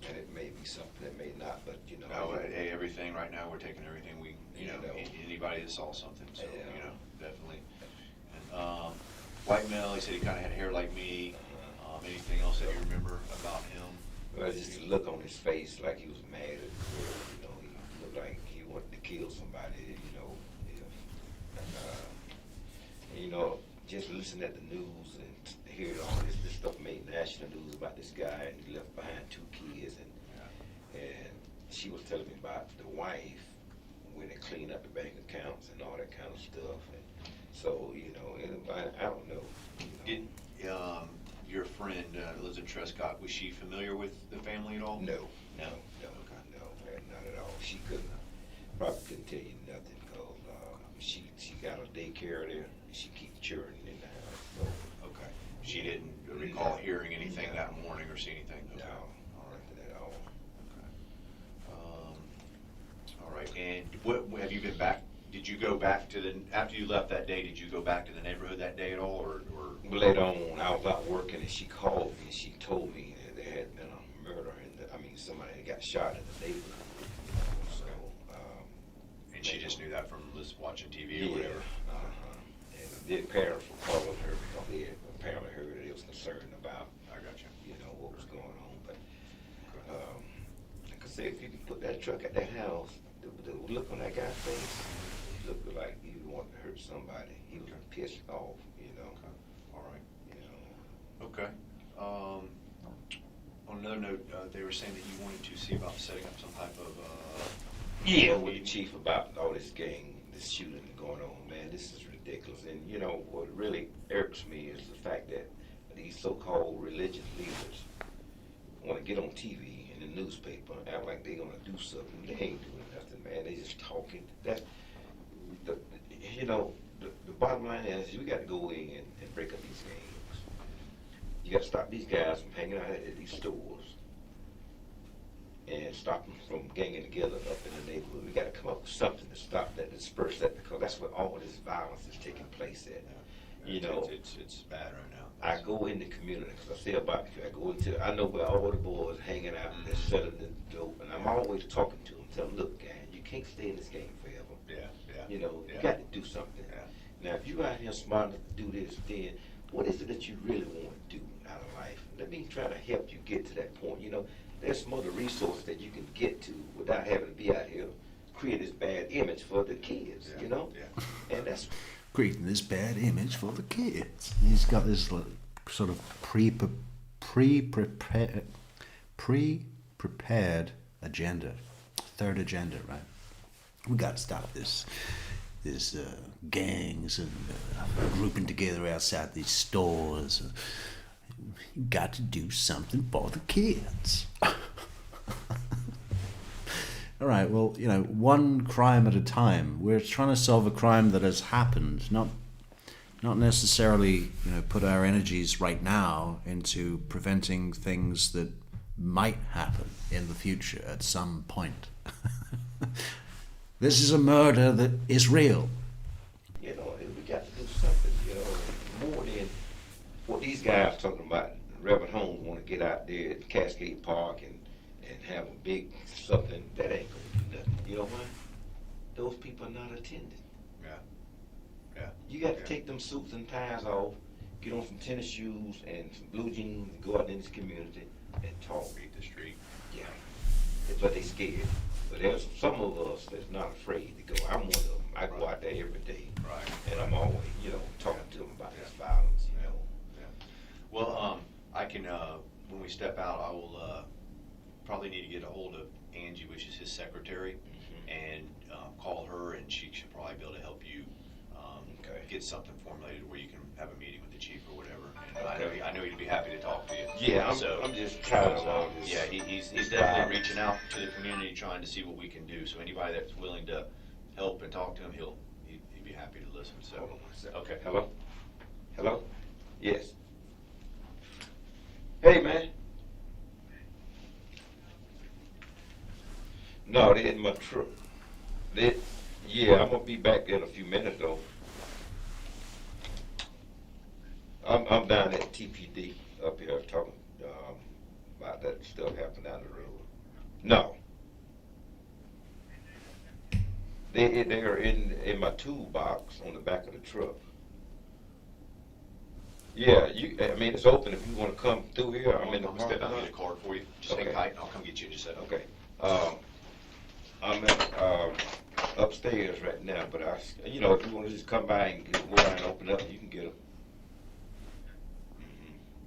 it may be something, it may not, but you know. No, hey, everything right now, we're taking everything we, anybody that saw something, so, Yeah. Definitely. And, white male, he said he kinda had hair like me. Anything else that you remember about him? Well, just the look on his face, like he was mad at the world, you know, he looked like he wanted to kill somebody, you know, and, you know, just listening at the news and hearing all this stuff made national news about this guy, and he left behind 2 kids, and she was telling me about the wife when they cleaned up the bank accounts and all that kind of stuff, and so, you know, anybody, I don't know. Did, your friend, lives in Trescott, was she familiar with the family at all? No, No? no, not at all. She probably couldn't tell you nothing, because she got a daycare there, and she keeps children in the house, so. Okay. She didn't recall hearing anything that morning or see anything? Okay. No, All right. nothing at all. Okay. All right, and what, have you been back, did you go back to after you left that day, did you go back to the neighborhood that day at all, or? But later on, I was out working, and she called me, and she told me that there had been a murder, somebody had got shot in the neighborhood, so. And she just knew that from watching TV or Yeah, whatever? and the parents were calling her because they had apparently heard that they was concerned about, I got you. what was going on, but, like I said, if you can put that truck at that house, the look on that guy's face, he looked like he wanted to hurt somebody, he was pissed off, Okay. All right. you know. Okay. On another note, they were saying that you wanted to see about setting up some type of, Yeah, with the chief about all this gang, this shooting going on, man, this is ridiculous. And you know, what really irks me is the fact that these so-called religious leaders want to get on TV and the newspaper and act like they're going to do something. They ain't doing nothing, man. They just talking. The bottom line is we got to go in and break up these gangs. You got to stop these guys from hanging out at these stores and stop them from ganging together up in the neighborhood. We got to come up with something to stop that, disperse that, because that's where all this violence is taking place at. You know, it's bad right now. I go in the community, because I say about it, I know where all the boys hanging out and they're selling the dope, and I'm always talking to them, tell them, look, guys, you can't stay in this game forever. Yeah. You know, you got to do something. Now, if you out here smart enough to do this, then what is it that you really want to do out of life? Let me try to help you get to that point. You know, there's some other resources that you can get to without having to be out here creating this bad image for the kids, you know? Yeah. And that's Creating this bad image for the kids. He's got this sort of pre-prepared agenda, third agenda, right? We got to stop this gangs and grouping together outside these stores. You got to do something for the kids. All right, well, one crime at a time. We're trying to solve a crime that has happened, not necessarily, put our energies right now into preventing things that might happen in the future at some point. This is a murder that is real. we got to do something, more than what these guys talking about. Reverend Holmes want to get out there at Cascade Park and have a big something. That ain't going to do nothing. You know why? Those people are not attending. Yeah. You got to take them suits and ties off, get on some tennis shoes and some blue jeans, and go out in this community and talk. Beat the street. Yeah. But they scared. But there's some of us that's not afraid to go. I'm one of them. I go out there every day. Right. And I'm always, talking to them about this violence, Yeah. Well, I can, when we step out, I will probably need to get a hold of Angie, which is his secretary, and call her, and she should probably be able to help you get something formulated where you can have a meeting with the chief or whatever. And I know he'd be happy to talk to you. Yeah, I'm just tired of all this. Yeah, he's definitely reaching out to the community, trying to see what we can do. So anybody that's willing to help and talk to him, he'd be happy to listen, so. Hold on one second. Okay. Hello? Hello? Yes. Hey, man. No, they in my truck. Yeah, I'm gonna be back in a few minutes though. I'm down at TPD up here talking about that stuff happening down the road. No. They're in my toolbox on the back of the truck. Yeah, I mean, it's open if you want to come through here. I'm in the I'm stepping out parking and get a lot. card for you. Just hang Okay. tight and I'll come get you in just a second. Okay. I'm upstairs right now, but if you want to just come by and go around and open up, you can get them.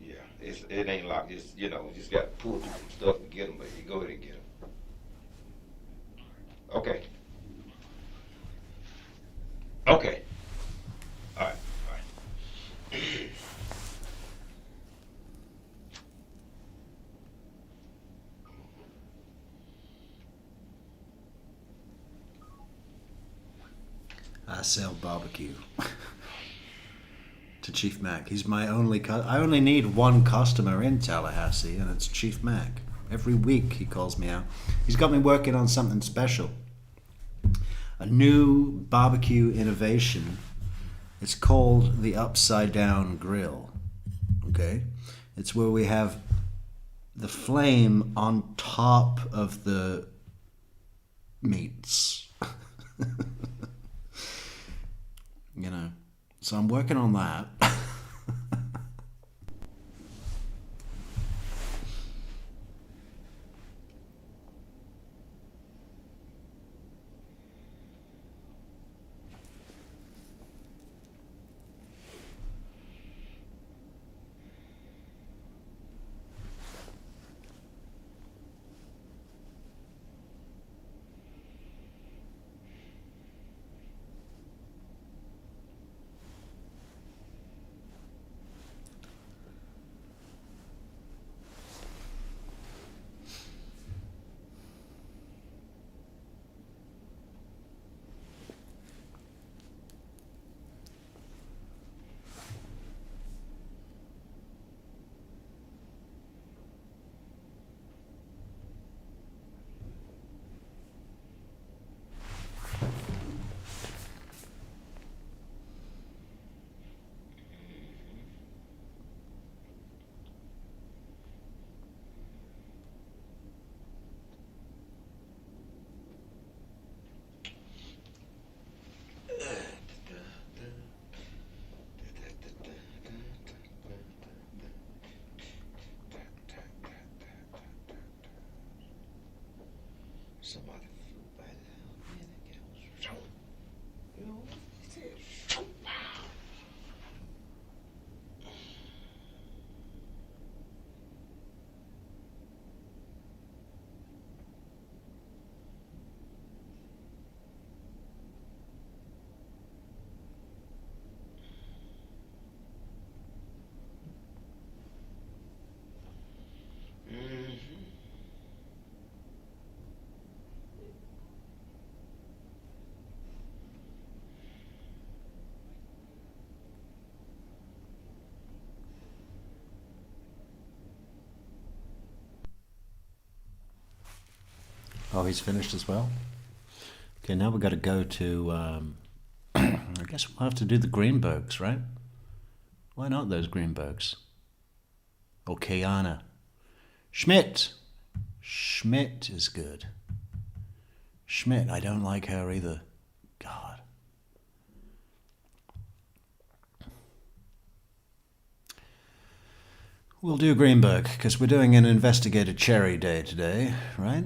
Yeah, it ain't locked. It's you just got to pull through some stuff and get them, but you go ahead and get them. Okay. Okay. All right. All right. I sell barbecue to Chief Mac. He's my only. I only need one customer in Tallahassee, and it's Chief Mac. Every week he calls me out. He's got me working on something special. A new barbecue innovation. It's called the Upside Down Grill. Okay, it's where we have the flame on top of the meats. So I'm working on that. Somebody flew by there and it was shoo. You know, it said shoo. Oh, he's finished as well? Okay, now we've got to go to, I guess we'll have to do the Greenbergs, right? Why not those Greenbergs? Or Kiana. Schmidt! Schmidt is good. Schmidt, I don't like her either. God. We'll do Greenberg, because we're doing an investigator cherry day today, right?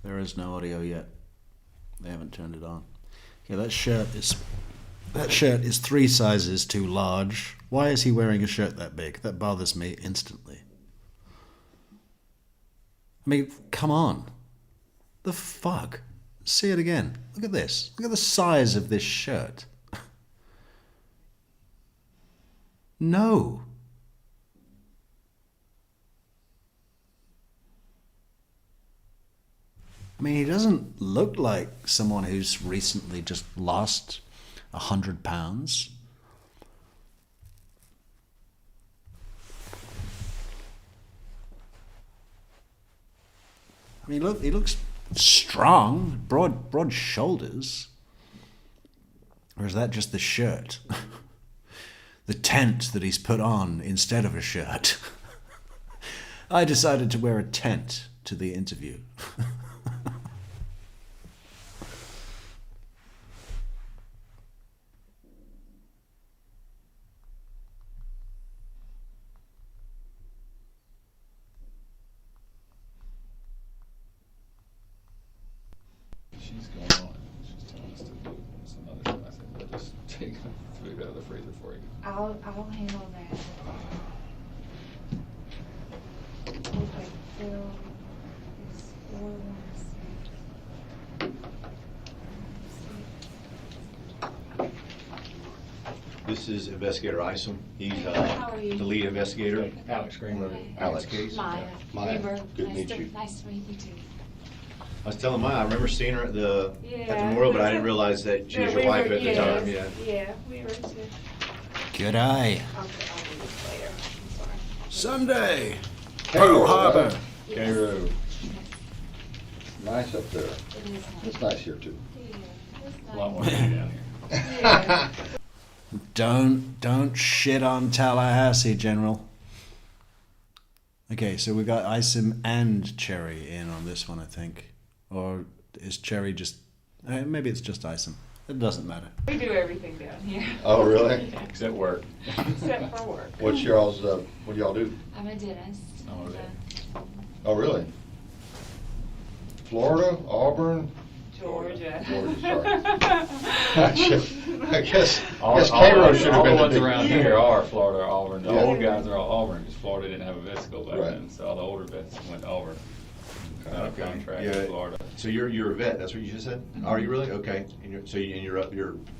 There is no audio yet. They haven't turned it on. Okay, that shirt is 3 sizes too large. Why is he wearing a shirt that big? That bothers me instantly. I mean, come on. The fuck? See it again. Look at this. Look at the size of this shirt. No. mean, he doesn't look like someone who's recently just lost 100 pounds. I mean, he looks strong, broad shoulders. Or is that just the shirt? The tent that he's put on instead of a shirt. I decided to wear a tent to the interview. She's going on. She's telling us to do some other stuff. I said, "We'll just take food out of the freezer for you." I'll handle that. Okay, Phil is 416. This is Investigator Isom. He's How are you? the lead investigator. Alex Greenberg. Alex. Maya. Maya, Weber. good to Nice meet you. Nice to meet you too. I was telling Maya, I remember seeing her at the Yeah. memorial, but I didn't realize that she was your wife at the time. Yeah. Yeah, we were too. Good eye. I'll do this later. I'm sorry. Sunday. Cairo, Pearl Harbor. right? Cairo. Nice up there. It is nice. It's nice here too. Yeah, it's A lot more nice. to do down here. Yeah. Don't shit on Tallahassee, General. Okay, so we got Isom and Cherry in on this one, I think. Or is Cherry just... maybe it's just Isom. It doesn't matter. We do everything down here, Oh, really? Except work. except for work. What's y'all's, what do y'all do? I'm a dentist. Oh, really? Oh, really? Florida, Auburn? Georgia. Georgia, sorry. I guess All Cairo should have all been the ones the big- around here are Florida or Auburn. The Yeah. old guys are all Auburn because Florida didn't have a vet school back Right. then, so all the older vets went to Auburn. Got a Okay. contract Yeah. in Florida. So you're a vet. That's what you just said. Are you really? Okay. And your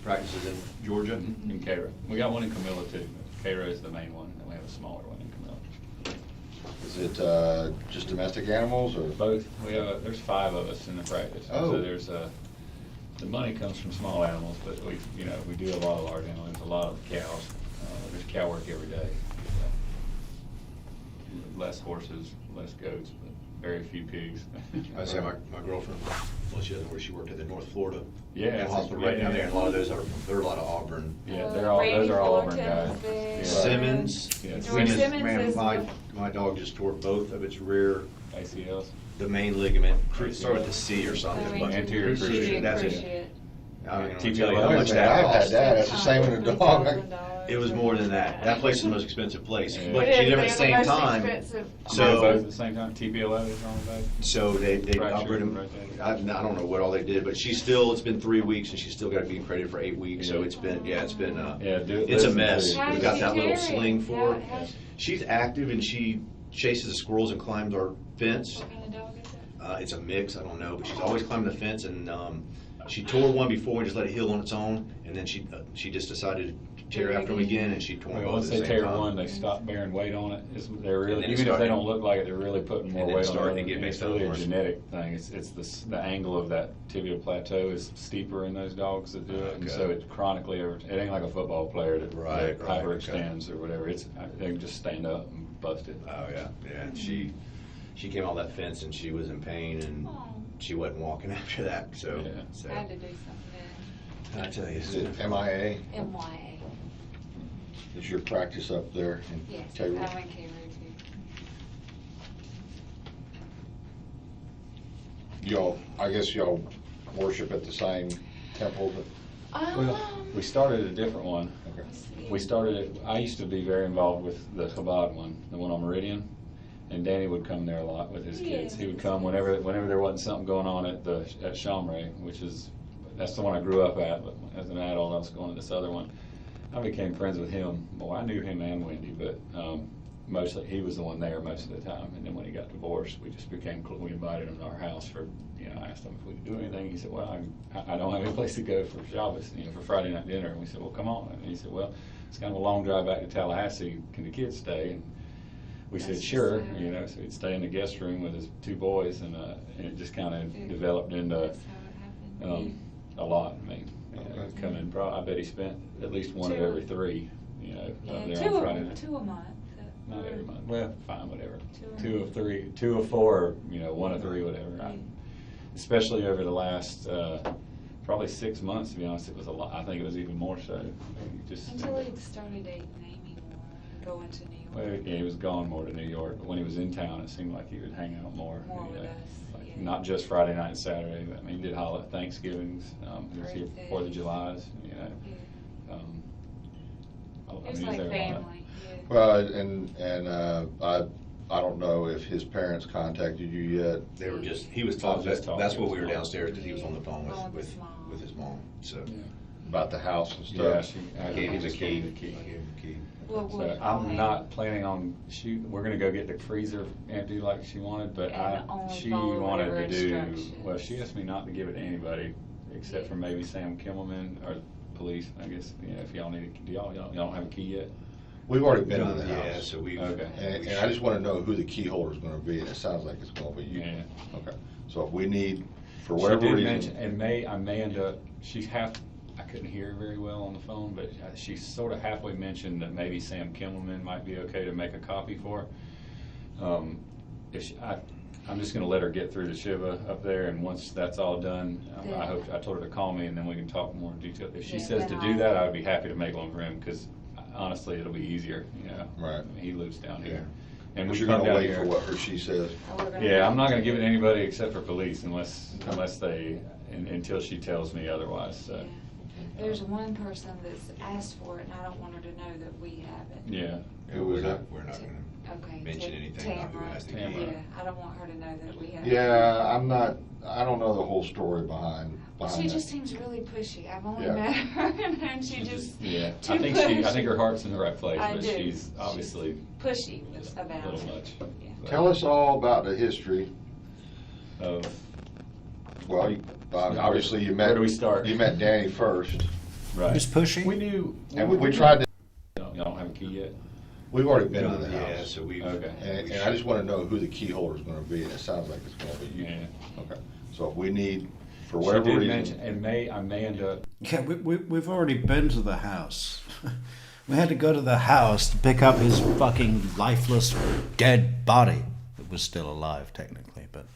practice is in Georgia. In Cairo. We got one in Camilla too. Cairo is the main one, and we have a smaller one in Camilla. Is it just domestic animals or? Both. We have there's 5 of us in the practice. Oh. So there's the money comes from small animals, but we do a lot of large animals. There's a lot of cows. There's cow work every day. Less horses, less goats, but very few pigs. I say my girlfriend, well, she doesn't know where she worked at the North Florida Yeah, hospital right down there, and a lot of those there are a lot of Auburn. Yeah, those are all Auburn guys. Randy Yeah. Simmons. Yeah, George Simmons Man, is my dog just tore both of its rear, ACLs. the main ligament. Start with the C or something. but Anterior cruciate, cruciate. that's it. Cruciate. I don't even TPL. tell you how Wait a much minute, that I've had cost. that. That's the same in a dog. It was more than that. That place is the most expensive place. Yeah. But It she is, did it at they're the same most time. expensive. Both So, at the same time, TPLO is on the back. so they Fracture offered him. right there. I don't know what all they did, but it's been 3 weeks and she's still got to be accredited for 8 weeks. So it's been Yeah, it's a listen mess. to- How We does got she that little carry? sling for her. How- She's active and she chases the squirrels and climbs our fence. What kind of dog is it? It's a mix, I don't know, but she's always climbing the fence, and she tore one before and just let it heal on its own, and then she just decided to tear after them again, and she tore them Well, both once at they the same tear time. one, they stop bearing weight on it. They're really, then it even if started- they don't look like it, they're really putting more and then weight it on started it. to get And mixed it's really up a worse. genetic thing. It's the angle of that tibial plateau is steeper in those dogs that do it, and Okay. so it chronically, it ain't like a football player that Right, right, hyperextends or whatever. They can just stand up and bust it. Oh, yeah, yeah, and she came on that fence and she was in pain, and Oh. she wasn't walking after that, so. Yeah. so Had to do something I tell you. Is it MIA? MYA. Is your practice up there in Yes, I'm Cairo? in Cairo too. I guess y'all worship at the same temple that, Well, we started a different one. okay. I used to be very involved with the Chabad one, the one on Meridian, and Danny would come there a lot with his kids. He would come whenever there wasn't something going on at Shamray, that's the one I grew up at, but as an adult I was going to this other one. I became friends with him. Boy, I knew him and Wendy, but mostly he was the one there most of the time. And then when he got divorced, we just became we invited him to our house for, I asked him if we could do anything. He said, well, I don't have any place to go for Shabbos, for Friday night dinner. And we said, well, come on. And he said, well, it's kind of a long drive back to Tallahassee. Can the kids stay? And we said, That's sure, just you know, so he'd stay in the guest room with his two boys, and it just kind of developed into That's how it happened. a lot. I mean, you know, come in, I bet he spent at least one of Two. every three, you know, Yeah, up there two on Friday night. two a month. Not every month. Well, fine, whatever. Two. Two of three, 2 of 4, or, you know, 1 of 3, whatever. Especially over the last probably 6 months, to be honest, it was a lot. I think it was even more so. Just Until he started dating Amy more and going to New York. well, yeah, he was gone more to New York, but when he was in town, it seemed like he would hang out more. More you with know, us, like yeah. not just Friday night and Saturday. But, I mean, he did Thanksgivings. He was here for 4th of July's. You know. Yeah. I It was mean, like there a lot. family, yeah. Well, and I don't know if his parents contacted you yet. They were just, he was I was talking, just talking that's to what his we were mom. downstairs, because he was on the phone Oh, with with his mom. with his mom, so. Yeah. About the house and Yeah, stuff. I gave him the key. the I gave him the key. Well, So we'll I'm only- not planning on we're gonna go get the freezer empty like she wanted, but And only she follow wanted whatever to do, instructions. well, she asked me not to give it to anybody except for maybe Sam Kimmelman or police, I guess, you know, if y'all need do y'all don't have a key yet? We've already been to the Yeah, house. so we. Okay. And I just want to know who the key holder's going to be, and it sounds like it's going to be you. Yeah. Okay. So if we need, for She whatever did reason. mention, I may end up, I couldn't hear her very well on the phone, but she sort of halfway mentioned that maybe Sam Kimmelman might be okay to make a copy for her. I'm just gonna let her get through to Shiva up there, and once that's all done, I told her to call me, and then we can talk more in detail. If she Yeah, says then to do I'll- that, I would be happy to make one for him, because honestly, it'll be easier, you know? Right. I mean, he lives down here. And But we you're come going to down wait here. for what she says. Oh, we're gonna- Yeah, I'm not gonna give it to anybody except for police unless until she tells me otherwise, so. Yeah. There's one person that's asked for it, and I don't want her to know that we have it. Yeah. Who was that? We're not gonna Okay. mention anything about who Tamara. has the Tamara. key. Yeah, I don't want her to know that we have it. Yeah, I don't know the whole story behind She that. just seems really pushy. I've only Yeah. met her, and she just Yeah, too I think pushy. her heart's in the right place, I but do. she's obviously pushy just about a little it. much. Yeah. Tell us all about the history. Of, Well, obviously you met. Where do we start? You met Danny first, right. Who's pushing? We knew. and we tried to. Y'all don't have a key yet? We've already been to the Yeah, house. so we. Okay. And I just want to know who the key holder's going to be, and it sounds like it's going to be you. Yeah. Okay. So if we need, for She whatever did reason. mention, and I may end up, Yeah, we've already been to the house. We had to go to the house to pick up his fucking lifeless, dead body. It was still alive, technically, but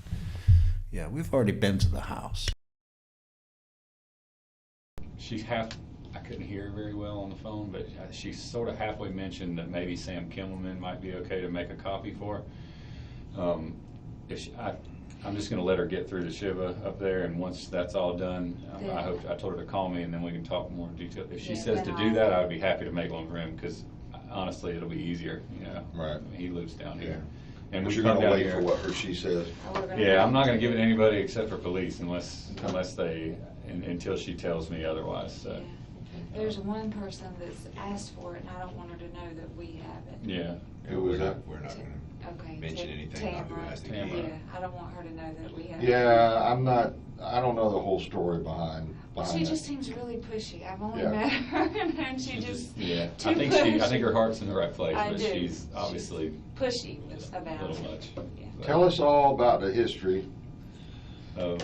yeah, we've already been to the house. I couldn't hear her very well on the phone, but she sort of halfway mentioned that maybe Sam Kimmelman might be okay to make a copy for her. I'm just gonna let her get through to Shiva up there, and once that's all done, I told her to call me, and then we can talk more in detail. If she Yeah, says to then do I'll- that, I would be happy to make one for him, because honestly, it'll be easier, you know? Right. I mean, he lives down here. Yeah. And But we you're come going to down wait here. for what she says. Oh, we're gonna- Yeah, I'm not gonna give it to anybody except for police unless until she tells me otherwise, so. Yeah. There's one person that's asked for it, and I don't want her to know that we have it. Yeah. Who was that? We're not gonna Okay. mention anything about who Tamara. has the Tamara. key. Yeah, I don't want her to know that we have it. Yeah, I don't know the whole story behind She that. just seems really pushy. I've only Yeah. met her, and she just Yeah, too I think pushy. her heart's in the right place, I but do. she's obviously pushy just a about little it. much. Yeah. Tell us all about the history. Of,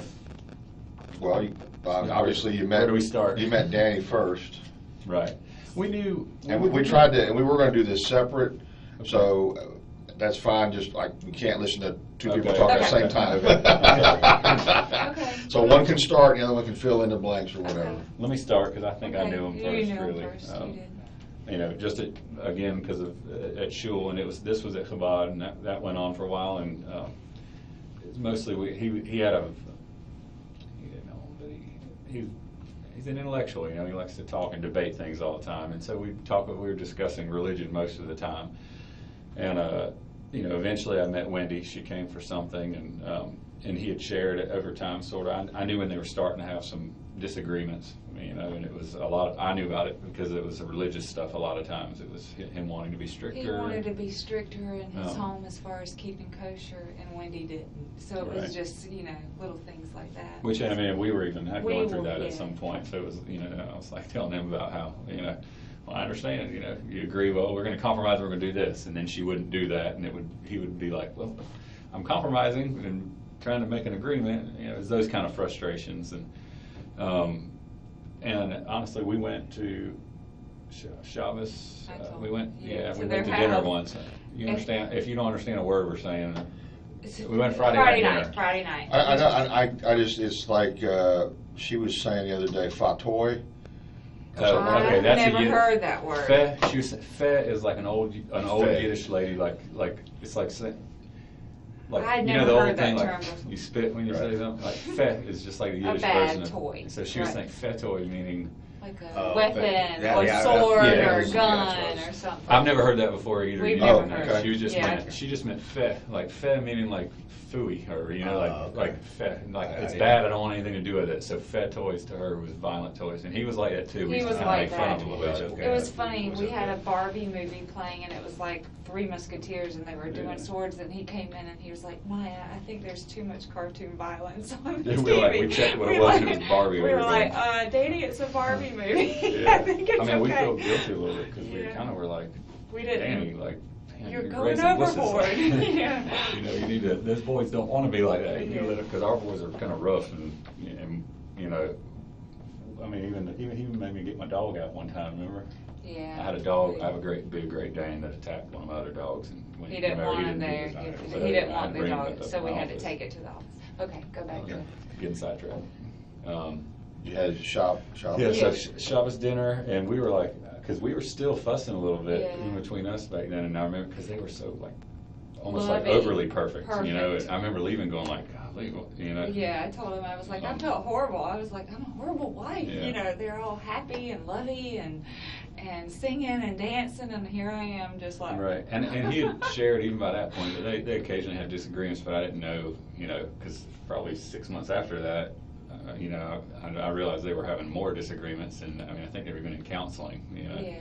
Well, obviously you met. Where do we start? You met Danny first, right. We knew. and we tried to, and we were going to do this separate. So that's fine. Just like we can't listen to two people Okay. talking at the Okay. same time. Okay. So one can start, and the other one can fill in the blanks or whatever. Okay. Let me start, because I think I Okay. knew him You first, knew him really. first, you did. You know, just again, because of at Shul, and this was at Chabad, and that went on for a while, and it's mostly he had a, he didn't know, but he's an intellectual, you know, he likes to talk and debate things all the time, and so we were discussing religion most of the time, and you know, eventually I met Wendy. She came for something, and he had shared it over time, sort of. I knew when they were starting to have some disagreements, you know, and it was a lot. I knew about it because it was religious stuff. A lot of times, it was him wanting to be stricter. He wanted to be stricter in his Oh. home as far as keeping kosher, and Wendy didn't. So it Right. was just, little things like that. Which, I mean, we were even We going through were, that at yeah. some point. So it was, I was like telling him about how, well, I understand, you agree, well, we're gonna compromise, we're gonna do this, and then she wouldn't do that, and he would be like, well, I'm compromising and trying to make an agreement, it's those kind of frustrations, and honestly, we went to Shabbos, we went to to their dinner house. once. You understand, if you don't understand a word we're saying, we went Friday night. Friday night. I just, it's like, she was saying the other day, fatoy. Okay, that's I've never heard that word. Feh, she was feh is like an old Feh. Yiddish lady, like it's like I'd you know never the old heard thing, that like term before. you spit when you say something. Like feh is just like a Yiddish bad version of toy. So she was Right. saying fetoy, meaning Like a Oh, weapon yeah, or yeah, sword yeah, or yeah, gun that's what or something. I've never heard that before either. We've you never know, heard it. She just meant feh, like feh meaning like fooey, or Okay. like feh, like it's Yeah. bad. I don't want anything to do with it. So feh toys to her was violent toys, and he was like that too. We He used was to kinda like make fun that. of him a little bit. It was funny. We had a Barbie movie playing, and it was like Three Musketeers, and they were doing Yeah. swords. And he came in, and he was like, "Maya, I think there's too much cartoon violence on the Yeah, TV." we checked what it was, and it was Barbie. We were like, going, "Daddy, it's a Barbie movie. Yeah. I think it's I mean, we okay." feel guilty a little bit because we Yeah. kind of were like, We didn't. Danny, like, man, You're going raising wusses. overboard. Yeah. You need to. Those boys don't want to be like that. You Yeah. know, because our boys are kind of rough, and I mean, even made me get my dog out one time. Remember? Yeah. I had a dog. I have a big Great Dane that attacked one of my other dogs, and when He didn't want him do there. his own, He so didn't I want had to the bring him dog, up to so we my had to office. take it to the office. Okay, go back to Okay, it. getting sidetracked. You had shop. Yeah, so Yeah. Shabbos dinner, and we were like, because we were still fussing a little bit Yeah. in between us back then, and I remember because they were so like, almost like Loving. overly perfect, you know. Perfect. I remember leaving going like, golly, you know. Yeah, I told him, I was like, I felt horrible. I was like, I'm a horrible wife. Yeah. You know, they're all happy and lovey and singing and dancing, and here I am just like. Right, and he had shared even by that point that they occasionally had disagreements, but I didn't know, because probably 6 months after that, I realized they were having more disagreements, and I mean, I think they were even in counseling, Yeah.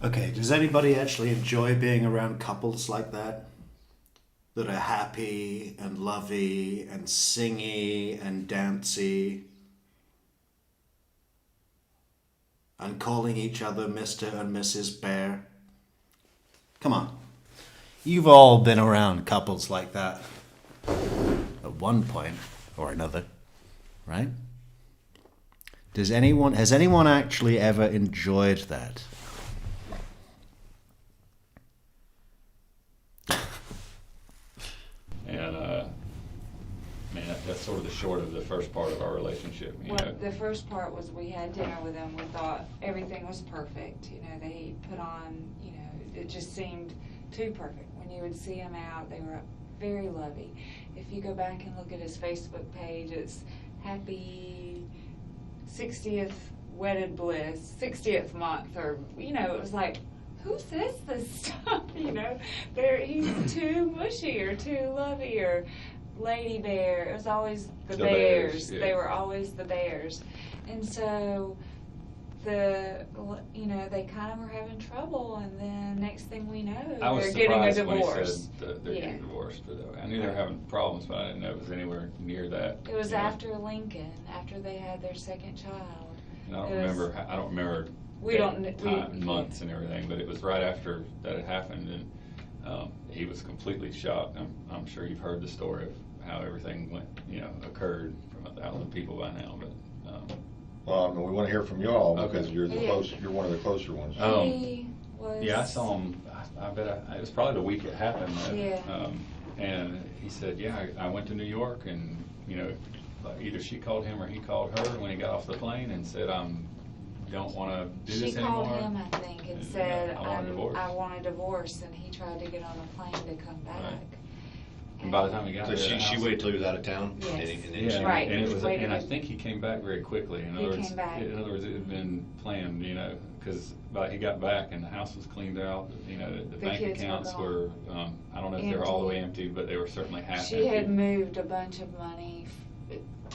Okay, does anybody actually enjoy being around couples like that? That are happy and lovey and singy and dancy and calling each other Mr. and Mrs. Bear? Come on. You've all been around couples like that at one point or another, right? Has anyone actually ever enjoyed that? And man, that's sort of the short of the first part of our relationship, you know. Well, the first part was we had dinner with them. We thought everything was perfect. You know, they put on, it just seemed too perfect. When you would see them out, they were very lovey. If you go back and look at his Facebook page, it's happy 60th wedded bliss, 60th month, or, it was like, who says this stuff, he's too mushy or too lovey or lady bear. It was always the bears. Yeah. They were always the bears. And so they kind of were having trouble, and then next thing we know, I was they're getting a surprised when he divorce. said that they're Yeah. getting divorced, but I knew they were having problems, but I didn't know it was anywhere near that. It was you know. after Lincoln, after they had their second child. And I it was- don't remember We don't- time, months and everything, but it was right after that had happened, and he was completely shocked. I'm sure you've heard the story of how everything went, occurred from 1,000 people by now, but. We want to hear from y'all because Okay. you're Yeah. you're one of the closer ones. He was. Yeah, I saw him. I bet it was probably the week it happened. Yeah. And he said, "Yeah, I went to New York, and either she called him or he called her when he got off the plane and said, don't want to do She this anymore." called him, I think, and And, said, I want a divorce. I want a divorce, and he tried to get on a plane to come back. Right. And by the time he got So there, she waited till he was out of town? Yes. And then Yeah, she. Right. and he waited and I with- think he came back very quickly. In He other words, came back. it had been planned, because he got back and the house was cleaned out. The bank kids were accounts gone. were, I don't know if they were all the way empty, but they were certainly half She had empty. moved a bunch of money.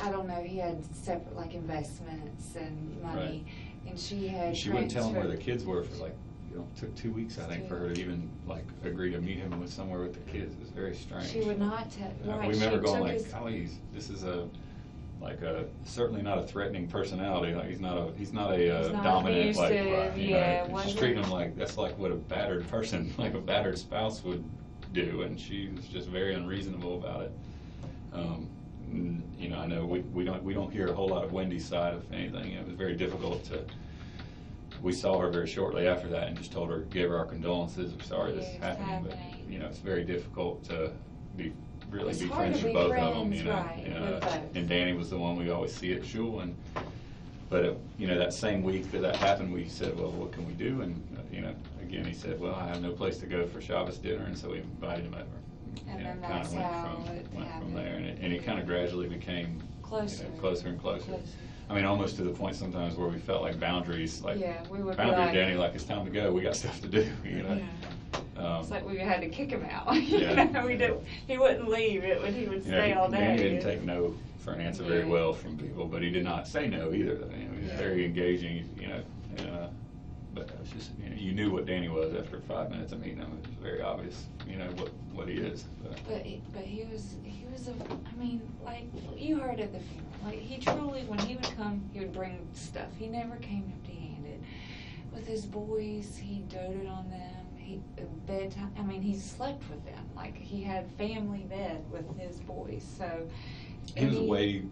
I don't know, he had separate, like, investments and money, and she had She wouldn't tell him where the transferred- kids were for it took 2 weeks, I think, for her to even agree to meet him with somewhere with the kids. It was very strange. She would not tell. We Right, remember she going took like, his- golly, this is a like certainly not a threatening personality. Like he's not a He's not dominant, abusive, you yeah, know, wasn't- she's treating him like that's like what a battered person, like a battered spouse would do, and she was just very unreasonable about it. You know, I know we don't hear a whole lot of Wendy's side of anything. It was very difficult to. We saw her very shortly after that and just told her, gave her our condolences. We're sorry this is It's happening, but you know, it's very difficult to really It's be hard friends to with be both of them. friends, You know, right, with both. and Danny was the one we always see at shul, but you know, that same week that happened, we said, well, what can we do? And you know, again, he said, well, I have no place to go for Shabbos dinner, and so we invited him over. And You know, then kinda that's went how from- it went happened. from there, and it kind of gradually became Closer. you know, closer and closer. I mean, almost to the point sometimes where we felt like boundaries, like Yeah, we would be boundary like- Danny, like it's time to go. We got stuff to do. You know. It's like we had to kick him out. You Yeah. know, he wouldn't leave. He would You know, stay all day. Danny didn't take no for an answer very Yeah. well from people, but he did not say no either. You know, he was Yeah. very engaging. You know, but it was just you knew what Danny was after 5 minutes of meeting him. It was very obvious. You know what he is. But he was I mean, like you heard at the funeral, like he truly, when he would come, he would bring stuff. He never came empty-handed. With his boys, he doted on them. Bedtime. I mean, he slept with them. Like he had family bed with his boys. So He was way.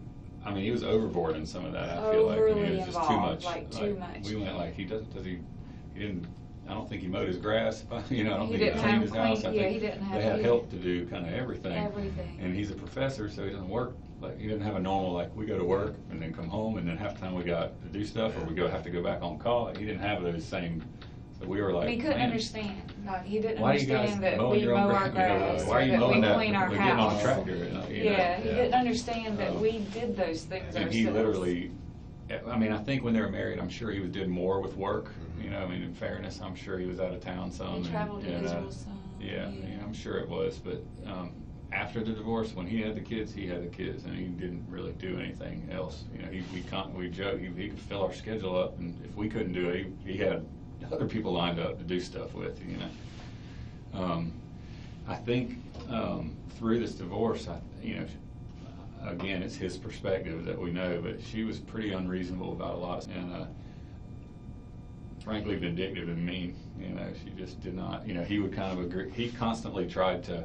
I mean, he was overboard in some of that. I feel like I mean, Overly it was just too involved, much. like, too much. We went like he didn't. I don't think he mowed his grass. You know, I don't He think he didn't cleaned have his house. clean- I yeah, think he didn't have they had to- help to do kind of everything. Everything. And he's a professor, so he doesn't work like he doesn't have a normal like we go to work and then come home and then half the time we got to do stuff or we have to go back on call. He didn't have those same. So we were like, he couldn't man, understand. No, he didn't why are you guys understand that mowing we your mow own our grass? You know, grass, why are or you that mowing we that? clean our We're getting on a house. tractor. You know, Yeah, he didn't understand that we did those things And ourselves. he literally, I mean, I think when they were married, I'm sure he did more with work. You know, I mean, in fairness, I'm sure he was out of town some. He traveled to and, Israel some. Yeah, I'm sure it was. But after the divorce, when he had the kids, and he didn't really do anything else. You know, we joke he could fill our schedule up, and if we couldn't do it, he had other people lined up to do stuff with. You know, I think through this divorce, you know. Again, it's his perspective that we know, but she was pretty unreasonable about a lot, and frankly vindictive and mean. You know, she just did not. You know, he would kind of agree. He constantly tried to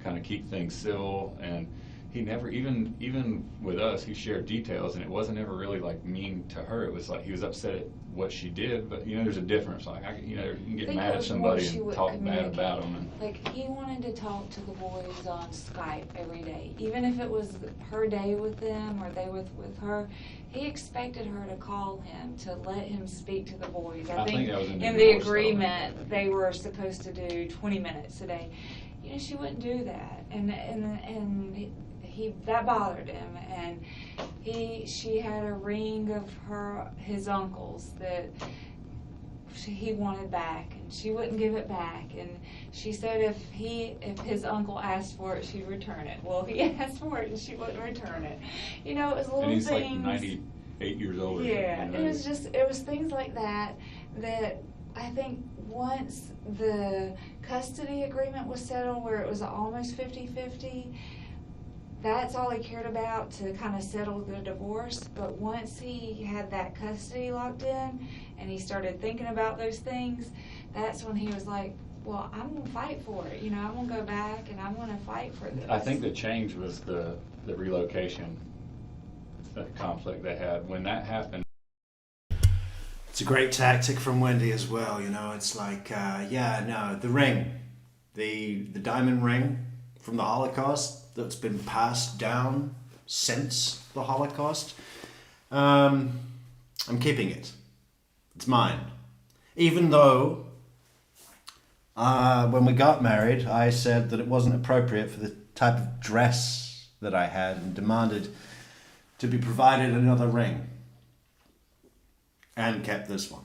kind of keep things civil, and he never, even with us, he shared details, and it wasn't ever really like mean to her. It was like he was upset at what she did, but you know, there's a difference. Like you know, you can get think mad it at was somebody more she and would talk bad communicate. about them. And, Like he wanted to talk to the boys on Skype every day, even if it was her day with them or they with her. He expected her to call him to let him speak to the boys. I think that was in the in the divorce agreement they were supposed to do 20 minutes a day. You know, she wouldn't do that, and he that bothered him, and she had a ring of his uncle's that he wanted back, and she wouldn't give it back, and she said if his uncle asked for it, she'd return it. Well, he asked for it and she wouldn't return it. You know, it was little and he's things. like 98 years old. Or Yeah, something, you know. it was things like that I think once the custody agreement was settled where it was almost 50-50, that's all he cared about to kind of settle the divorce. But once he had that custody locked in and he started thinking about those things, that's when he was like, well, I'm going to fight for it. You know, I'm going to go back and I'm going to fight for this. I think the change was the relocation, the conflict they had. When that happened, It's a great tactic from Wendy as well, you know. It's like, the ring, the diamond ring from the Holocaust that's been passed down since the Holocaust. I'm keeping it. It's mine. Even though when we got married, I said that it wasn't appropriate for the type of dress that I had and demanded to be provided another ring. And kept this one.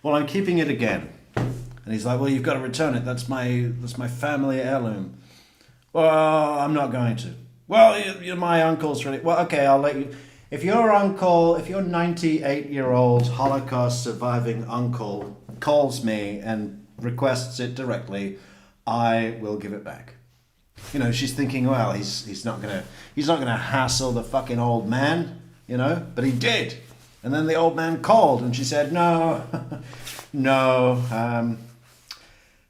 Well, I'm keeping it again. And he's like, well, you've got to return it. That's my family heirloom. Well, I'm not going to. Well, you're my uncle's really. Well, okay, I'll let you. If your 98-year-old Holocaust surviving uncle calls me and requests it directly, I will give it back. You know, she's thinking, well, he's not gonna hassle the fucking old man. you know, but he did. And then the old man called and she said, no, no,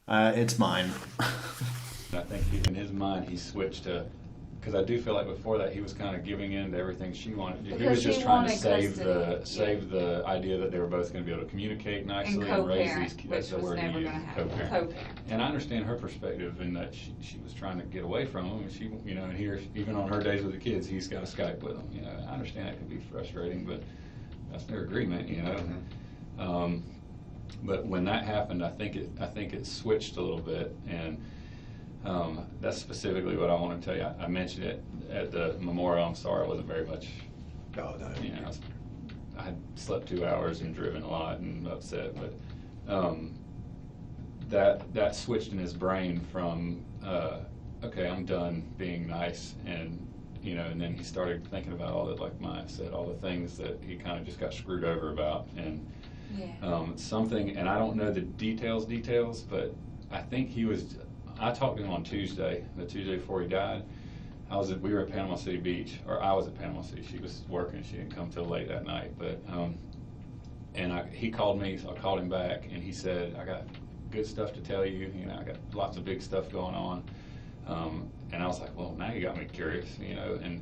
it's mine. I think in his mind, he switched to, because I do feel like before that, he was kind of giving in to everything she wanted. He Because was just she trying to wanted save custody, the idea that they were both going to be able to communicate And nicely and raise co-parent, these kids. which That's the was word he never used, gonna happen. co-parent. Co-parent. And I understand her perspective in that she was trying to get away from him. And she, you know, and here, even on her days with the kids, he's got a Skype with them. You know, I understand that can be frustrating, but that's their agreement, you know. But when that happened, I think it switched a little bit, and that's specifically what I want to tell you. I mentioned it at the memorial. I'm sorry I wasn't very much. No, no. You know, I had slept 2 hours and driven a lot and upset, but that switched in his brain from okay, I'm done being nice, and you know, and then he started thinking about all that, like Maya said, all the things that he kind of just got screwed over about, and something, and I don't know the details, but I think I talked to him on Tuesday, the Tuesday before he died. We were at Panama City Beach, or I was at Panama City. She was working, she didn't come till late that night, but, he called me, so I called him back, and he said, I got good stuff to tell you, you know, I got lots of big stuff going on. And I was like, well, now you got me curious, you know, and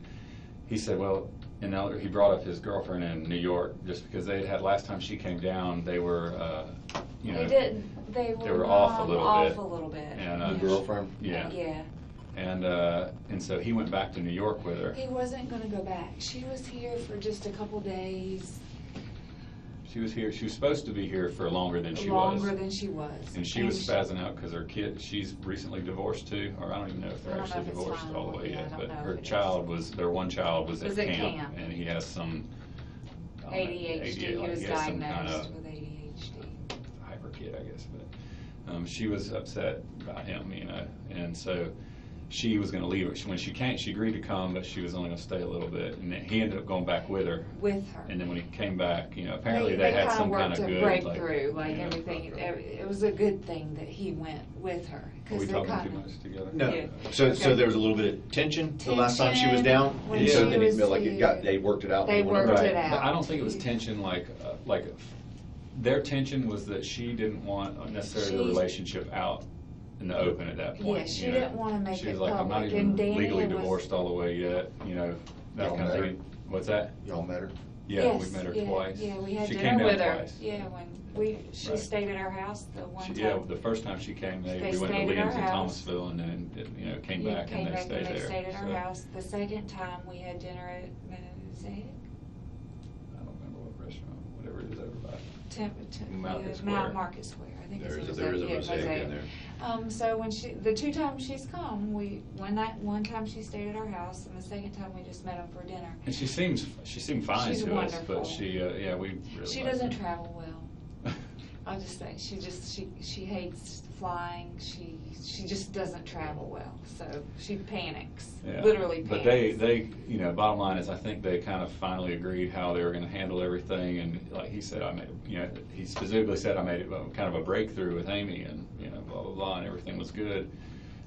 he said, well, and now he brought up his girlfriend in New York, just because they had last time she came down, they were, you know, They were off a little little bit. And, The girlfriend? Yeah. Yeah. And so he went back to New York with her. He wasn't gonna go back. She was here for just a couple days. She was here. She was supposed to be here for longer than she was. Longer than she was. And she was spazzing out because her kid, she's recently divorced too, or I don't even know if they're I don't know actually if it's divorced all the way final. yet, Yeah, I but don't know her if it child their one child was Was at at camp, camp. and he has some ADHD. He like was he has some kind diagnosed of with ADHD. hyper kid, I guess, but she was upset about him, you know, and so she was going to leave her. When she came, she agreed to come, but she was only going to stay a little bit, and then he ended up going back with her. With her. And then when he came back, you know, apparently they had kinda some kind of worked a good breakthrough, like you know, everything. It was a good thing that he went with her. Are we they talking kinda, too much together? No. Yeah. So Okay. there was a little bit of tension the last time she was Tension down, when and so she then was like they worked it out. They worked Right. it out. But I don't think it was tension like their tension was that she didn't want necessarily the She- relationship out in the open at that point. Yeah, she you know. didn't wanna make She it was like, I'm not public, even and Danny legally was- divorced all the way yet, you know, that Y'all kind of met her? thing. What's that? Y'all met her? Yeah, Yes, we met her yeah, twice. Yeah, we had She dinner came down with her. twice. Yeah, she Right. stayed at our house the one time. Yeah, the first time she came, They we went to stayed at our Williams in house. Thomasville, and then you know came back and they stayed there. stayed at our So, house. The second time we had dinner at Mosaic. I don't remember what restaurant, whatever it is over by. Market Square. Mount Market Square. I think There it's is Mosaic. a Yeah, mosaic in there. So when the 2 times she's come, one time she stayed at our house, and the second time we just met them for dinner. And she seemed fine She's to us, wonderful. but we really She liked doesn't her. travel well. I'll just say she hates flying. She just doesn't travel well, so she panics. Yeah. Literally But panics. they you know, bottom line is I think they kind of finally agreed how they were going to handle everything, and like he said, he specifically said I made it kind of a breakthrough with Amy, and you know, blah blah blah, and everything was good.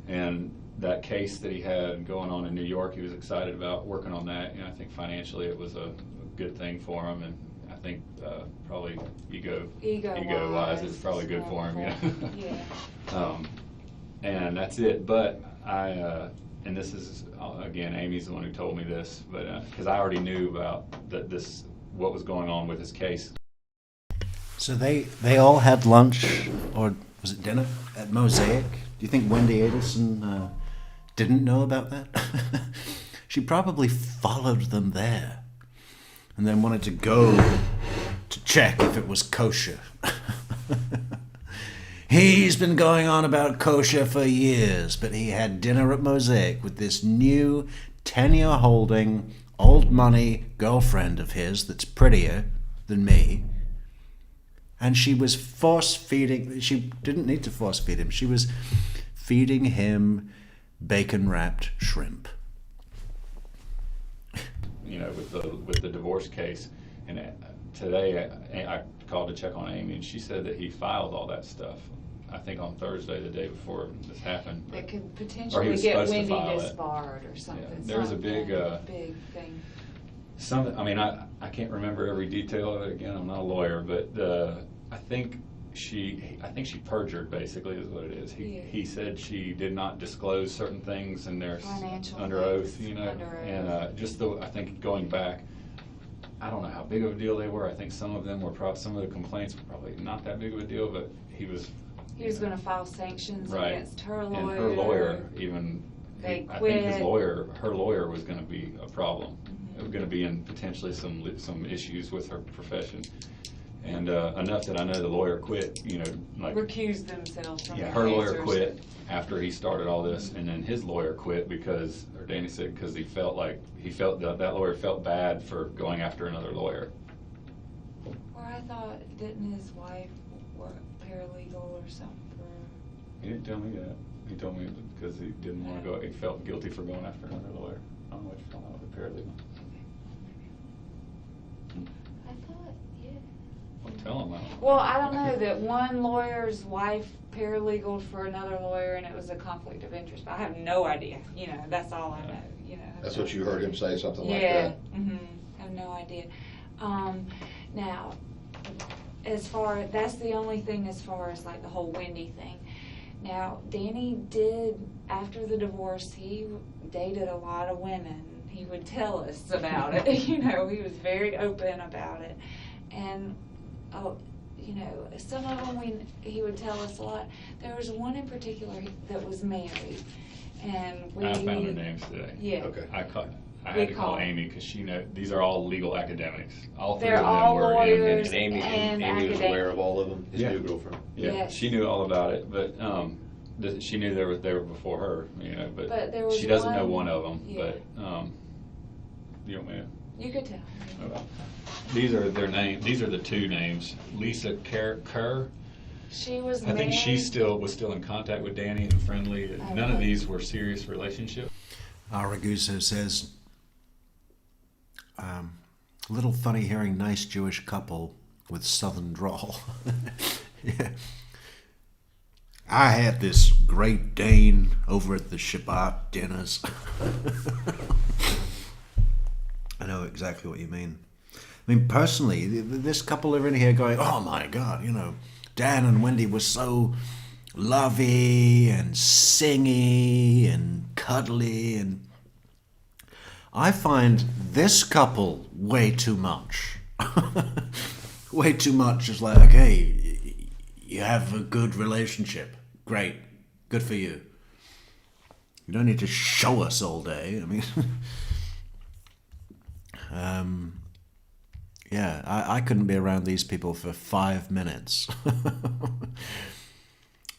And that case that he had going on in New York, he was excited about working on that. You know, I think financially it was a good thing for him, and I think probably ego-wise it's probably good for him. Yeah. And that's it. But and this is again, Amy's the one who told me this, but because I already knew about what was going on with his case. So they all had lunch, or was it dinner, at Mosaic? Do you think Wendy Adelson didn't know about that? She probably followed them there and then wanted to go to check if it was kosher. He's been going on about kosher for years, but he had dinner at Mosaic with this new 10-year-holding, old money girlfriend of his that's prettier than me. And she was force-feeding, she didn't need to force-feed him, she was feeding him bacon-wrapped shrimp. You know, with the divorce case, and today I called to check on Amy, and she said that he filed all that stuff. I think on Thursday, the day before this happened. It could Or he potentially was get supposed to Wendy file it. disbarred or something. Yeah, there was a big big thing. I mean, I can't remember every detail of it. Again, I'm not a lawyer, but I think she perjured, basically, is what it is. He said she did not disclose certain things, and they're Financial under things, oath, you know. under oath. And I think going back, I don't know how big of a deal they were. I think some of them were some of the complaints were probably not that big of a deal, but he was going to file sanctions right. against her lawyer. And her lawyer even. They I quit. think her lawyer was going to be a problem. It was going to be in potentially some issues with her profession, and enough that I know the lawyer quit. You know, like Recused themselves from their her lawyer answers. quit after he started all this, and then his lawyer quit because, or Danny said, because he felt that lawyer felt bad for going after another lawyer. Well, I thought, didn't his wife work paralegal or something? He didn't tell me that. He told me because he didn't want to go. He felt guilty for going after another lawyer. I don't know what you're talking about with the paralegal. I thought, yeah. Well, tell him that. Well, I don't know, that one lawyer's wife paralegaled for another lawyer and it was a conflict of interest. But I have no idea. You know, that's all I know. You know. That's what you heard him say, something like Yeah. that? I have no idea. Now, that's the only thing as far as like the whole Wendy thing. Now, Danny did, after the divorce, he dated a lot of women. He would tell us about it. You know, he was very open about it. And, you know, some of them he would tell us a lot. There was one in particular that was married. And I found their names today. Yeah. Okay. I had to call Amy because she these are all legal academics. All three They're of them all were lawyers. And Amy was academic. aware of all of them, his Yeah. new girlfriend. Yeah, Yes. she knew all about it, but she knew they were before her, you know. But there was she doesn't know one- one of them. yeah. But you want me to? You could tell. Okay. These are their names. These are the two names. Lisa Kerr. She was I think married. she was still in contact with Danny and friendly. None of Okay. these were serious relationships. Araguso says, little funny hearing nice Jewish couple with southern drawl. Yeah. I had this Great Dane over at the Shabbat dinners. I know exactly what you mean. I mean, personally, this couple are in here going, oh my God, you know, Dan and Wendy were so lovey and singy and cuddly, and I find this couple way too much. Way too much. It's like, okay, you have a good relationship. Great. Good for you. You don't need to show us all day. I mean, yeah, I couldn't be around these people for 5 minutes.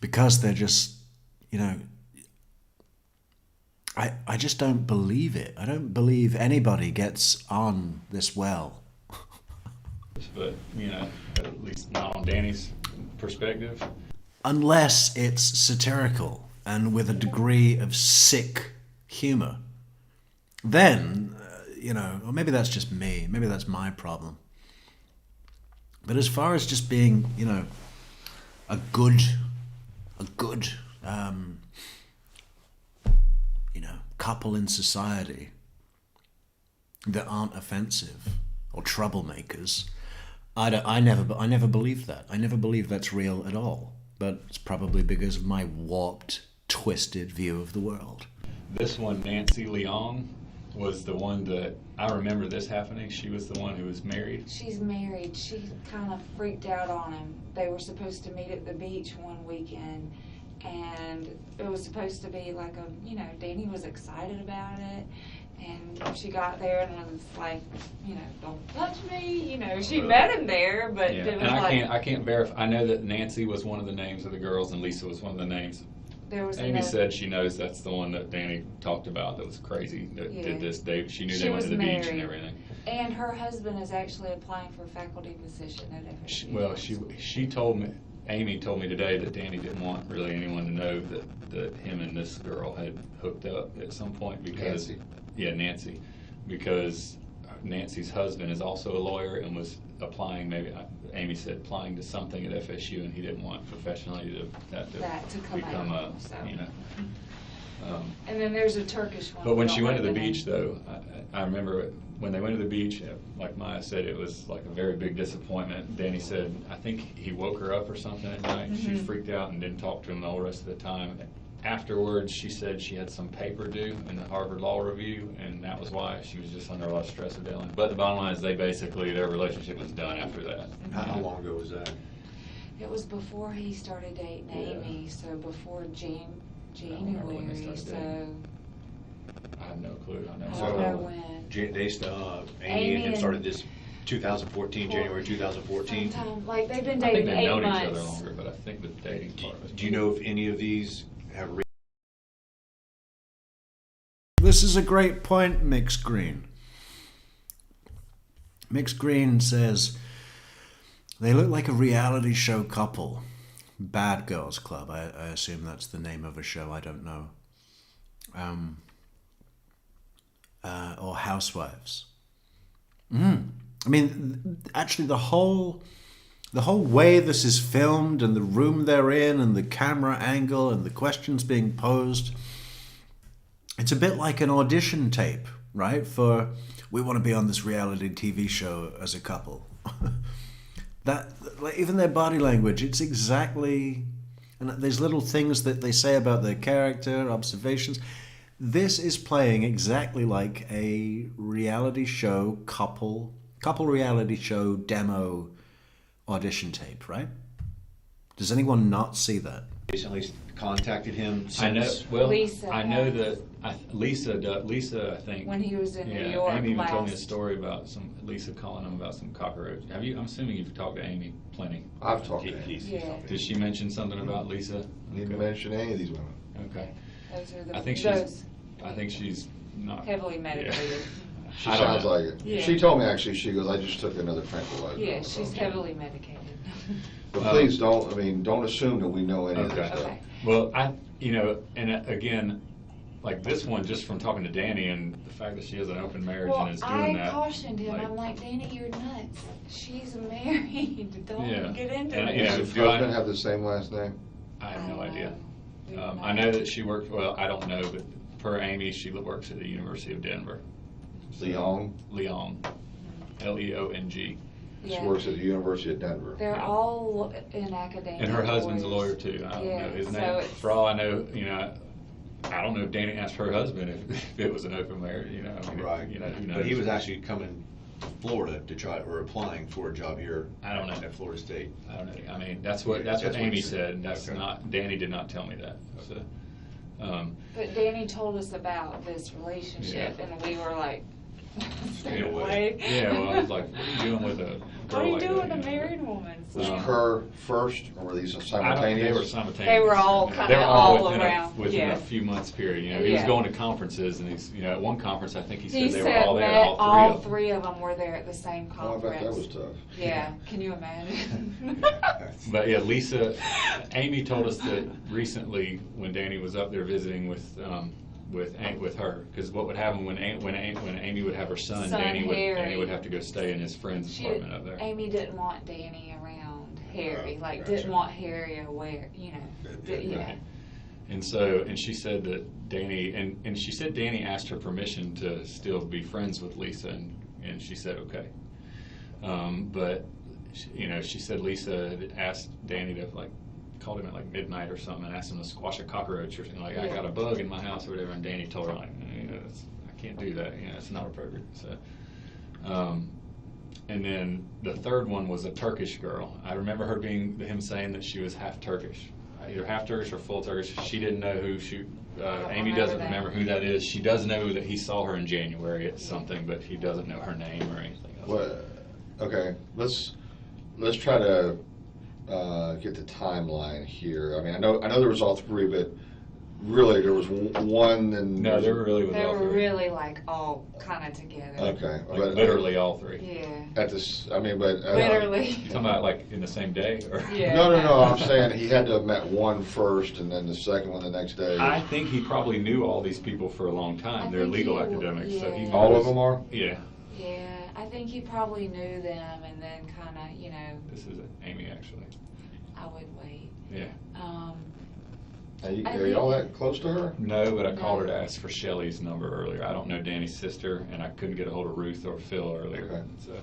Because they're just, you know, I just don't believe it. I don't believe anybody gets on this well. But, you know, at least not on Danny's perspective. Unless it's satirical and with a degree of sick humor. Then, you know, or maybe that's just me. Maybe that's my problem. But as far as just being, you know, a good, you know, couple in society that aren't offensive or troublemakers, I never believed that. I never believed that's real at all. But it's probably because of my warped, twisted view of the world. This one, Nancy Leong, was the one that I remember this happening. She was the one who was married. She's married. She kind of freaked out on him. They were supposed to meet at the beach one weekend, and it was supposed to be like you know, Danny was excited about it, and she got there and was like, you know, don't touch me. You know, she met him there, but Yeah, it was and I can't verify. I know that Nancy was one of the names of the girls, and Lisa was one of the names. there was Amy no- said she knows that's the one that Danny talked about that was crazy, that Yeah. did this. She knew She they went was to the beach and married. everything. And her husband is actually applying for a faculty position at FSU. She told me, Amy told me today that Danny didn't want really anyone to know that him and this girl had hooked up at some point because Nancy. Yeah, Nancy, because Nancy's husband is also a lawyer and was applying, maybe Amy said applying to something at FSU, and he didn't want professionally that to come become out, a, so. you know. And then there's a Turkish one. But when we she don't went to know the name. beach, though, I remember when they went to the beach, like Maya said, it was like a very big disappointment. Danny said, I think he woke her up or something at night. She freaked out and didn't talk to him the whole rest of the time. Afterwards, she said she had some paper due in the Harvard Law Review, and that was why she was just under a lot of stress with Dylan. But the bottom line is their relationship was done after that. How long ago was that? It was before he started dating Amy, so before remember when they January, started so dating. I have no clue. I I know. don't know when. Amy and him and- started this 2014, January 2014. Sometime, like they've been I think dating they've 8 known months. each other longer, but I think the dating part was. Do you know if any of these have This is a great point, Mixed Green. Mixed Green says, they look like a reality show couple. Bad Girls Club. I assume that's the name of a show. I don't know. Or Housewives. I mean, actually, the whole way this is filmed, and the room they're in, and the camera angle, and the questions being posed, it's a bit like an audition tape, right? For, we want to be on this reality TV show as a couple. That, like, even their body language, it's exactly, and there's little things that they say about their character, observations. This is playing exactly like a reality show couple reality show demo audition tape, right? Does anyone not see that? recently contacted him since? I know. Well, Lisa I know has. that Lisa, I think. When he was in yeah, New York Amy even told me a last. story about Lisa calling him about some cockroach. I'm assuming you've talked to Amy plenty. I've talked to him. Yeah. Did she mention something about Lisa? Didn't mention any of these women. Okay. Those are the, I think those she's not heavily medicated. She I don't sounds know. like it. Yeah. She told me actually, she goes, I just took another tranquilizer. Yeah, she's heavily medicated. But please don't assume that we know any of this Okay. stuff. Okay. Well, again, like this one, just from talking to Danny and the fact that she has an open marriage Well, and is doing I that. cautioned him. like- I'm like, Danny, you're nuts. She's married. Don't Yeah. get into And, it. you know, Does do the I- husband have the same last name? I have no idea. We don't I know that she worked, well, I don't know, but per Amy, she works at the University of Denver. Leong? Leong. Leong. She Yeah. works at the University of Denver. They're all in academia. And her husband's a lawyer lawyers. too. I don't Yeah, know his so name. it's- For all I know, I don't know if Danny asked her husband if it was an open marriage, I mean, Right. who knows? But he was actually coming to Florida to try, or applying for a job here. I don't know. At Florida State. I don't know. I mean, that's what That's what Amy he said. said. That's Okay. not, Danny did not tell me that. So, But Danny told us about this relationship, Yeah. and we were like, stay Yeah, away. yeah, well, I was like, what are you doing with a girl What are you like doing with that, a married woman? Was So- her first, or were these They were simultaneous? simultaneous. They were all They kinda were all within around, within yeah. a few months period. He was Yeah. going to conferences, and he's, at one conference, I think he said He they said were all there, that all three of them. three of them were there at the same Oh, I bet conference. that was tough. Yeah, can you imagine? But yeah, Amy told us that recently when Danny was up there visiting with her, because what would happen when Amy would have her son, Danny Harry. would have to go stay in his friend's She, apartment up there. Amy didn't want Danny around Harry, like gotcha. didn't want Harry aware, yeah. Right. And she said that Danny, and she said Danny asked her permission to still be friends with Lisa, and she said okay. But she said Lisa had asked Danny to called him at midnight or something and asked him to squash a cockroach or something, I got a bug in my house or whatever, and Danny told her I can't do that, it's not appropriate. So, and then the third one was a Turkish girl. I remember him saying that she was half Turkish, either half Turkish or full Turkish. She didn't know who she. Amy doesn't remember who that is. She does know that he saw her in January at something, but he doesn't know her name or anything else. Well, okay, let's try to get the timeline here. I mean, I know there was all three, but really there was one and No, they were really with They all were three. really all kind of together. okay, Like literally all three. Yeah, at this. I mean, but literally. You talking about in the same day, or? Yeah. No. I'm saying he had to have met one first, and then the second one the next day. I think he probably knew all these people for a long time. I They're think legal he- academics, so he yeah. All knows- of them are. Yeah, Yeah, I think he probably knew them, and then kind of, this is Amy actually. I would wait. Yeah. Are y'all that close to her? No, but I called her to ask for Shelly's number earlier. I don't know Danny's sister, and I couldn't get a hold of Ruth or Phil earlier. Okay. So.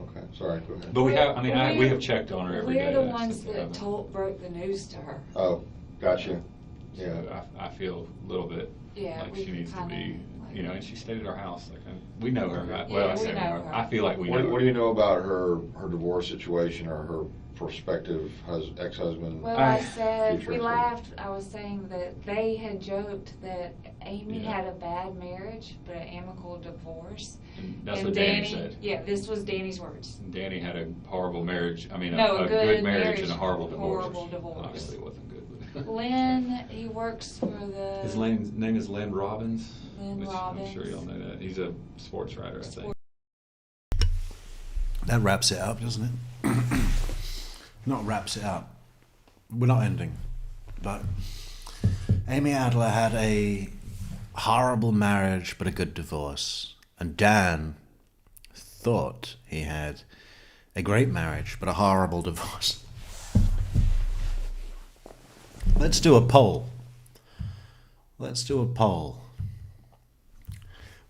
Okay, sorry, go ahead. But we have, I mean, we have checked on her every day. We're the ones since we that haven't. broke the news to her. Oh, gotcha. Yeah. So I feel a little bit Yeah, like we she needs to kinda, be, like- you know, and she stayed at our house. Like, we know her. Right? Yeah, Well, I we say know her. I feel like we know What her. do you know about her divorce situation or her prospective ex-husband? Well, I- I said, Future we husband. laughed, I was saying that they had joked that Amy Yeah. had a bad marriage, but an amicable divorce. And that's And what Danny said. Yeah, this was Danny's words. Danny had a horrible marriage. I mean, No, a a good good marriage and a marriage, horrible divorce. horrible divorce. Obviously, it wasn't good. But Lynn, he works for the. his name is Lynn Robbins. Lynn which Robbins. I'm sure y'all know that. He's a sports writer, I think. That wraps it up, doesn't it? Not wraps it up. We're not ending. But Amy Adler had a horrible marriage but a good divorce. And Dan thought he had a great marriage but a horrible divorce. Let's do a poll. Let's do a poll.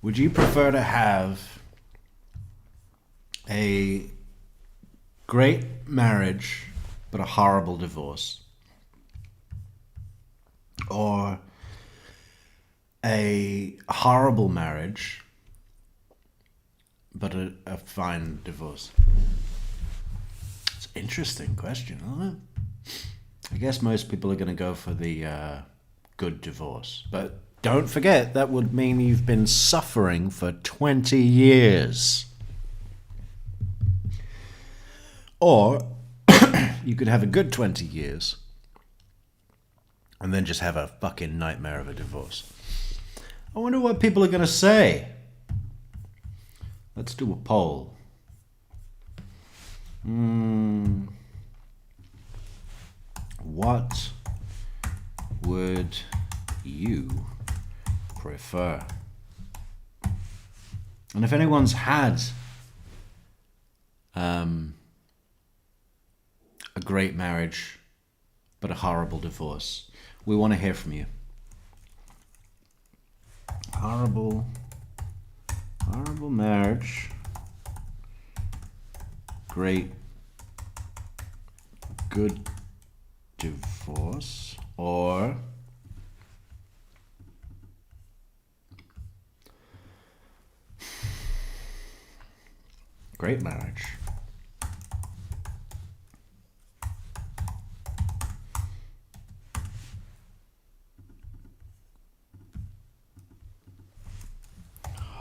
Would you prefer to have a great marriage but a horrible divorce, or a horrible marriage but a fine divorce? It's an interesting question, isn't it? I guess most people are going to go for the good divorce, but don't forget that would mean you've been suffering for 20 years. Or you could have a good 20 years and then just have a fucking nightmare of a divorce. I wonder what people are going to say. Let's do a poll. What would you prefer? And if anyone's had a great marriage but a horrible divorce, we want to hear from you. Horrible marriage, great good divorce, or great marriage.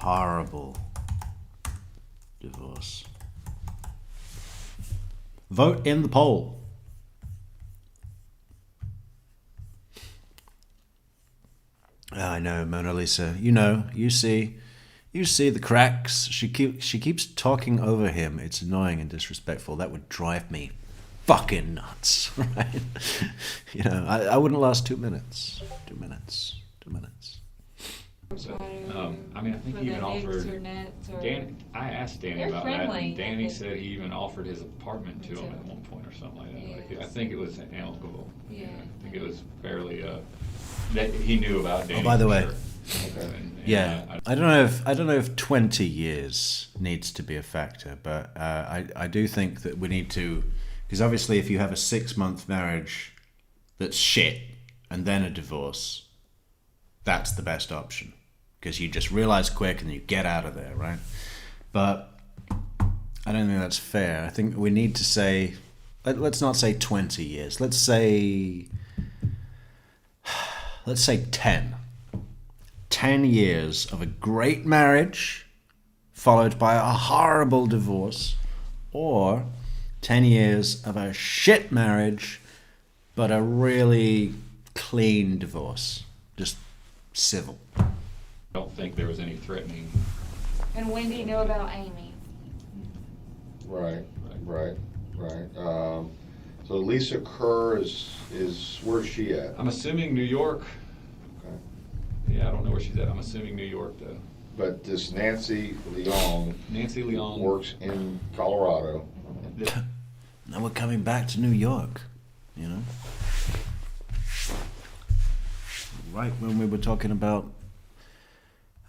Horrible divorce. Vote in the poll. I know, Mona Lisa. You see the cracks. She keeps talking over him. It's annoying and disrespectful. That would drive me fucking nuts, right? I wouldn't last 2 minutes. 2 minutes. 2 minutes. So, I mean, I think For he the even Knicks offered. or Nets or- Dan, I asked Danny They're about friendly, that, and Danny I think. said he even offered his apartment to him at one point or something like that. Like, I Yes. think it was amicable. Yeah. I think it was fairly that he knew about Danny. by the for way. sure. And, Yeah, I don't know if 20 years needs to be a factor, but I do think that we need to, because obviously if you have a 6-month marriage that's shit and then a divorce, that's the best option, because you just realize quick and you get out of there, right? But I don't think that's fair. I think we need to say, let's not say 20 years. Let's say 10. 10 years of a great marriage followed by a horrible divorce, or 10 years of a shit marriage but a really clean divorce, just civil. I don't think there was any threatening. And Wendy knew about Amy. Right. So Lisa Kerr is where's she at? I'm assuming New York. Okay. Yeah, I don't know where she's at. I'm assuming New York though. But this Nancy Leong Nancy Leon works in Colorado. Now we're coming back to New York, right when we were talking about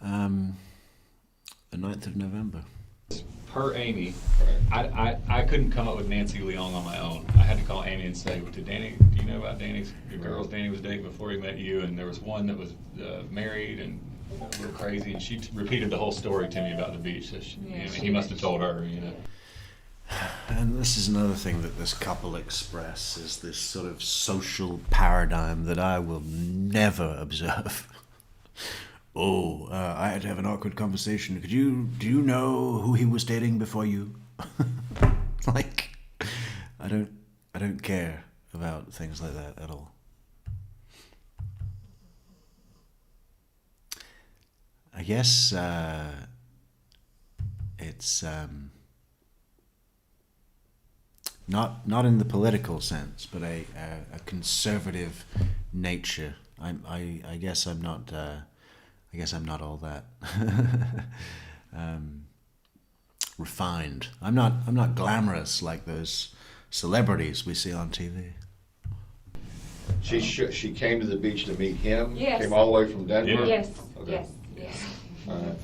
the 9th of November. Per Amy, I couldn't come up with Nancy Leong on my own. I had to call Amy and say, "Did Danny? Do you know about Danny's the girls Danny was dating before he met you?" And there was one that was married and a little crazy, and she repeated the whole story to me about the beach. So he must have told her, you know. And this is another thing that this couple express, is this sort of social paradigm that I will never observe. I had to have an awkward conversation. Do you know who he was dating before you? Like, I don't care about things like that at all. I guess it's not in the political sense, but a conservative nature. I guess I'm not. I guess I'm not all that refined. I'm not glamorous like those celebrities we see on TV. She came to the beach to meet him? Yes. Came all the way from Denver? Yes, Okay. yes. All right.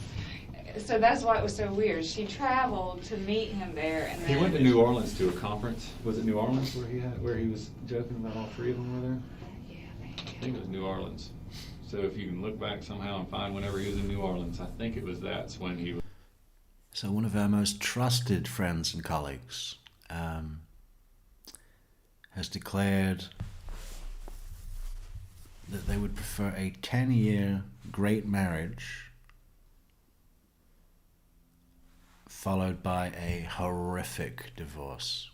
So that's why it was so weird. She traveled to meet him there, and He then went to New Orleans to a conference. Was it New Orleans where he was joking about all three of them were there? I think it was New Orleans. So if you can look back somehow and find whenever he was in New Orleans, I think it was that's when he was. So one of our most trusted friends and colleagues has declared that they would prefer a 10-year great marriage followed by a horrific divorce.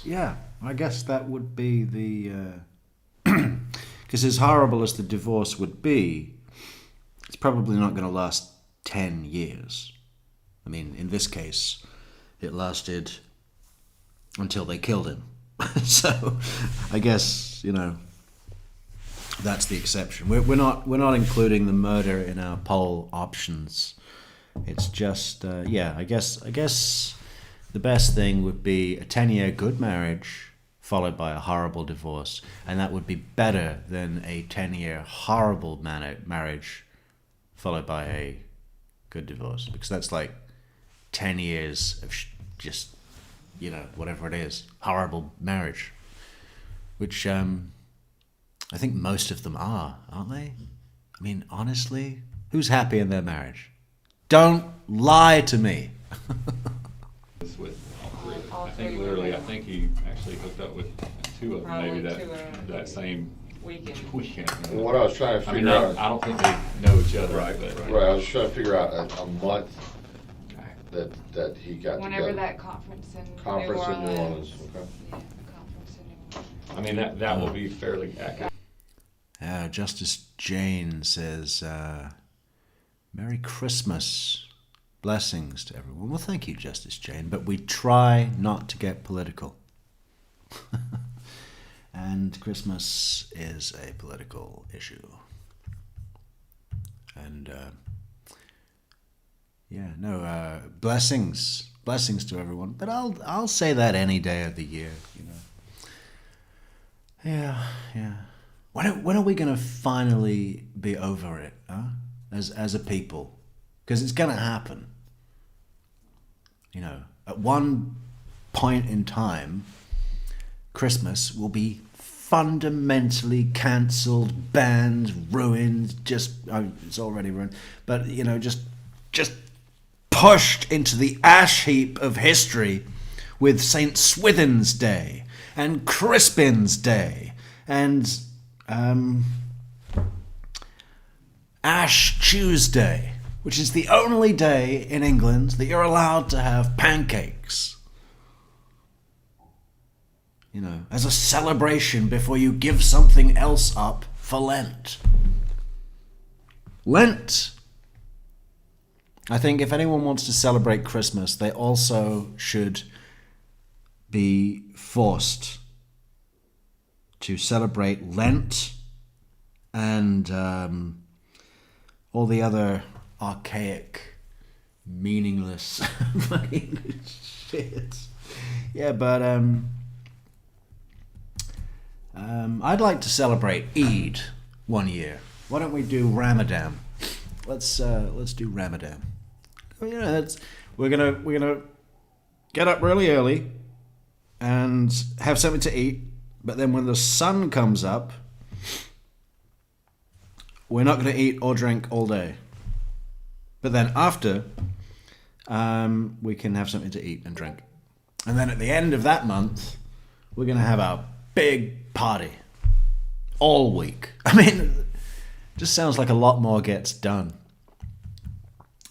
Yeah, I guess that would be the... Because as horrible as the divorce would be, it's probably not going to last 10 years. I mean, in this case, it lasted until they killed him. So, I guess, that's the exception. We're not including the murder in our poll options. It's just, I guess the best thing would be a 10-year good marriage followed by a horrible divorce, and that would be better than a 10-year horrible marriage followed by a good divorce, because that's like 10 years of just, whatever it is, horrible marriage, which I think most of them are, aren't they? I mean, honestly, who's happy in their marriage? Don't lie to me. With all three. All I think three literally, were I there. think he actually hooked up with two of them, maybe Probably two of them. that same weekend. weekend. And what I was trying to I mean, figure out, I don't think they know each other. Right, but, right, I was trying to figure out a month that he got Whenever together. that conference in Conference New in Orleans. New Orleans, okay. Yeah, the conference in New Orleans. I mean, that will be fairly accurate. Justice Jane says, Merry Christmas. Blessings to everyone. Well, thank you, Justice Jane, but we try not to get political. And Christmas is a political issue. And, blessings to everyone. But I'll say that any day of the year, Yeah. When are we gonna finally be over it, huh? As a people, because it's gonna happen. At one point in time, Christmas will be fundamentally cancelled, banned, ruined. It's already ruined, but just pushed into the ash heap of history with St. Swithin's Day and Crispin's Day and Ash Tuesday, which is the only day in England that you're allowed to have pancakes. As a celebration before you give something else up for Lent. Lent! I think if anyone wants to celebrate Christmas, they also should be forced to celebrate Lent and all the other archaic, meaningless fucking shit. Yeah, but I'd like to celebrate Eid one year. Why don't we do Ramadan? Let's do Ramadan. Well, you know, we're gonna get up really early and have something to eat. But then when the sun comes up, we're not going to eat or drink all day. But then after, we can have something to eat and drink. And then at the end of that month, we're going to have a big party. All week. I mean, it just sounds like a lot more gets done.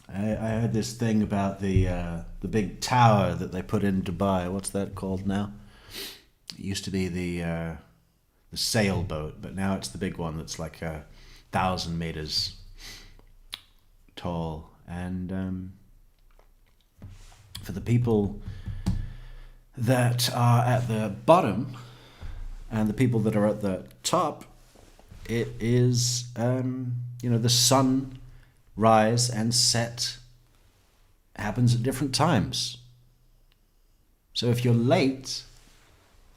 I heard this thing about the big tower that they put in Dubai. What's that called now? It used to be the sailboat, but now it's the big one that's like 1,000 meters tall. And for the people that are at the bottom and the people that are at the top, it is the sun rise and set happens at different times. So if you're late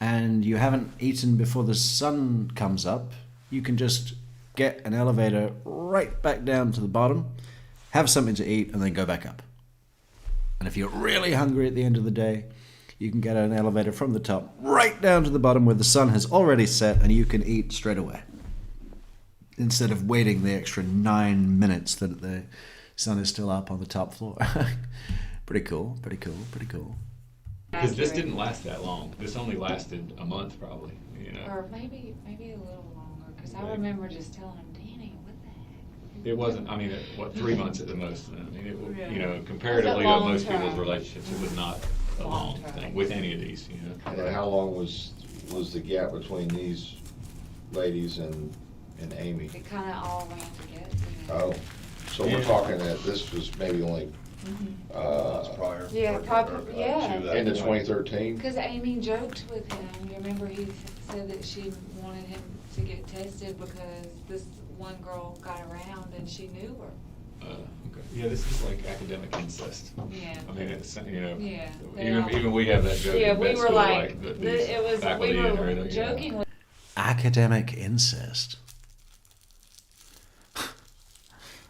and you haven't eaten before the sun comes up, you can just get an elevator right back down to the bottom, have something to eat, and then go back up. And if you're really hungry at the end of the day, you can get an elevator from the top right down to the bottom where the sun has already set, and you can eat straight away, instead of waiting the extra 9 minutes that the sun is still up on the top floor. Pretty cool. Because this didn't last that long. This only lasted a month, probably. Or maybe a little longer, because I remember just telling him, Danny, what the heck? It wasn't. I mean, 3 months at the most. I mean, Yeah. comparatively Was it to most long-term? people's relationships, it was not a long Long-term. thing with any of these. And how long was the gap between these ladies and Amy? It kind of all ran together. Oh, so we're talking that this was maybe only Months prior. Yeah, probably, yeah. to that into point. 2013? Because Amy joked with him. You remember he said that she wanted him to get tested because this one girl got around and she knew her. Okay. Yeah, this is like academic incest. Yeah. I mean, it's Yeah, they all- even we have that joke. Yeah, in we med were school, like, that we these faculty and were everything, joking with. Academic incest.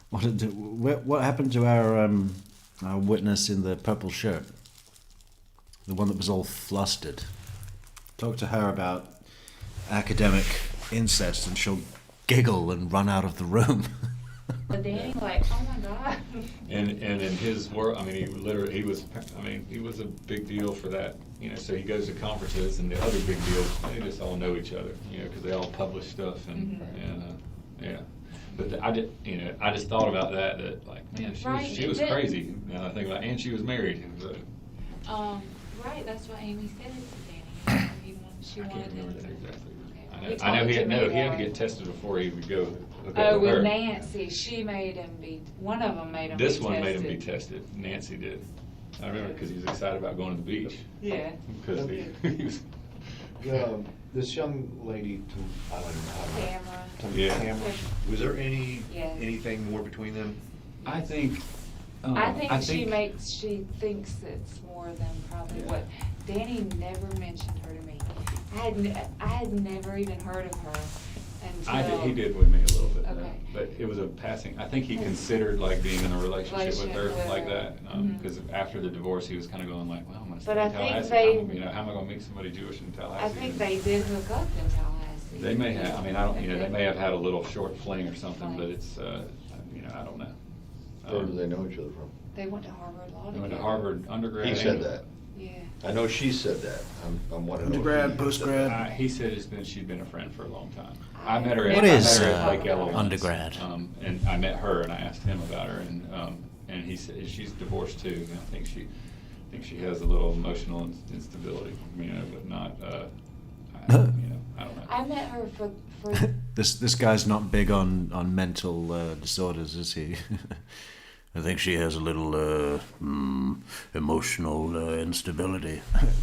What happened to our witness in the purple shirt? The one that was all flustered. Talk to her about academic incest and she'll giggle and run out of the room. Danny like, oh my God. And in his world, I mean, he was a big deal for that, so he goes to conferences and the other big deals, they just all know each other, because they all publish stuff and yeah. But I just thought about that like, man, she was crazy. Now I think about, and she was married. Right, that's what Amy said to Danny. She I can't wanted remember him that to. exactly. He I know talked he to had, me no, he had to about get it. tested before he would go hook up Oh, with her. with Nancy, she made him one of them made him be This tested. one made him be tested. Nancy did. I remember because he was excited about going to the beach. Yeah. Because he was. This young lady, I don't know. Camera. Yeah. Cameron, was there Yes. anything more between them? I think. I think she thinks it's more than probably what. Danny never mentioned her to me. I had never even heard of her until. He did with me a little bit. Okay. But it was a passing. I think he considered like being in a relationship with her Relationship like with her. that. Because after the divorce, he was kind of going like, well, I'm going to But stay I in think Tallahassee. they- how am I going to meet somebody Jewish in Tallahassee? I think they did hook up in Tallahassee. They may have. I mean, I don't. They Okay. may have had a little short fling or something, Right. but it's. I don't know. Where do they know each other from? They went to Harvard Law They went to together. Harvard undergrad. He said that. Yeah. I know she said that. I'm wondering. if Undergrad, he- postgrad. He said she'd been a friend for a long time. I met her. What I is, met her at Lake Ella once. undergrad? And I met her and I asked him about her and he said she's divorced too. And I think she has a little emotional instability, but not. I don't know. I met her for This guy's not big on mental disorders, is he? I think she has a little emotional instability.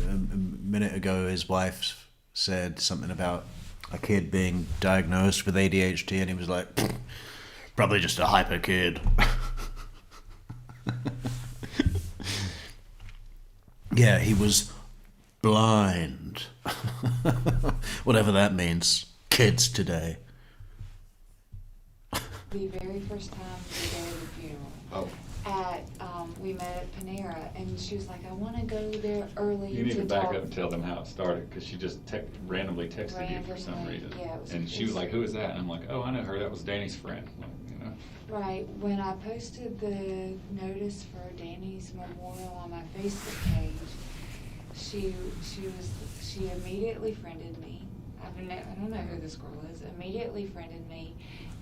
A minute ago, his wife said something about a kid being diagnosed with ADHD, and he was like, Probably just a hyper kid. Yeah, he was blind. Whatever that means. Kids today. The very first time we go to the funeral. Oh. We met at Panera, and she was like, I want to go there early You need to back talk. up and tell them how it started, because she just randomly texted you for some Randomly, reason. yeah, it was- And she was like, who is that? And I'm like, oh, I know her, that was Danny's friend. Like, you know. Right, when I posted the notice for Danny's memorial on my Facebook page, she immediately friended me. I don't know who this girl is. Immediately friended me,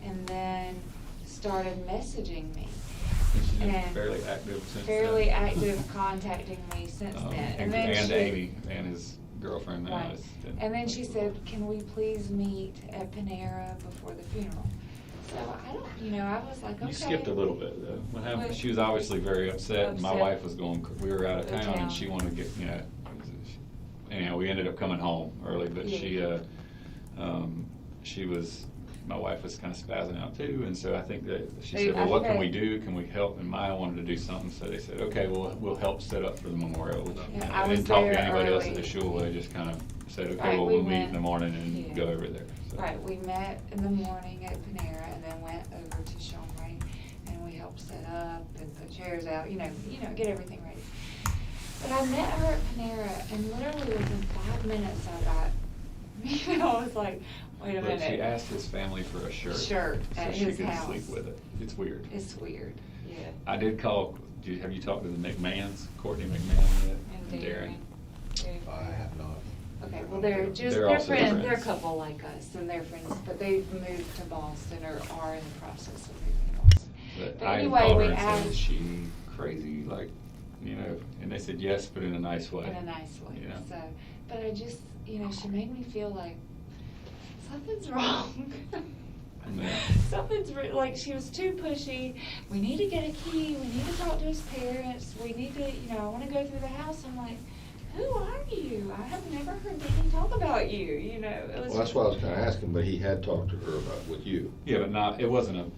and then started messaging me. And she's been And fairly active since Fairly then. active contacting me since then. And then Amy, and his girlfriend now. Right. is- And then she said, can we please meet at Panera before the funeral? So I don't, I was like, okay. You skipped a little bit though. What happened? What? She was obviously very upset. My Upset. wife was we were out of Out of town and town. she wanted to get, anyhow, we ended up coming home early, but Yeah. my wife was kind of spazzing out too, and so I think that she Hey, said, well, I what think can I- we do? Can we help? And Maya wanted to do something, so they said, okay, we'll help set up for the memorial. Which, Yeah, I I was didn't talk to there anybody else at early. the shul. I just kind of said, okay, Right, well, we we'll meet went- in the morning and yeah. go over there. So. Right, we met in the morning at Panera and then went over to Shomray and we helped set up and put chairs out, get everything ready. But I met her at Panera and literally within 5 minutes I got, I was like, wait a But minute. she asked his family for a shirt. Shirt so at she his could house. sleep with it. It's weird. It's weird, yeah. I did call. Have you talked to the McMahons, Courtney McMahon yet? And Darren. I have not. Okay, well, they're They're also friends, they're a friends. couple like us, and they're friends, but they've moved to Boston or are in the process of moving to Boston. But But I anyway, called her we and said, asked- is she crazy? Like, and they said yes, but in a nice way. In a nice way, You know? so, but I just, she made me feel like something's wrong. Yeah. Something's like she was too pushy. We need to get a key. We need to talk to his parents. We need to, I want to go through the house. I'm like, who are you? I have never heard Danny talk about you. It was. Well, that's why I was kind of asking, but he had talked to her with you. Yeah, but it wasn't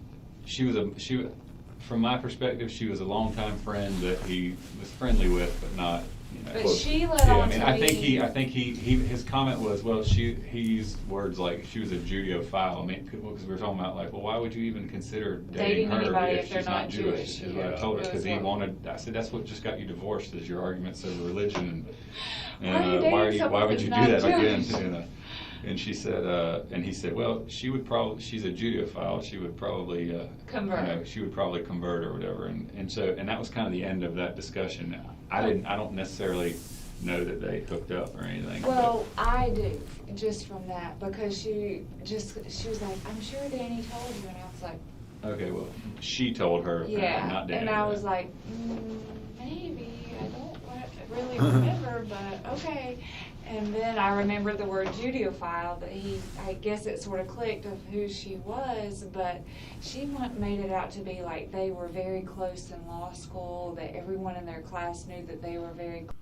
from my perspective, she was a longtime friend that he was friendly with, but not, But close. she let Yeah, on I mean, to I think me- his comment was, well, he used words like she was a Judeophile. I mean, because we were talking about like, well, why would you even consider dating her anybody if if they're she's not not Jewish? Jewish? Is what I Yeah. told her, It because was what- I said, that's what just got you divorced, is your arguments over religion. And Why are you dating why someone would who's you do not that again? Jewish? And she said, and he said, well, she's a Judeophile. She would probably Convert. she would probably convert or whatever. And that was kind of the end of that discussion. I don't necessarily know that they hooked up or anything. Well, I do, just from that, because she was like, I'm sure Danny told you, and I was like, but, okay, well, she told her, apparently, yeah. not Danny. And I was like, maybe, I don't really remember, but okay. And then I remembered the word Judeophile, that I guess it sort of clicked of who she was, but she made it out to be like they were very close in law school, that everyone in their class knew that they were very close.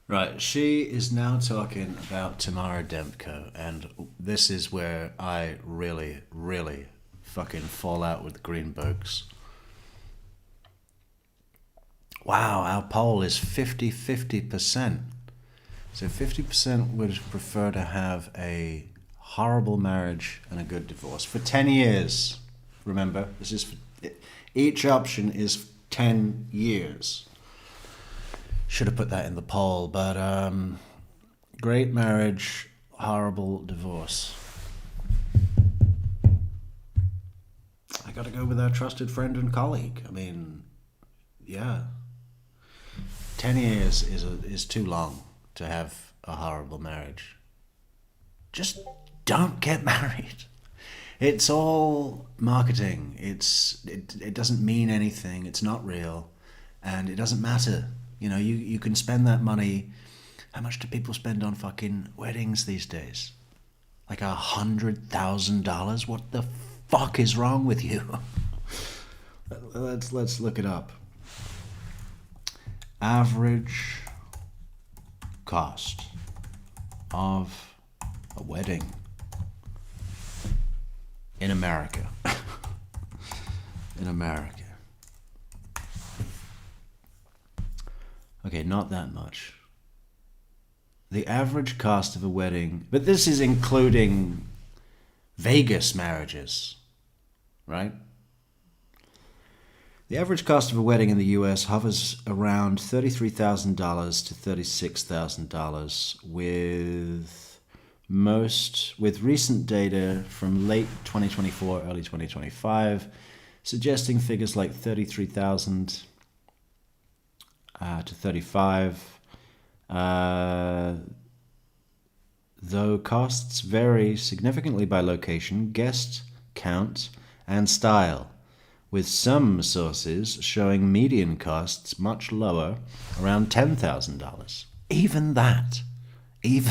Right, she is now talking about Tamara Demko, and this is where I really, really fucking fall out with the Greenbergs. Wow, our poll is 50-50%. So 50% would prefer to have a horrible marriage and a good divorce for 10 years. Remember, each option is 10 years. Should have put that in the poll, but great marriage, horrible divorce. I got to go with our trusted friend and colleague. I mean, yeah, 10 years is too long to have a horrible marriage. Just don't get married. It's all marketing. It doesn't mean anything. It's not real, and it doesn't matter. You can spend that money. How much do people spend on fucking weddings these days? Like $100,000? What the fuck is wrong with you? Let's look it up. Average cost of a wedding in America. in America. Okay, not that much. The average cost of a wedding, but this is including Vegas marriages, right? The average cost of a wedding in the US hovers around $33,000 to $36,000, with recent data from late 2024, early 2025, suggesting figures like 33,000 to 35. Though costs vary significantly by location, guest count, and style, with some sources showing median costs much lower, around $10,000. Even that. You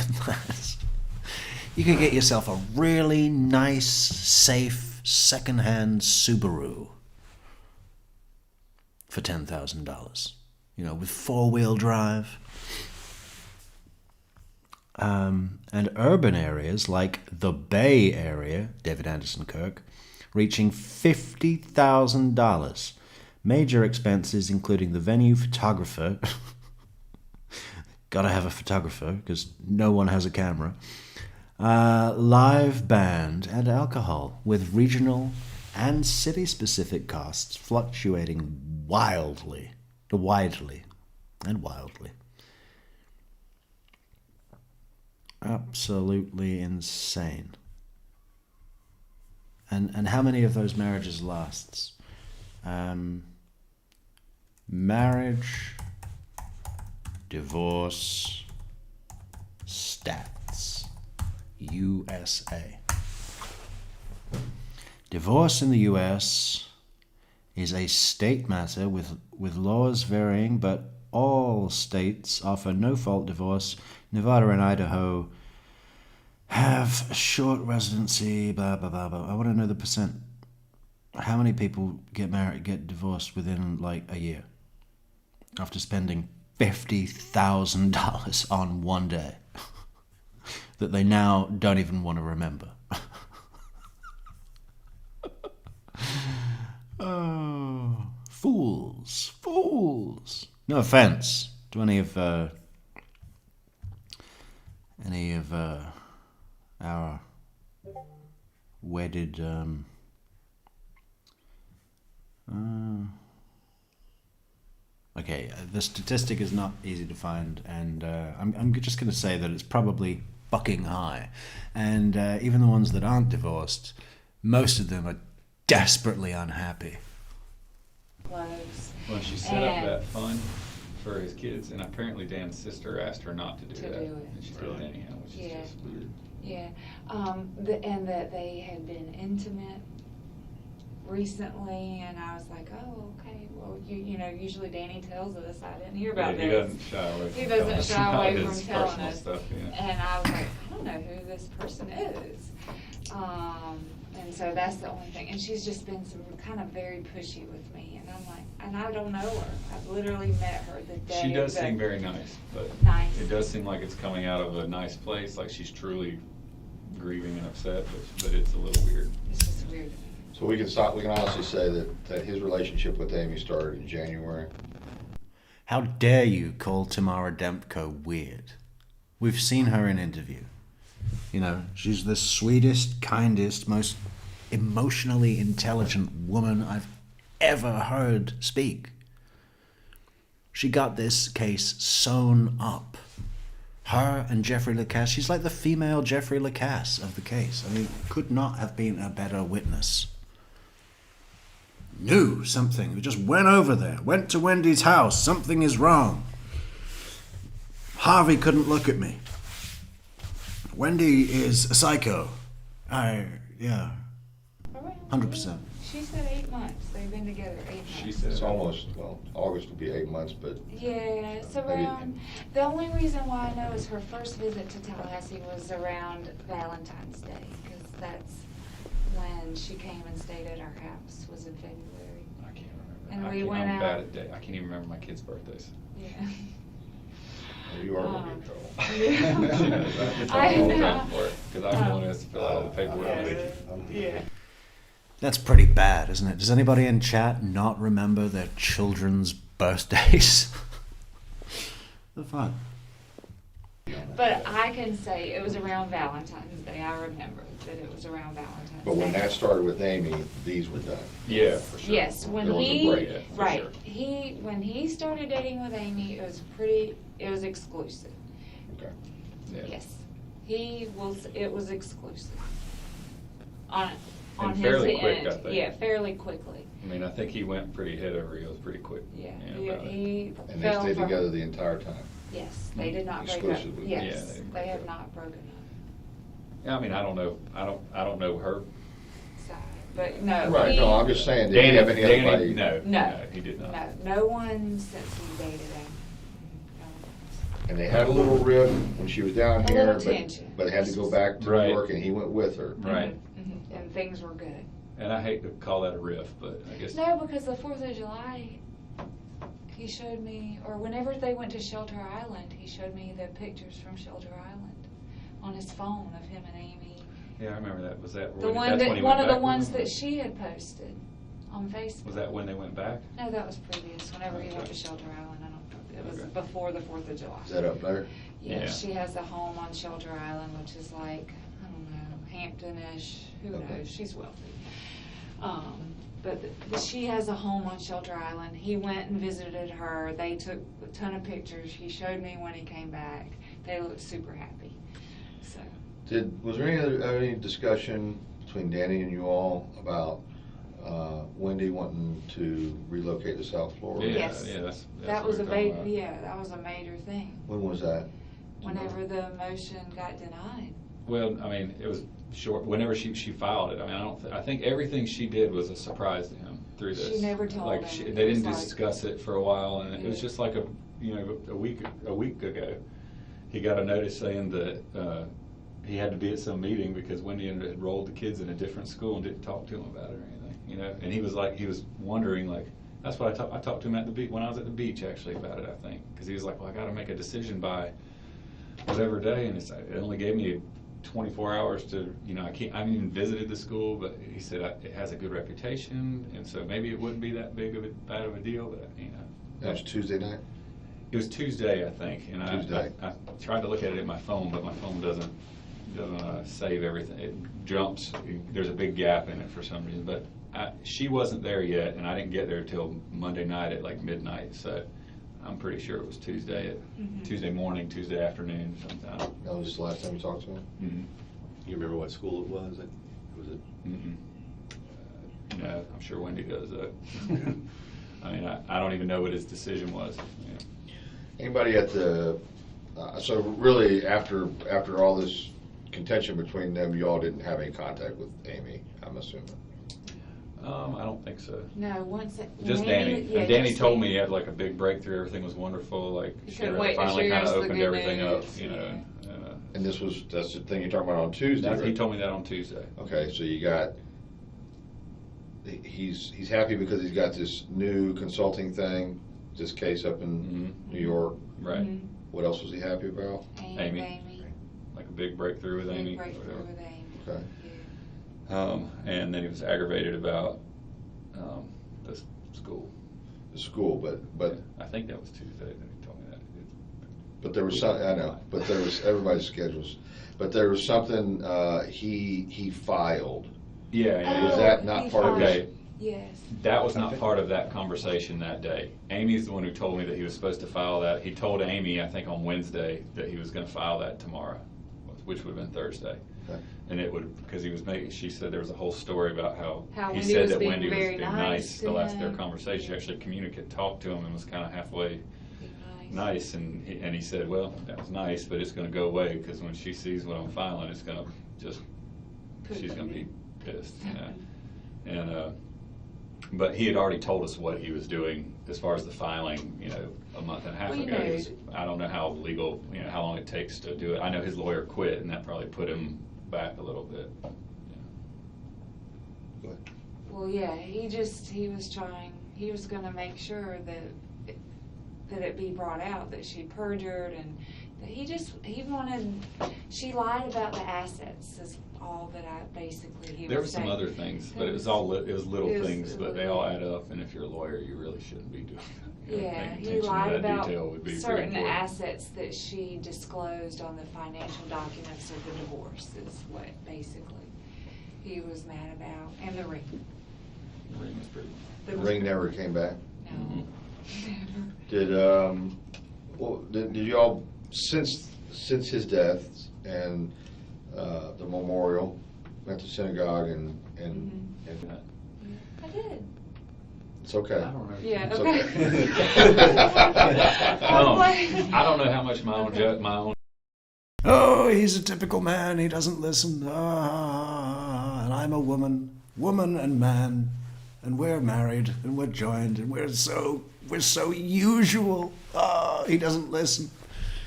could get yourself a really nice, safe, second-hand Subaru for $10,000. You know, with four-wheel drive. And urban areas like the Bay Area, David Anderson Kirk, reaching $50,000. Major expenses including the venue, photographer. Gotta have a photographer because no one has a camera. Live band and alcohol, with regional and city-specific costs fluctuating widely. Absolutely insane. And how many of those marriages lasts? Marriage, divorce, stats, USA. Divorce in the US is a state matter with laws varying, but all states offer no-fault divorce. Nevada and Idaho have a short residency, blah, blah, blah, blah. I want to know the percent. How many people get divorced within like a year after spending $50,000 on one day that they now don't even want to remember? Oh, fools. No offense to any of our wedded okay, the statistic is not easy to find, and I'm just going to say that it's probably fucking high, and even the ones that aren't divorced, most of them are desperately unhappy. Close. Well, she set up that fund for his kids, and apparently Dan's sister asked her not to do that. And she did it anyhow, which is just weird. Yeah, and that they had been intimate recently, and I was like, oh, okay, well, you know, usually Danny tells us. I didn't hear about He this. doesn't shy away from He telling doesn't us shy about away his from telling personal us. stuff, yeah. And I was like, I don't know who this person is. And so that's the only thing. And she's just been kind of very pushy with me. And I'm like, and I don't know her. I've literally met her the day. She does seem very nice, but Nice. it does seem like it's coming out of a nice place, like she's truly grieving and upset, but it's a little weird. It's just weird. So we can honestly say that his relationship with Amy started in January. How dare you call Tamara Dempko weird? We've seen her in interview. You know, she's the sweetest, kindest, most emotionally intelligent woman I've ever heard speak. She got this case sewn up. Her and Jeffrey Lacasse, she's like the female Jeffrey Lacasse of the case. I mean, could not have been a better witness. Knew something. We just went over there, went to Wendy's house. Something is wrong. Harvey couldn't look at me. Wendy is a psycho. Yeah. 100%. She said 8 months. They've been together 8 months. She said It's almost, well, August will be 8 months, but Yeah, it's around. The only reason why I know is her first visit to Tallahassee was around Valentine's Day, because that's when she came and stayed at our house. Was in February. I can't remember. And we went I'm out. bad at day. I can't even remember my kids' birthdays. Yeah. you are going to be in trouble. She knows. I get I trouble all the know. time for it, because I'm the one who has to fill out all the paperwork. Yeah. That's pretty bad, isn't it? Does anybody in chat not remember their children's birthdays? The fun. But I can say it was around Valentine's Day. I remember that it was around Valentine's Day. But when that started with Amy, these were done. Yeah, for sure. Yes, when There was a he break, for right, sure. when he started dating with Amy, it was exclusive. Okay. Yeah. Yes, it was exclusive. On And his fairly end, quick, I think. yeah, fairly quickly. I mean, I think he went pretty head over heels pretty quick. Yeah, about it. he And they fell stayed for- together the entire time. Yes, they did not break up. Exclusively. Yes, Yeah, they didn't they break have up. not broken up. Yeah, I mean, I don't know. I don't know her. Side, but no. Right, he- no, I'm just saying, did he have any other no, No. he did not. No one since he dated Amy. No one. And they had a little riff when she was down A here, little tension. but had to go back to New Right. York, and he went with her. Right. Mhm, and things were good. And I hate to call that a riff, but I guess. No, because the 4th of July, he showed me, or whenever they went to Shelter Island, he showed me the pictures from Shelter Island on his phone of him and Amy. Yeah, I remember that. Was that The when, one that's when that, he one went of the back ones with that him? she had posted on Facebook. Was that when they went back? No, that was previous, whenever he went to Shelter Island, I don't know, it was Okay. before the 4th of July. Is that up there? Yeah, Yeah. she has a home on Shelter Island, which is like, I don't know, Hampton-ish, who Okay. knows, she's wealthy. But she has a home on Shelter Island. He went and visited her. They took a ton of pictures. He showed me when he came back. They looked super happy. So, Was there any discussion between Danny and you all about Wendy wanting to relocate to South Florida? Yeah, Yes. yeah, that's that what was a we're talking major, about. yeah, that was a major thing. When was that? Whenever the motion got denied. Well, I mean, it was short. Whenever she filed it, I mean, I think everything she did was a surprise to him through this. She never told like him. they It was didn't like- discuss it for a while, and it was Yeah. just like a week ago, he got a notice saying that he had to be at some meeting because Wendy had enrolled the kids in a different school and didn't talk to him about it or anything, you know. And he was wondering, like, that's what I talked to him at the beach when I was at the beach actually about it, I think, because he was like, well, I got to make a decision by whatever day, and it only gave me 24 hours to, you know, I haven't even visited the school, but he said it has a good reputation, and so maybe it wouldn't be that bad of a deal, but, you know. That was Tuesday night? It was Tuesday, I think, and Tuesday. I tried to look at it in my phone, but my phone doesn't save everything. It jumps. There's a big gap in it for some reason, but she wasn't there yet, and I didn't get there till Monday night at like midnight, so I'm pretty sure it was Tuesday Tuesday morning, Tuesday afternoon sometime. That was the last time you talked to him? Mm-hmm. You remember what school it was? Was it? No, I'm sure Wendy does though. I mean, I don't even know what his decision was. Yeah. Anybody at the, so really, after all this contention between them, you all didn't have any contact with Amy, I'm assuming? I don't think so. No, once it. Just Danny- Danny. yeah, And Danny just told Danny. me he had like a big breakthrough. Everything was wonderful. Like He she couldn't wait to finally share kind of us the opened good everything up, news, you know. yeah. And that's the thing you're talking about on Tuesday, He right? told me that on Tuesday. Okay, so you got, he's happy because he's got this new consulting thing, this case up in New York. Right. Mhm. What else was he happy about? Amy. Like a big breakthrough with Amy. Big or breakthrough whatever. with Amy. Okay. Yeah. And then he was aggravated about the school. The school, but I think that was Tuesday that he told me that. But there was some, I know, but there was, everybody's schedules, but there was something, he filed. Yeah. Was Oh, that not he part of Okay. his? Yes. That was not part of that conversation that day. Amy's the one who told me that he was supposed to file that. He told Amy, I think on Wednesday, that he was going to file that tomorrow, which would have been Thursday. Okay. And it would, because he was making, she said there was a whole story about how How he Wendy said was that being Wendy was very being nice nice to the last their him. conversation. She actually talked to him and was kind of halfway nice. And he said, well, that was nice, but it's going to go away because when she sees what I'm filing, it's going to just, she's going to be pissed, you know. And, but he had already told us what he was doing as far as the filing, you know, a month and a half We ago. knew. I don't know how legal, you know, how long it takes to do it. I know his lawyer quit, and that probably put him back a little bit. Go ahead. Well, yeah, he was gonna make sure that it be brought out that she perjured and He wanted, she lied about the assets is all that he was There were some saying. other things, but it was little It was things, but they all add up, and if you're a lawyer, you really shouldn't be doing that. Yeah, Paying he attention to lied that about detail would be pretty certain important. assets that she disclosed on the financial documents of the divorce is what basically he was mad about, and the ring. The ring was pretty. The ring never came back. No. Did did you all since his death and the memorial went to synagogue and I did. it's okay. I don't know. Yeah, It's okay. I don't know how much my own. Oh, he's a typical man. He doesn't listen. And I'm a woman and man, and we're married and we're joined and we're so usual. Oh, he doesn't listen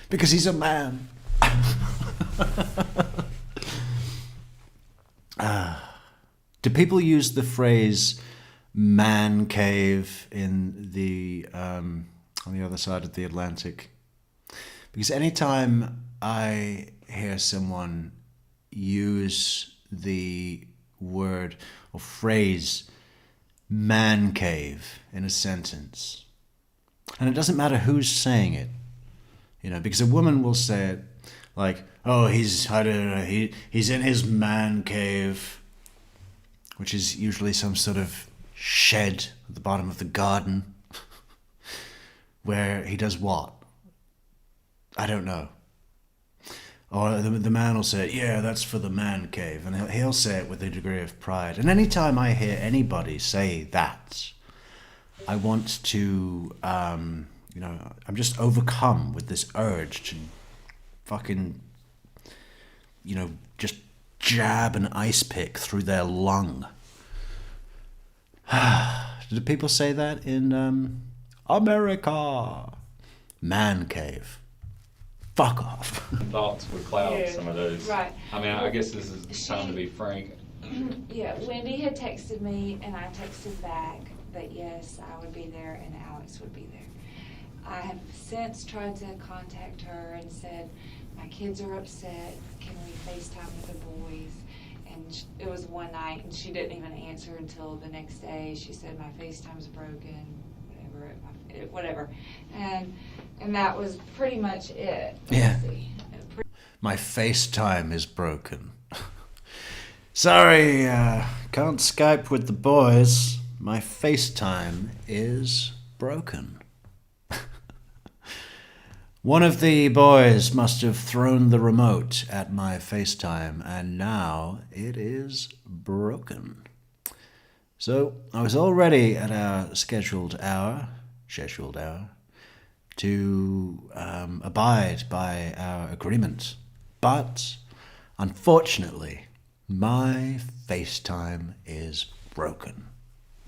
because he's a man. Do people use the phrase "man cave" in the on the other side of the Atlantic? Because anytime I hear someone use the word or phrase "man cave" in a sentence, and it doesn't matter who's saying it, because a woman will say it like, "Oh, he's in his man cave," which is usually some sort of shed at the bottom of the garden, where he does what? I don't know. Or the man will say, "Yeah, that's for the man cave," and he'll say it with a degree of pride. And anytime I hear anybody say that, I want to, I'm just overcome with this urge to fucking, just jab an ice pick through their lung. Do people say that in America? Man cave. Fuck off. Thoughts would cloud Yeah, some of those. right. I mean, I guess this is time to be frank. Yeah, Wendy had texted me and I texted back that yes, I would be there and Alex would be there. I have since tried to contact her and said, my kids are upset, can we FaceTime with the boys? And it was one night and she didn't even answer until the next day. She said, my FaceTime's broken, whatever. And that was pretty much it. Yeah. My FaceTime is broken. Sorry, can't Skype with the boys. My FaceTime is broken. One of the boys must have thrown the remote at my FaceTime, and now it is broken. So I was already at our scheduled hour, to abide by our agreement. But unfortunately, my FaceTime is broken.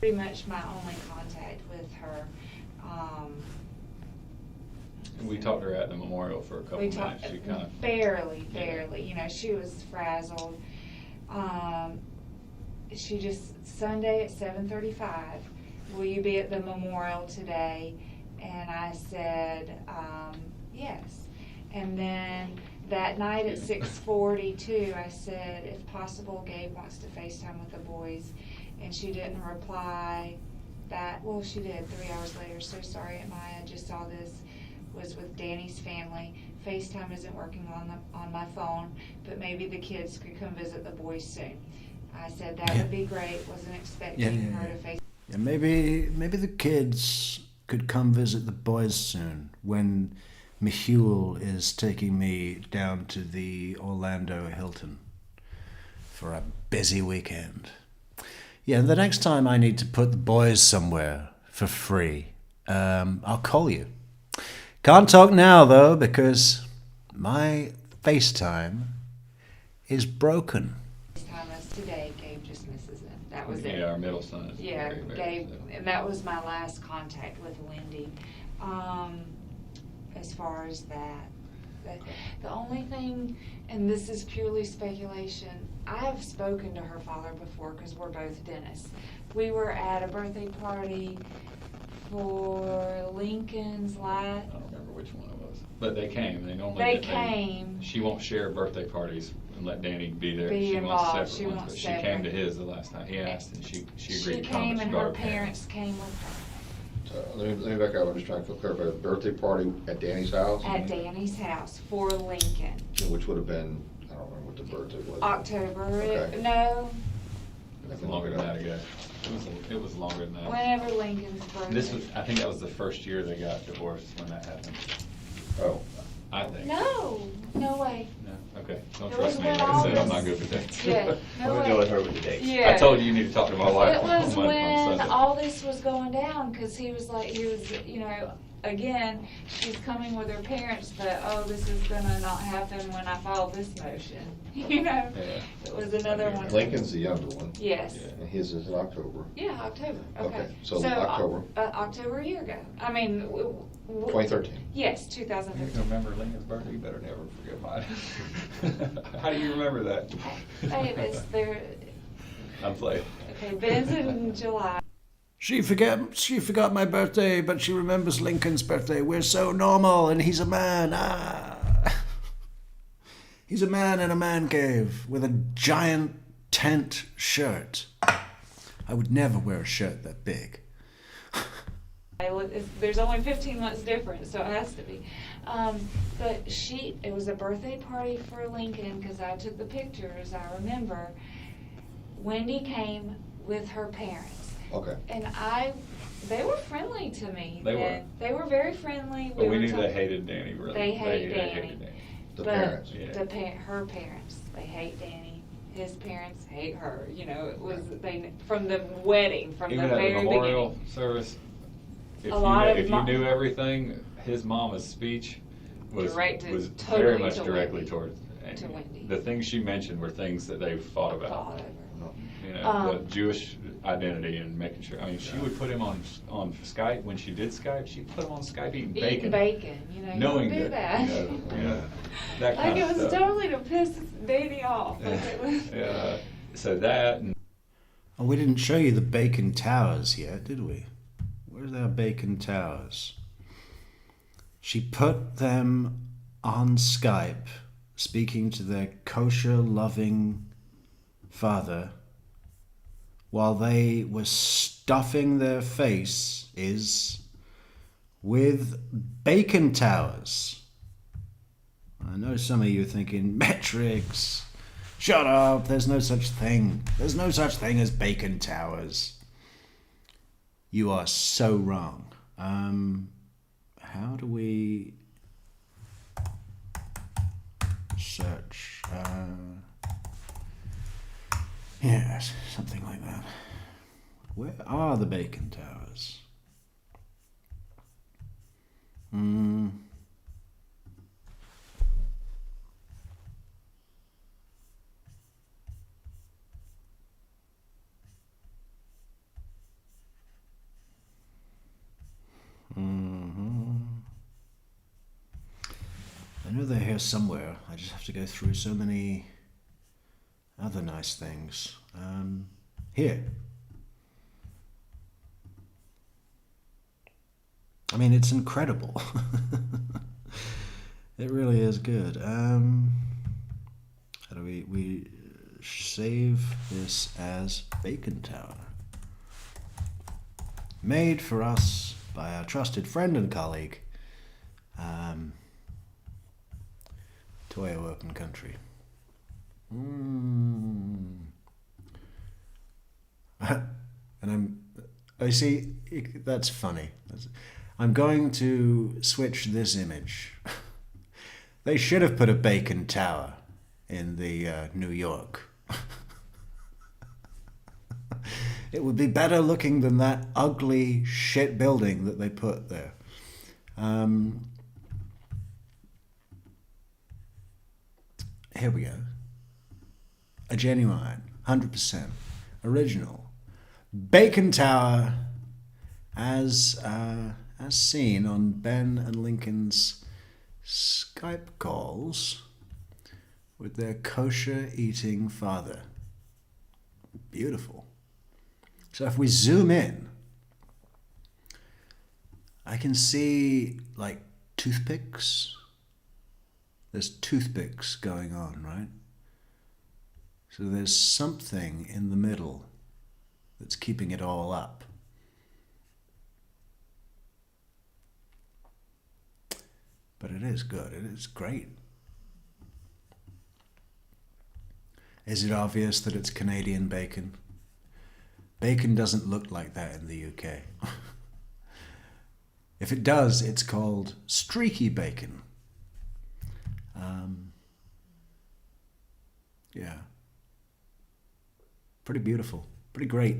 Pretty much my only contact with her. We talked to her at the memorial for a couple We minutes. talked She kind of barely. She was frazzled. She just Sunday at 7:35. Will you be at the memorial today? And I said yes. And then that night at 6:42, I said, if possible, Gabe wants to FaceTime with the boys, and she didn't reply. Well, she did 3 hours later. So sorry, Aunt Maya. Just saw this. Was with Danny's family. FaceTime isn't working on my phone, but maybe the kids could come visit the boys soon. I said that would be great. Wasn't expecting her to face. Yeah, maybe the kids could come visit the boys soon when Mihul is taking me down to the Orlando Hilton for a busy weekend. Yeah, the next time I need to put the boys somewhere for free, I'll call you. Can't talk now, though, because my FaceTime is broken. FaceTime us today. Gabe just misses it. That was it. Yeah, our middle son is Yeah, very, very Gabe, upset. and that was my last contact with Wendy. As far as that, the only thing, and this is purely speculation, I have spoken to her father before because we're both dentists. We were at a birthday party for Lincoln's I don't remember which one it was. But they came. They normally They get- came. She won't share birthday parties and let Danny be there. Be she involved. wants She separate ones. wants But she came to separate. his the last time he asked, and she agreed She to come. came but she and brought her parents came with her So let me back up. I'm just trying to clarify. The birthday party at Danny's house, at Danny's house for Lincoln. which would have been, I don't remember what the birthday was. October, Okay. no, I It's can longer look than it that up. ago. It was longer than that. whenever Lincoln's birthday. This was, I think that was the first year they got divorced when that happened. Oh, I think. No, no way. No? Okay. Don't It trust was me. when Like I all said, I'm this- not good with that. Yeah, I'm no gonna go with way. her with the dates. Yeah. I told you you need to talk to my wife It was on when Sunday. all this was going down, because he was, you know, again, she's coming with her parents, but, oh, this is gonna not happen when I file this motion, you know? Yeah. It was another one. Lincoln's the younger one. Yes. Yeah. And his is in October. Yeah, October, okay. Okay, so October. October a year ago. I mean, 2013. yes, You 2015. remember Lincoln's birthday? You better never forget mine. How do you remember that? Davis, there, I'm playing. okay, Ben's in July. She forgot my birthday, but she remembers Lincoln's birthday. We're so normal, and he's a man. He's a man in a man cave with a giant tent shirt. I would never wear a shirt that big. There's only 15 months difference, so it has to be. But it was a birthday party for Lincoln, because I took the pictures, I remember. Wendy came with her parents. Okay. And they were friendly to me. They then. They were very friendly. But we were knew talking- they hated Danny, really. They hate They Danny. hated Danny. The but parents. Yeah. Her parents, they hate Danny. His parents hate her. You know, it was from the wedding, from Even the at the very memorial beginning. service, if Of you knew everything, his mama's speech was Directed very totally much to directly Wendy. towards To Wendy. The things she mentioned were things that they fought about. Thought over. You know, the Jewish identity and making sure. I mean, she would put him on Skype when she did Skype. She'd put him on Skype eating Eating bacon, you know, knowing you don't do that, that. you know, that kind Like, of it was stuff. totally to piss Danny off. Like, it was. So that and Oh, we didn't show you the bacon towers yet, did we? Where's our bacon towers? She put them on Skype, speaking to their kosher-loving father, while they were stuffing their faces with bacon towers. I know some of you are thinking, Metrix, shut up, there's no such thing. There's no such thing as bacon towers. You are so wrong. How do we search? Yes, something like that. Where are the bacon towers? I know they're here somewhere. I just have to go through so many other nice things. Here. I mean, it's incredible. It really is good. How do we save this as Bacon Tower? Made for us by our trusted friend and colleague, Toyo Open Country. And I see, that's funny. I'm going to switch this image. They should have put a bacon tower in the New York. It would be better looking than that ugly shit building that they put there. Here we go. A genuine, 100% original bacon tower as seen on Ben and Lincoln's Skype calls with their kosher-eating father. Beautiful. So if we zoom in, I can see like toothpicks. There's toothpicks going on, right? So there's something in the middle that's keeping it all up. But it is good. It is great. Is it obvious that it's Canadian bacon? Bacon doesn't look like that in the UK. If it does, it's called streaky bacon. Yeah. Pretty beautiful. Pretty great.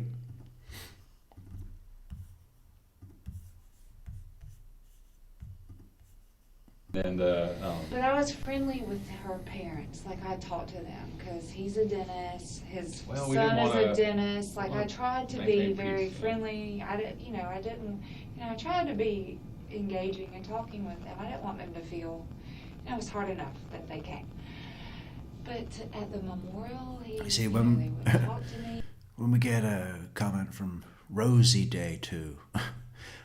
And But I was friendly with her parents. Like, I talked to them because he's a dentist. His Well, we son didn't is a wanna- dentist. Like, I tried to make be them very peace, yeah. friendly. I didn't, I tried to be engaging and talking with them. I didn't want them to feel, it was hard enough that they came. But at the memorial, You see, they when, would talk to me. when we get a comment from Rosie Day 2,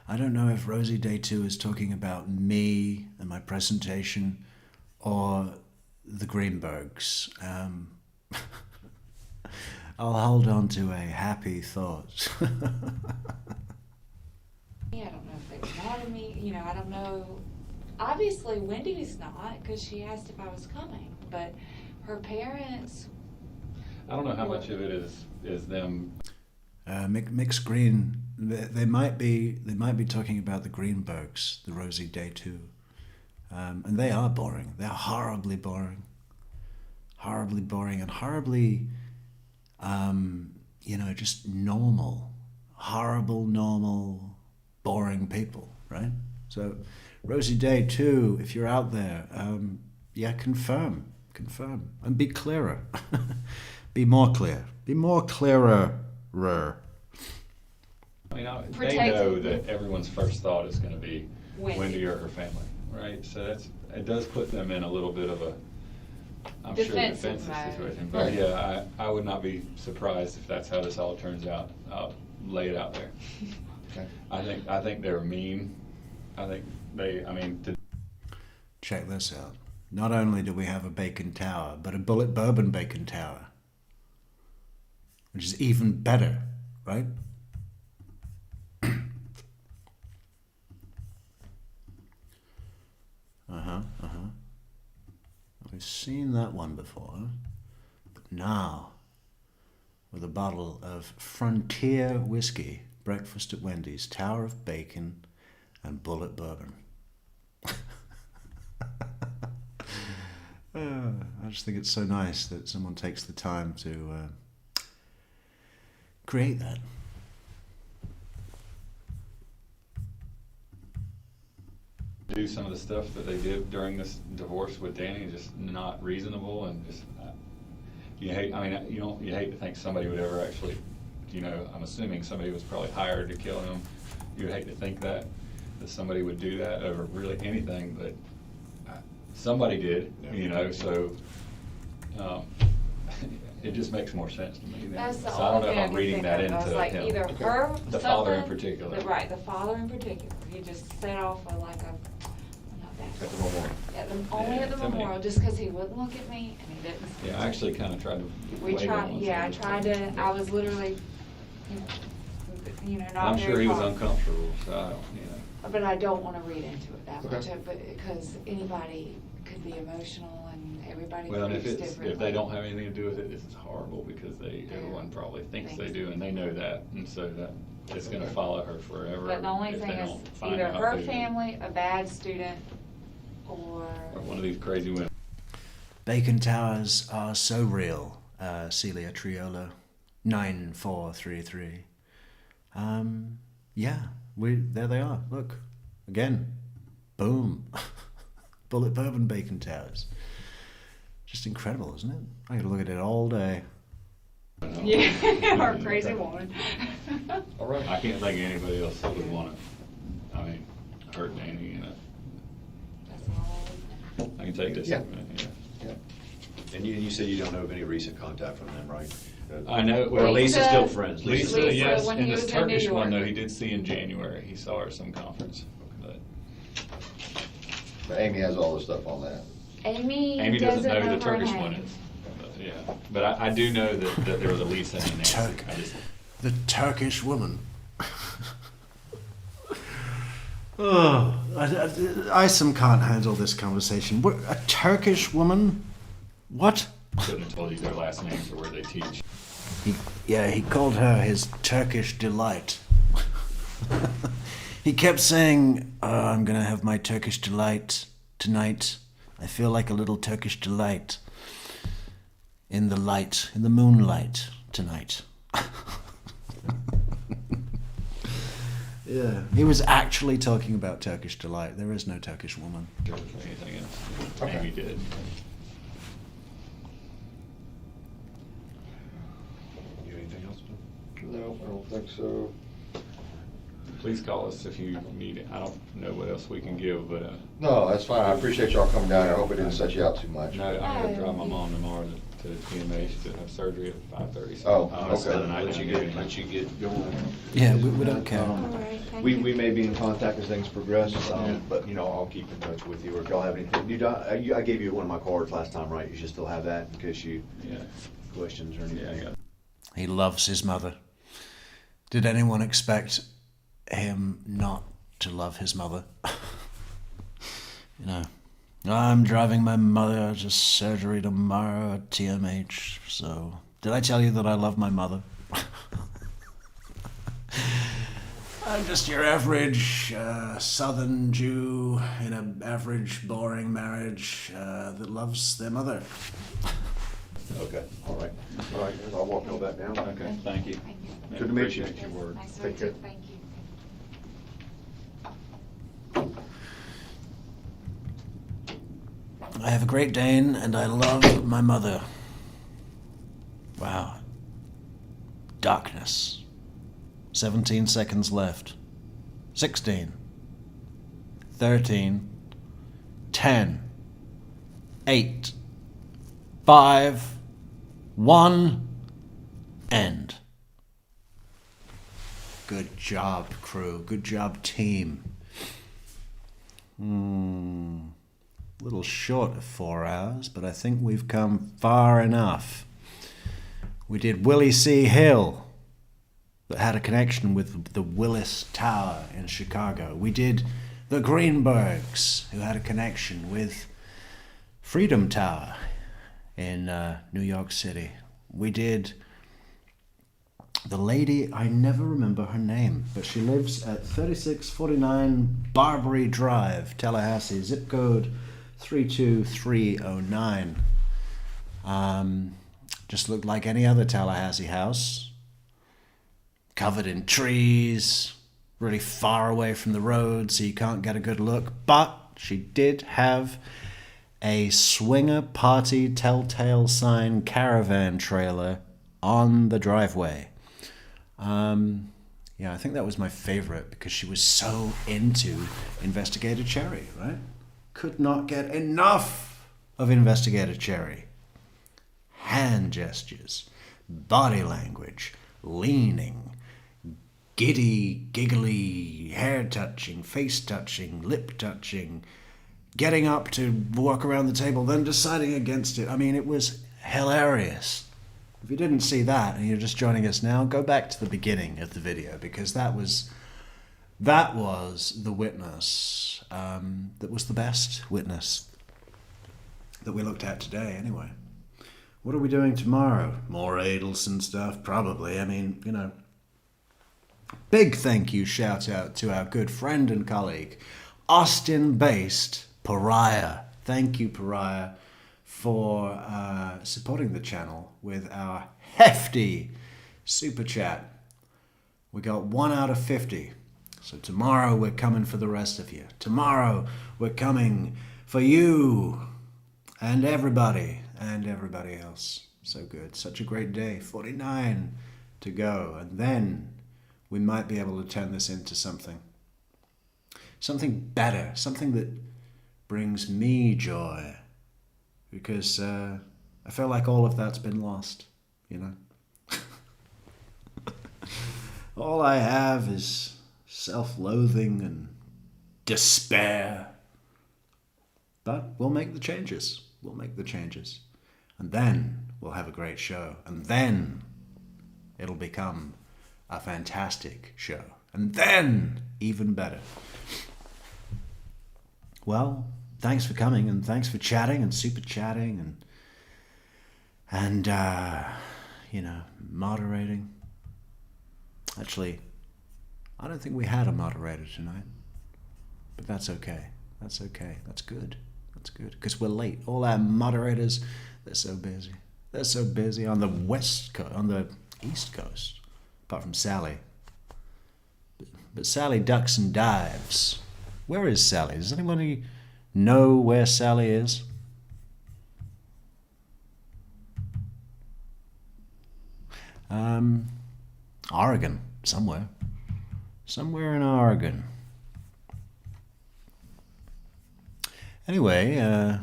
I don't know if Rosie Day 2 is talking about me and my presentation or the Greenbergs. I'll hold on to a happy thought. I don't know if they wanted me, I don't know. Obviously, Wendy's not, because she asked if I was coming, but her parents. I don't know how much of it is them. Mixed green. They might be talking about the Greenbergs, the Rosie Day 2, and they are boring. They're horribly boring, and horribly, just normal, horrible, normal, boring people, right? So, Rosie Day 2, if you're out there, confirm, and be clearer, be more clear, clearer. I mean, they Protect- know that everyone's first thought is going to be Wendy. Wendy or her family, right? So it does put them in a little bit of a, I'm sure, Defensive defensive mode. situation. But yeah, I would not be surprised if that's how this all turns out. I'll lay it out there. Okay. I think they're mean. I think to Check this out. Not only do we have a bacon tower, but a bullet bourbon bacon tower, which is even better, right? We've seen that one before, but now, with a bottle of Frontier whiskey, breakfast at Wendy's, tower of bacon, and bullet bourbon. I just think it's so nice that someone takes the time to create that. do some of the stuff that they did during this divorce with Danny is just not reasonable, and just you hate to think somebody would ever actually, I'm assuming somebody was probably hired to kill him. You would hate to think that somebody would do that over really anything, but somebody did, so it just makes more sense to me. That's the So I don't know only if thing I'm reading could that think of. I was into like, him. either her, The father in something- particular. Right, the father in particular. He just set off a, like a, not that. At the memorial. Only Yeah, at the somebody- memorial, just because he wouldn't look at me and he didn't. Yeah, I actually kind of tried to. We wait tried, on yeah, I something. tried to, I was literally, not I'm sure very he was far. uncomfortable, so I don't, But I don't want to read into it that Okay. much, because anybody could be emotional and everybody Well, and grieves if differently. if they don't have anything to do with it, this is horrible because everyone probably thinks they do, and they know that, and so that it's going to follow her forever. But the only if thing they is, don't find either out her who they- family, a bad student, or. or one of these crazy women. Bacon towers are so real, Celia Triola, 9433. There they are. Look, again, boom, bullet bourbon bacon towers. Just incredible, isn't it? I could look at it all day. Yeah, or crazy woman. All right. I can't think of anybody else that would want to, hurt Danny, That's all. I can take this. Yeah. Yeah. And you said you don't know of any recent contact from them, right? I know, Well, well, Lisa's Lisa- still friends. Lisa, Lisa, yes, when and he this was in New Turkish one, York. though, he did see in January. He saw her at some conference. But Amy has all the stuff on that. Amy doesn't know who the her Turkish name. one is. But, yeah, but I do know that there was a Lisa and a Nancy. Turk. I just, The Turkish woman. Oh, Isom can't handle this conversation. What, a Turkish woman? What? couldn't have told you their last names or where they teach. He called her his Turkish delight. He kept saying, I'm gonna have my Turkish delight tonight. I feel like a little Turkish delight in the light, in the moonlight tonight. Yeah, he was actually talking about Turkish delight. There is no Turkish woman. Or anything else. Okay. Amy did. You anything else? No, I don't think so. Please call us if you need it. I don't know what else we can give, but No, that's fine. I appreciate y'all coming down. I hope it didn't set you out too much. no, I'm gonna drive my mom tomorrow to TMH to have surgery at 5:30. Oh, I'm gonna spend the okay. night Let down you there get, anyway. let you get going. Yeah, we don't care. All right, thank We, you. we may be in contact as things progress, Yeah. but, you know, I'll keep in touch with you, or if y'all have anything. I gave you one of my cards last time, right? You should still have that in case you, Yeah, questions or yeah, I anything. got it. He loves his mother. Did anyone expect him not to love his mother? You know, I'm driving my mother to surgery tomorrow at TMH, so... Did I tell you that I love my mother? I'm just your average southern Jew in an average, boring marriage that loves their mother. Okay, all right. All right, I'll walk all that down. Okay, thank you. Thank you. Good to meet you. Appreciate your word. Nice to Take meet you. care. Thank you. I have a Great Dane, and I love my mother. Wow. Darkness. 17 seconds left. 16. 13. 10. 8. 5. 1. End. Good job, crew. Good job, team. A little short of 4 hours, but I think we've come far enough. We did Willie C. Hill, that had a connection with the Willis Tower in Chicago. We did the Greenbergs, who had a connection with Freedom Tower in New York City. We did the lady, I never remember her name, but she lives at 3649 Barbary Drive, Tallahassee, zip code 32309. Just looked like any other Tallahassee house. Covered in trees, really far away from the road, so you can't get a good look. But she did have a swinger party telltale sign caravan trailer on the driveway. Yeah, I think that was my favorite because she was so into Investigator Cherry, right? Could not get enough of Investigator Cherry. Hand gestures, body language, leaning, giddy, giggly, hair touching, face touching, lip touching, getting up to walk around the table, then deciding against it. I mean, it was hilarious. If you didn't see that and you're just joining us now, go back to the beginning of the video because that was the witness that was the best witness that we looked at today anyway. What are we doing tomorrow? More Adelson stuff? Probably. I mean, you know. Big thank you shout out to our good friend and colleague, Austin-based Pariah. Thank you, Pariah, for supporting the channel with our hefty super chat. We got 1 out of 50. So tomorrow we're coming for the rest of you. Tomorrow we're coming for you and everybody else. So good. Such a great day. 49 to go. And then we might be able to turn this into something better, something that brings me joy. Because I feel like all of that's been lost, you know. All I have is self-loathing and despair. But we'll make the changes. We'll make the changes. And then we'll have a great show. And then it'll become a fantastic show. And then even better. Well, thanks for coming, and thanks for chatting and super chatting and moderating. Actually, I don't think we had a moderator tonight, but that's okay. That's okay. That's good. That's good, because we're late. All our moderators, they're so busy. They're so busy on the on the East Coast, apart from Sally. But Sally ducks and dives. Where is Sally? Does anybody know where Sally is? Oregon, somewhere. Somewhere in Oregon. Anyway,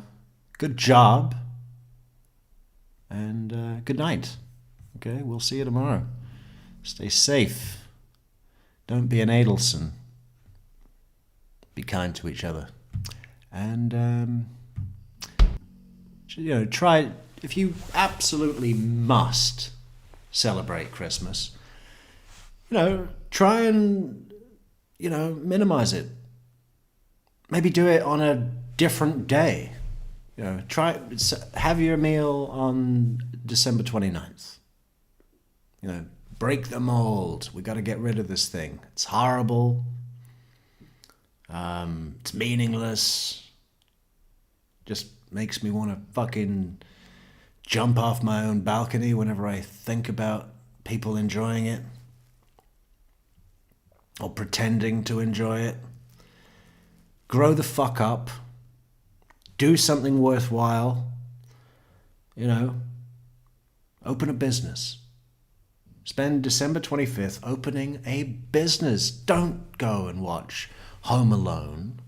good job. And good night. Okay, we'll see you tomorrow. Stay safe. Don't be an Adelson. Be kind to each other. And, try, if you absolutely must celebrate Christmas, try and, minimize it. Maybe do it on a different day. Have your meal on December 29th. Break the mold. We got to get rid of this thing. It's horrible. It's meaningless. Just makes me want to fucking jump off my own balcony whenever I think about people enjoying it. Or pretending to enjoy it. Grow the fuck up. Do something worthwhile. Open a business. Spend December 25th opening a business. Don't go and watch Home Alone.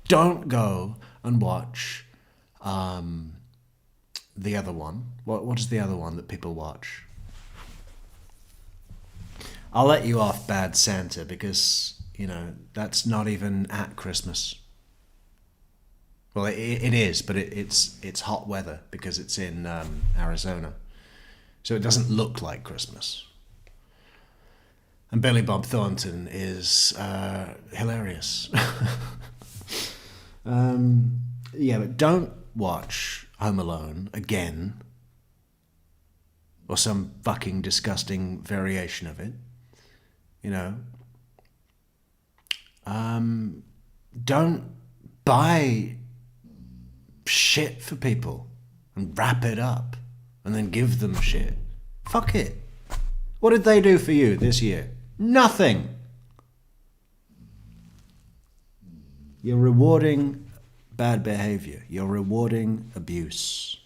Don't go and watch the other one. What is the other one that people watch? I'll let you off Bad Santa because, that's not even at Christmas. Well, it is, but it's hot weather because it's in Arizona. So it doesn't look like Christmas. And Billy Bob Thornton is hilarious. But don't watch Home Alone again. Or some fucking disgusting variation of it. Don't buy shit for people and wrap it up and then give them shit. Fuck it. What did they do for you this year? Nothing. You're rewarding bad behavior. You're rewarding abuse.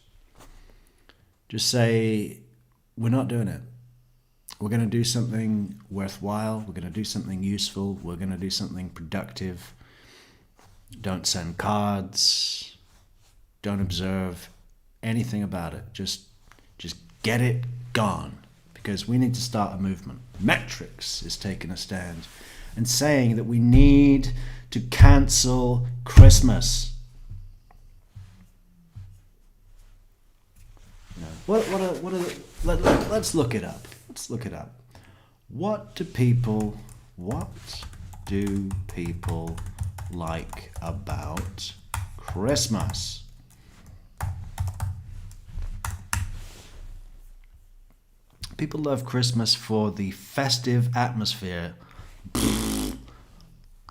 Just say, we're not doing it. We're going to do something worthwhile. We're going to do something useful. We're going to do something productive. Don't send cards. Don't observe anything about it. Just get it gone. Because we need to start a movement. Metrix is taking a stand and saying that we need to cancel Christmas. Let's look it up. Let's look it up. What do people like about Christmas? People love Christmas for the festive atmosphere.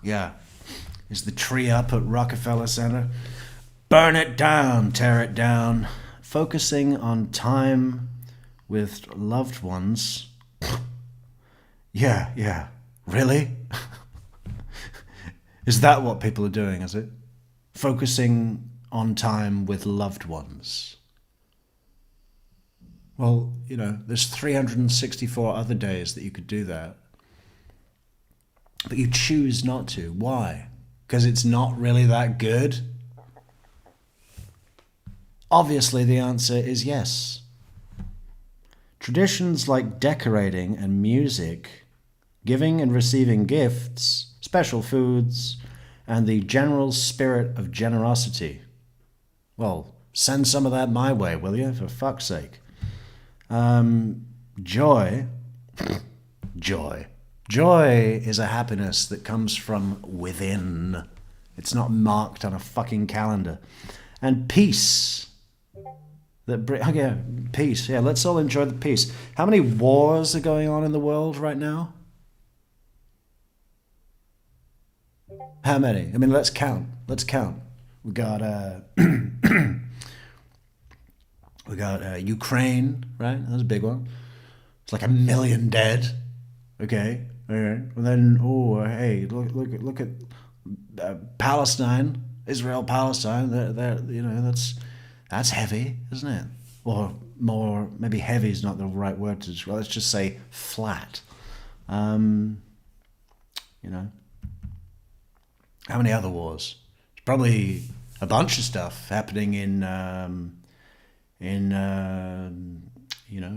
Yeah. Is the tree up at Rockefeller Center? Burn it down, tear it down. Focusing on time with loved ones. Yeah. Really? Is that what people are doing, is it? Focusing on time with loved ones. Well, there's 364 other days that you could do that. But you choose not to. Why? Because it's not really that good? Obviously, the answer is yes. Traditions like decorating and music, giving and receiving gifts, special foods, and the general spirit of generosity Well, send some of that my way, will you? For fuck's sake. Joy. Joy. Joy is a happiness that comes from within. It's not marked on a fucking calendar. And peace. Yeah, peace. Yeah, let's all enjoy the peace. How many wars are going on in the world right now? How many? I mean, let's count. Let's count. We got we got Ukraine, right? That's a big one. It's like 1 million dead. Okay. All right. And then, hey, look at Palestine, Israel, Palestine. They're that's heavy, isn't it? Or more, maybe heavy is not the right word to describe. Let's just say flat. How many other wars? There's probably a bunch of stuff happening in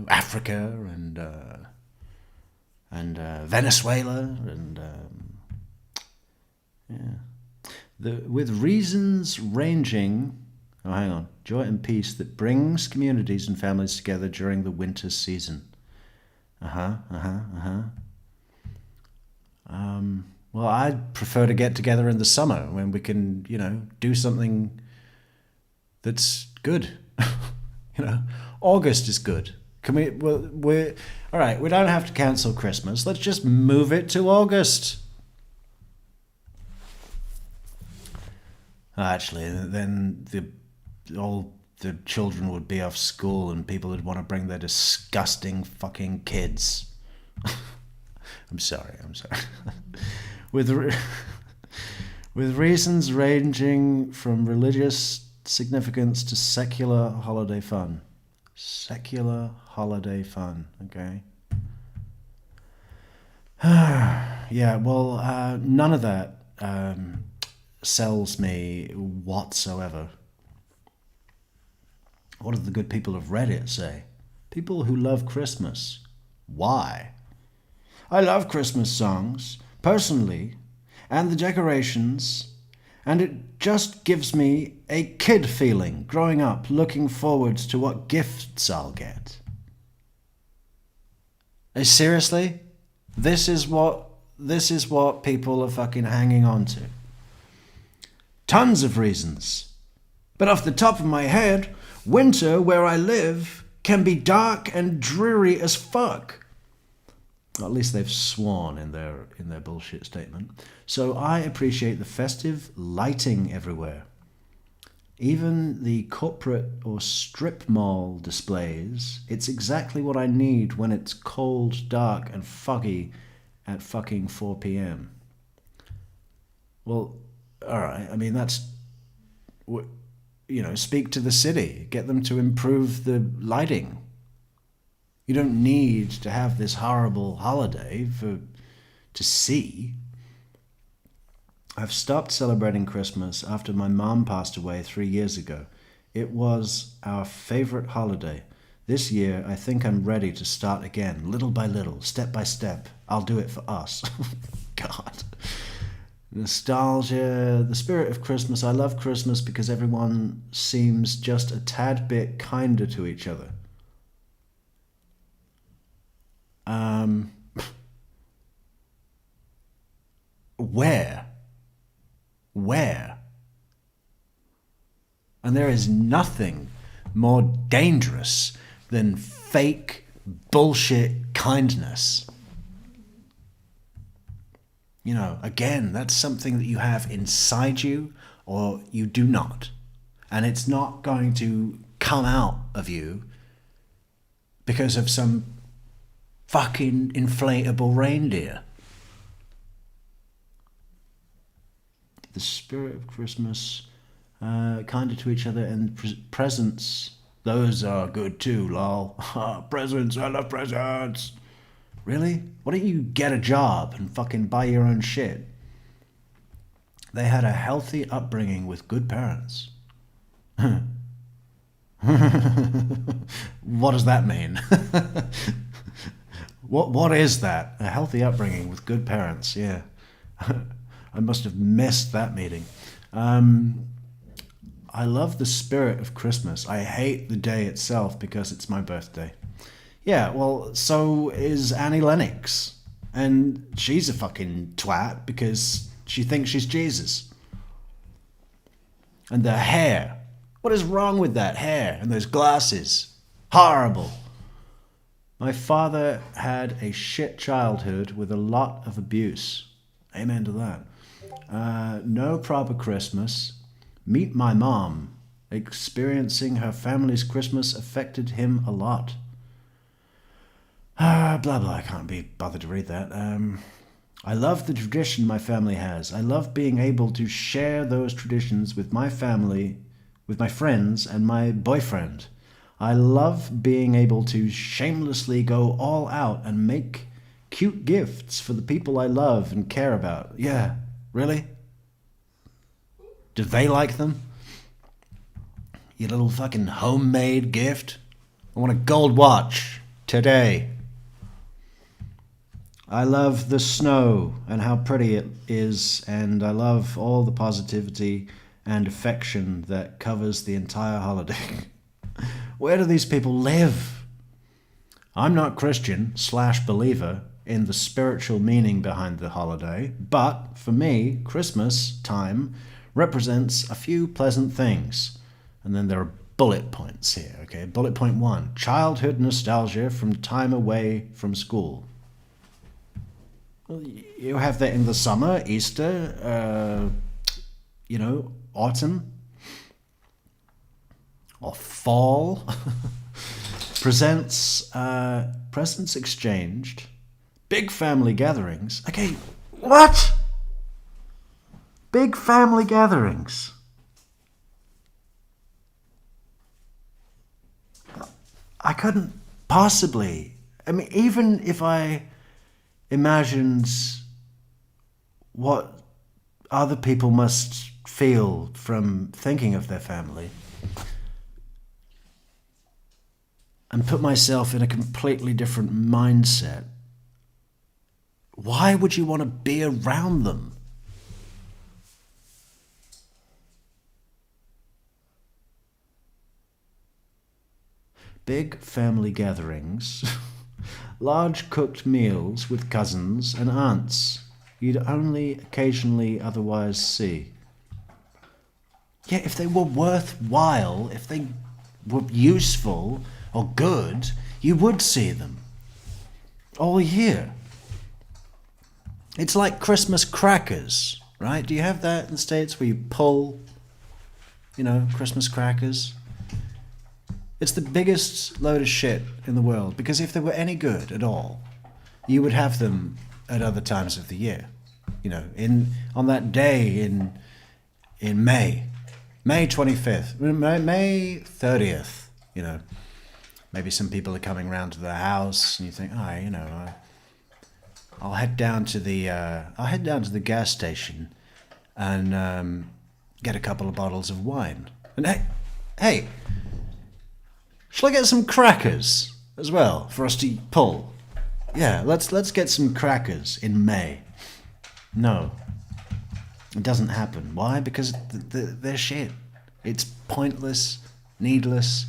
Africa and Venezuela and with reasons ranging. Oh, hang on. Joy and peace that brings communities and families together during the winter season. Well, I'd prefer to get together in the summer when we can, do something that's good. August is good. Can we? Well, all right. We don't have to cancel Christmas. Let's just move it to August. Actually, then all the children would be off school and people would want to bring their disgusting fucking kids. I'm sorry. With reasons ranging from religious significance to secular holiday fun. Secular holiday fun, okay? Yeah, well, none of that sells me whatsoever. What do the good people of Reddit say? People who love Christmas. Why? I love Christmas songs, personally, and the decorations, and it just gives me a kid feeling growing up, looking forward to what gifts I'll get. Seriously? This is what people are fucking hanging on to. Tons of reasons. But off the top of my head, winter where I live can be dark and dreary as fuck. At least they've sworn in their bullshit statement. So I appreciate the festive lighting everywhere. Even the corporate or strip mall displays, it's exactly what I need when it's cold, dark, and foggy at fucking 4 p.m. Well, alright, I mean, that's... speak to the city. Get them to improve the lighting. You don't need to have this horrible holiday to see. I've stopped celebrating Christmas after my mom passed away 3 years ago. It was our favorite holiday. This year, I think I'm ready to start again, little by little, step by step. I'll do it for us. God. Nostalgia, the spirit of Christmas. I love Christmas because everyone seems just a tad bit kinder to each other. Where? And there is nothing more dangerous than fake bullshit kindness. Again, that's something that you have inside you or you do not. And it's not going to come out of you because of some fucking inflatable reindeer. The spirit of Christmas, kinder to each other, and presents. Those are good too, lol. Presents, I love presents. Really? Why don't you get a job and fucking buy your own shit? They had a healthy upbringing with good parents. What does that mean? What is that? A healthy upbringing with good parents, yeah. I must have missed that meeting. I love the spirit of Christmas. I hate the day itself because it's my birthday. Yeah, well, so is Annie Lennox. And she's a fucking twat because she thinks she's Jesus. And the hair. What is wrong with that hair and those glasses? Horrible. My father had a shit childhood with a lot of abuse. Amen to that. No proper Christmas. Meet my mom. Experiencing her family's Christmas affected him a lot. Blah blah, I can't be bothered to read that. I love the tradition my family has. I love being able to share those traditions with my family, with my friends, and my boyfriend. I love being able to shamelessly go all out and make cute gifts for the people I love and care about. Yeah, really? Do they like them? Your little fucking homemade gift? I want a gold watch today. I love the snow and how pretty it is, and I love all the positivity and affection that covers the entire holiday. Where do these people live? I'm not Christian/believer in the spiritual meaning behind the holiday, but for me, Christmas time represents a few pleasant things. And then there are bullet points here, okay? Bullet point 1, childhood nostalgia from time away from school. Well, you have that in the summer, Easter, autumn, or fall. Presents, presents exchanged, big family gatherings. Okay, what? Big family gatherings. I couldn't possibly. I mean, even if I imagined what other people must feel from thinking of their family and put myself in a completely different mindset, why would you want to be around them? Big family gatherings, large cooked meals with cousins and aunts you'd only occasionally otherwise see. Yeah, if they were worthwhile, if they were useful or good, you would see them all year. It's like Christmas crackers, right? Do you have that in the States where you pull, Christmas crackers? It's the biggest load of shit in the world, because if they were any good at all, you would have them at other times of the year. On that day in May 25th, May 30th, maybe some people are coming round to the house and you think, I'll head down to the gas station and get a couple of bottles of wine. And hey, shall I get some crackers as well for us to pull? Yeah, let's get some crackers in May. No, it doesn't happen. Why? Because they're shit. It's pointless, needless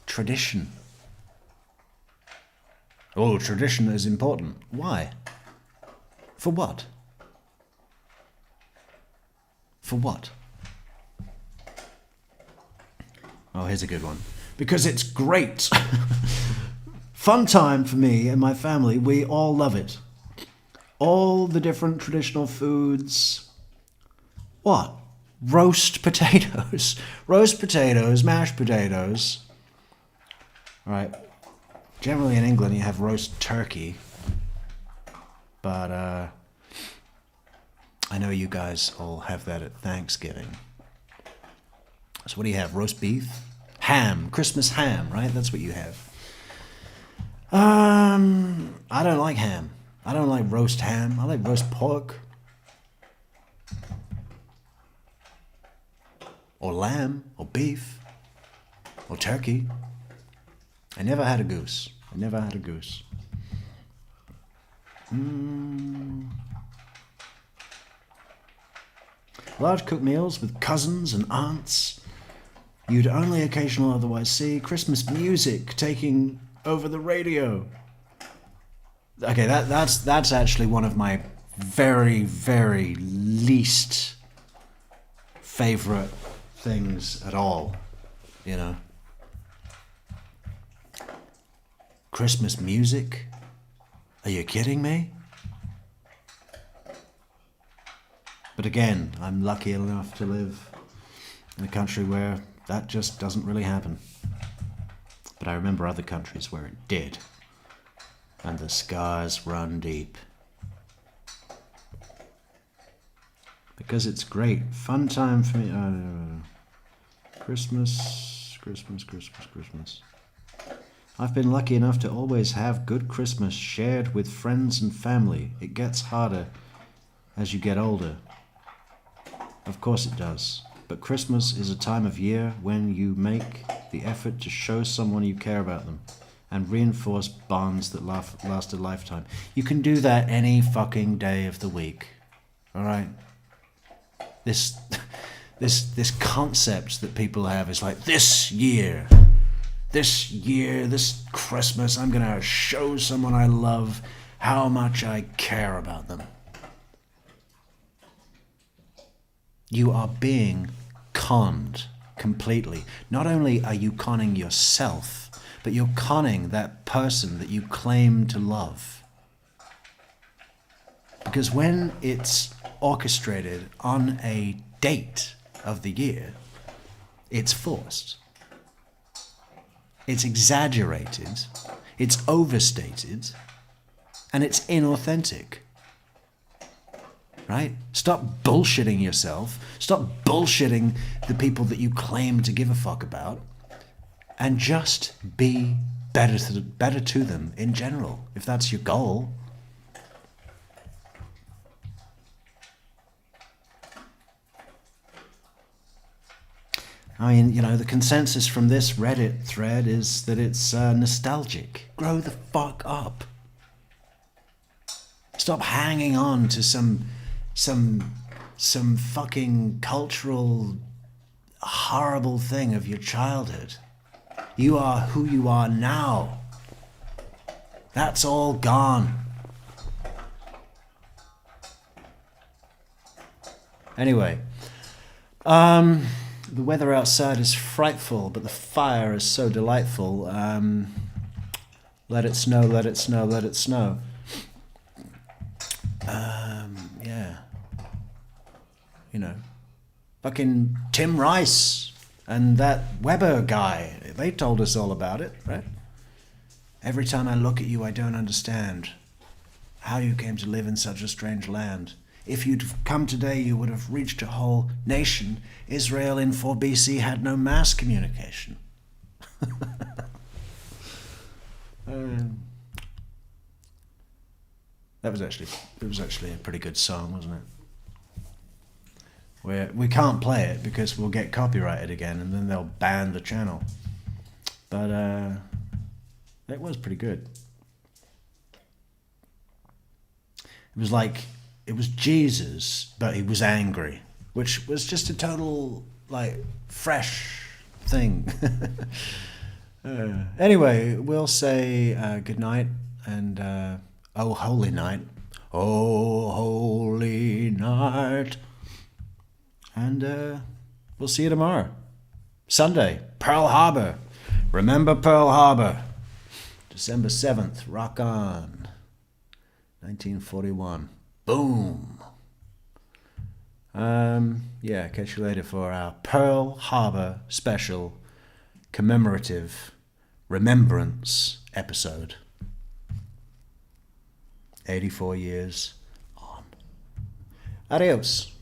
tradition. Oh, tradition is important. Why? For what? For what? Oh, here's a good one. Because it's great. Fun time for me and my family. We all love it. All the different traditional foods. What? Roast potatoes. Roast potatoes, mashed potatoes. All right. Generally in England you have roast turkey. But I know you guys all have that at Thanksgiving. So what do you have? Roast beef? Ham, Christmas ham, right? That's what you have. I don't like ham. I don't like roast ham. I like roast pork. Or lamb, or beef, or turkey. I never had a goose. Large cooked meals with cousins and aunts. you'd only occasionally otherwise see Christmas music taking over the radio. Okay, that's actually one of my very, very least favorite things at all, you know. Christmas music? Are you kidding me? But again, I'm lucky enough to live in a country where that just doesn't really happen. But I remember other countries where it did. And the scars run deep. Because it's great. Fun time for me. Christmas. I've been lucky enough to always have good Christmas shared with friends and family. It gets harder as you get older. Of course it does. But Christmas is a time of year when you make the effort to show someone you care about them and reinforce bonds that last a lifetime. You can do that any fucking day of the week. All right? This concept that people have is like, this year, this Christmas, I'm gonna show someone I love how much I care about them. You are being conned completely. Not only are you conning yourself, but you're conning that person that you claim to love. Because when it's orchestrated on a date of the year, it's forced. It's exaggerated, it's overstated, and it's inauthentic. Right? Stop bullshitting yourself. Stop bullshitting the people that you claim to give a fuck about. And just be better to them in general, if that's your goal. I mean, you know, the consensus from this Reddit thread is that it's nostalgic. Grow the fuck up. Stop hanging on to some fucking cultural horrible thing of your childhood. You are who you are now. That's all gone. Anyway, the weather outside is frightful, but the fire is so delightful. Let it snow, let it snow, let it snow. Yeah. You know, fucking Tim Rice and that Weber guy, they told us all about it, right? Every time I look at you, I don't understand how you came to live in such a strange land. If you'd come today, you would have reached a whole nation. Israel in 4 BC had no mass communication. It was actually a pretty good song, wasn't it? We can't play it because we'll get copyrighted again, and then they'll ban the channel. But it was pretty good. It was Jesus, but he was angry, which was just a total, fresh thing. Anyway, we'll say good night, and oh, holy night. Oh, holy night. And we'll see you tomorrow. Sunday, Pearl Harbor. Remember Pearl Harbor. December 7th, rock on. 1941. Boom. Yeah, catch you later for our Pearl Harbor special commemorative remembrance episode. 84 years on. Adios.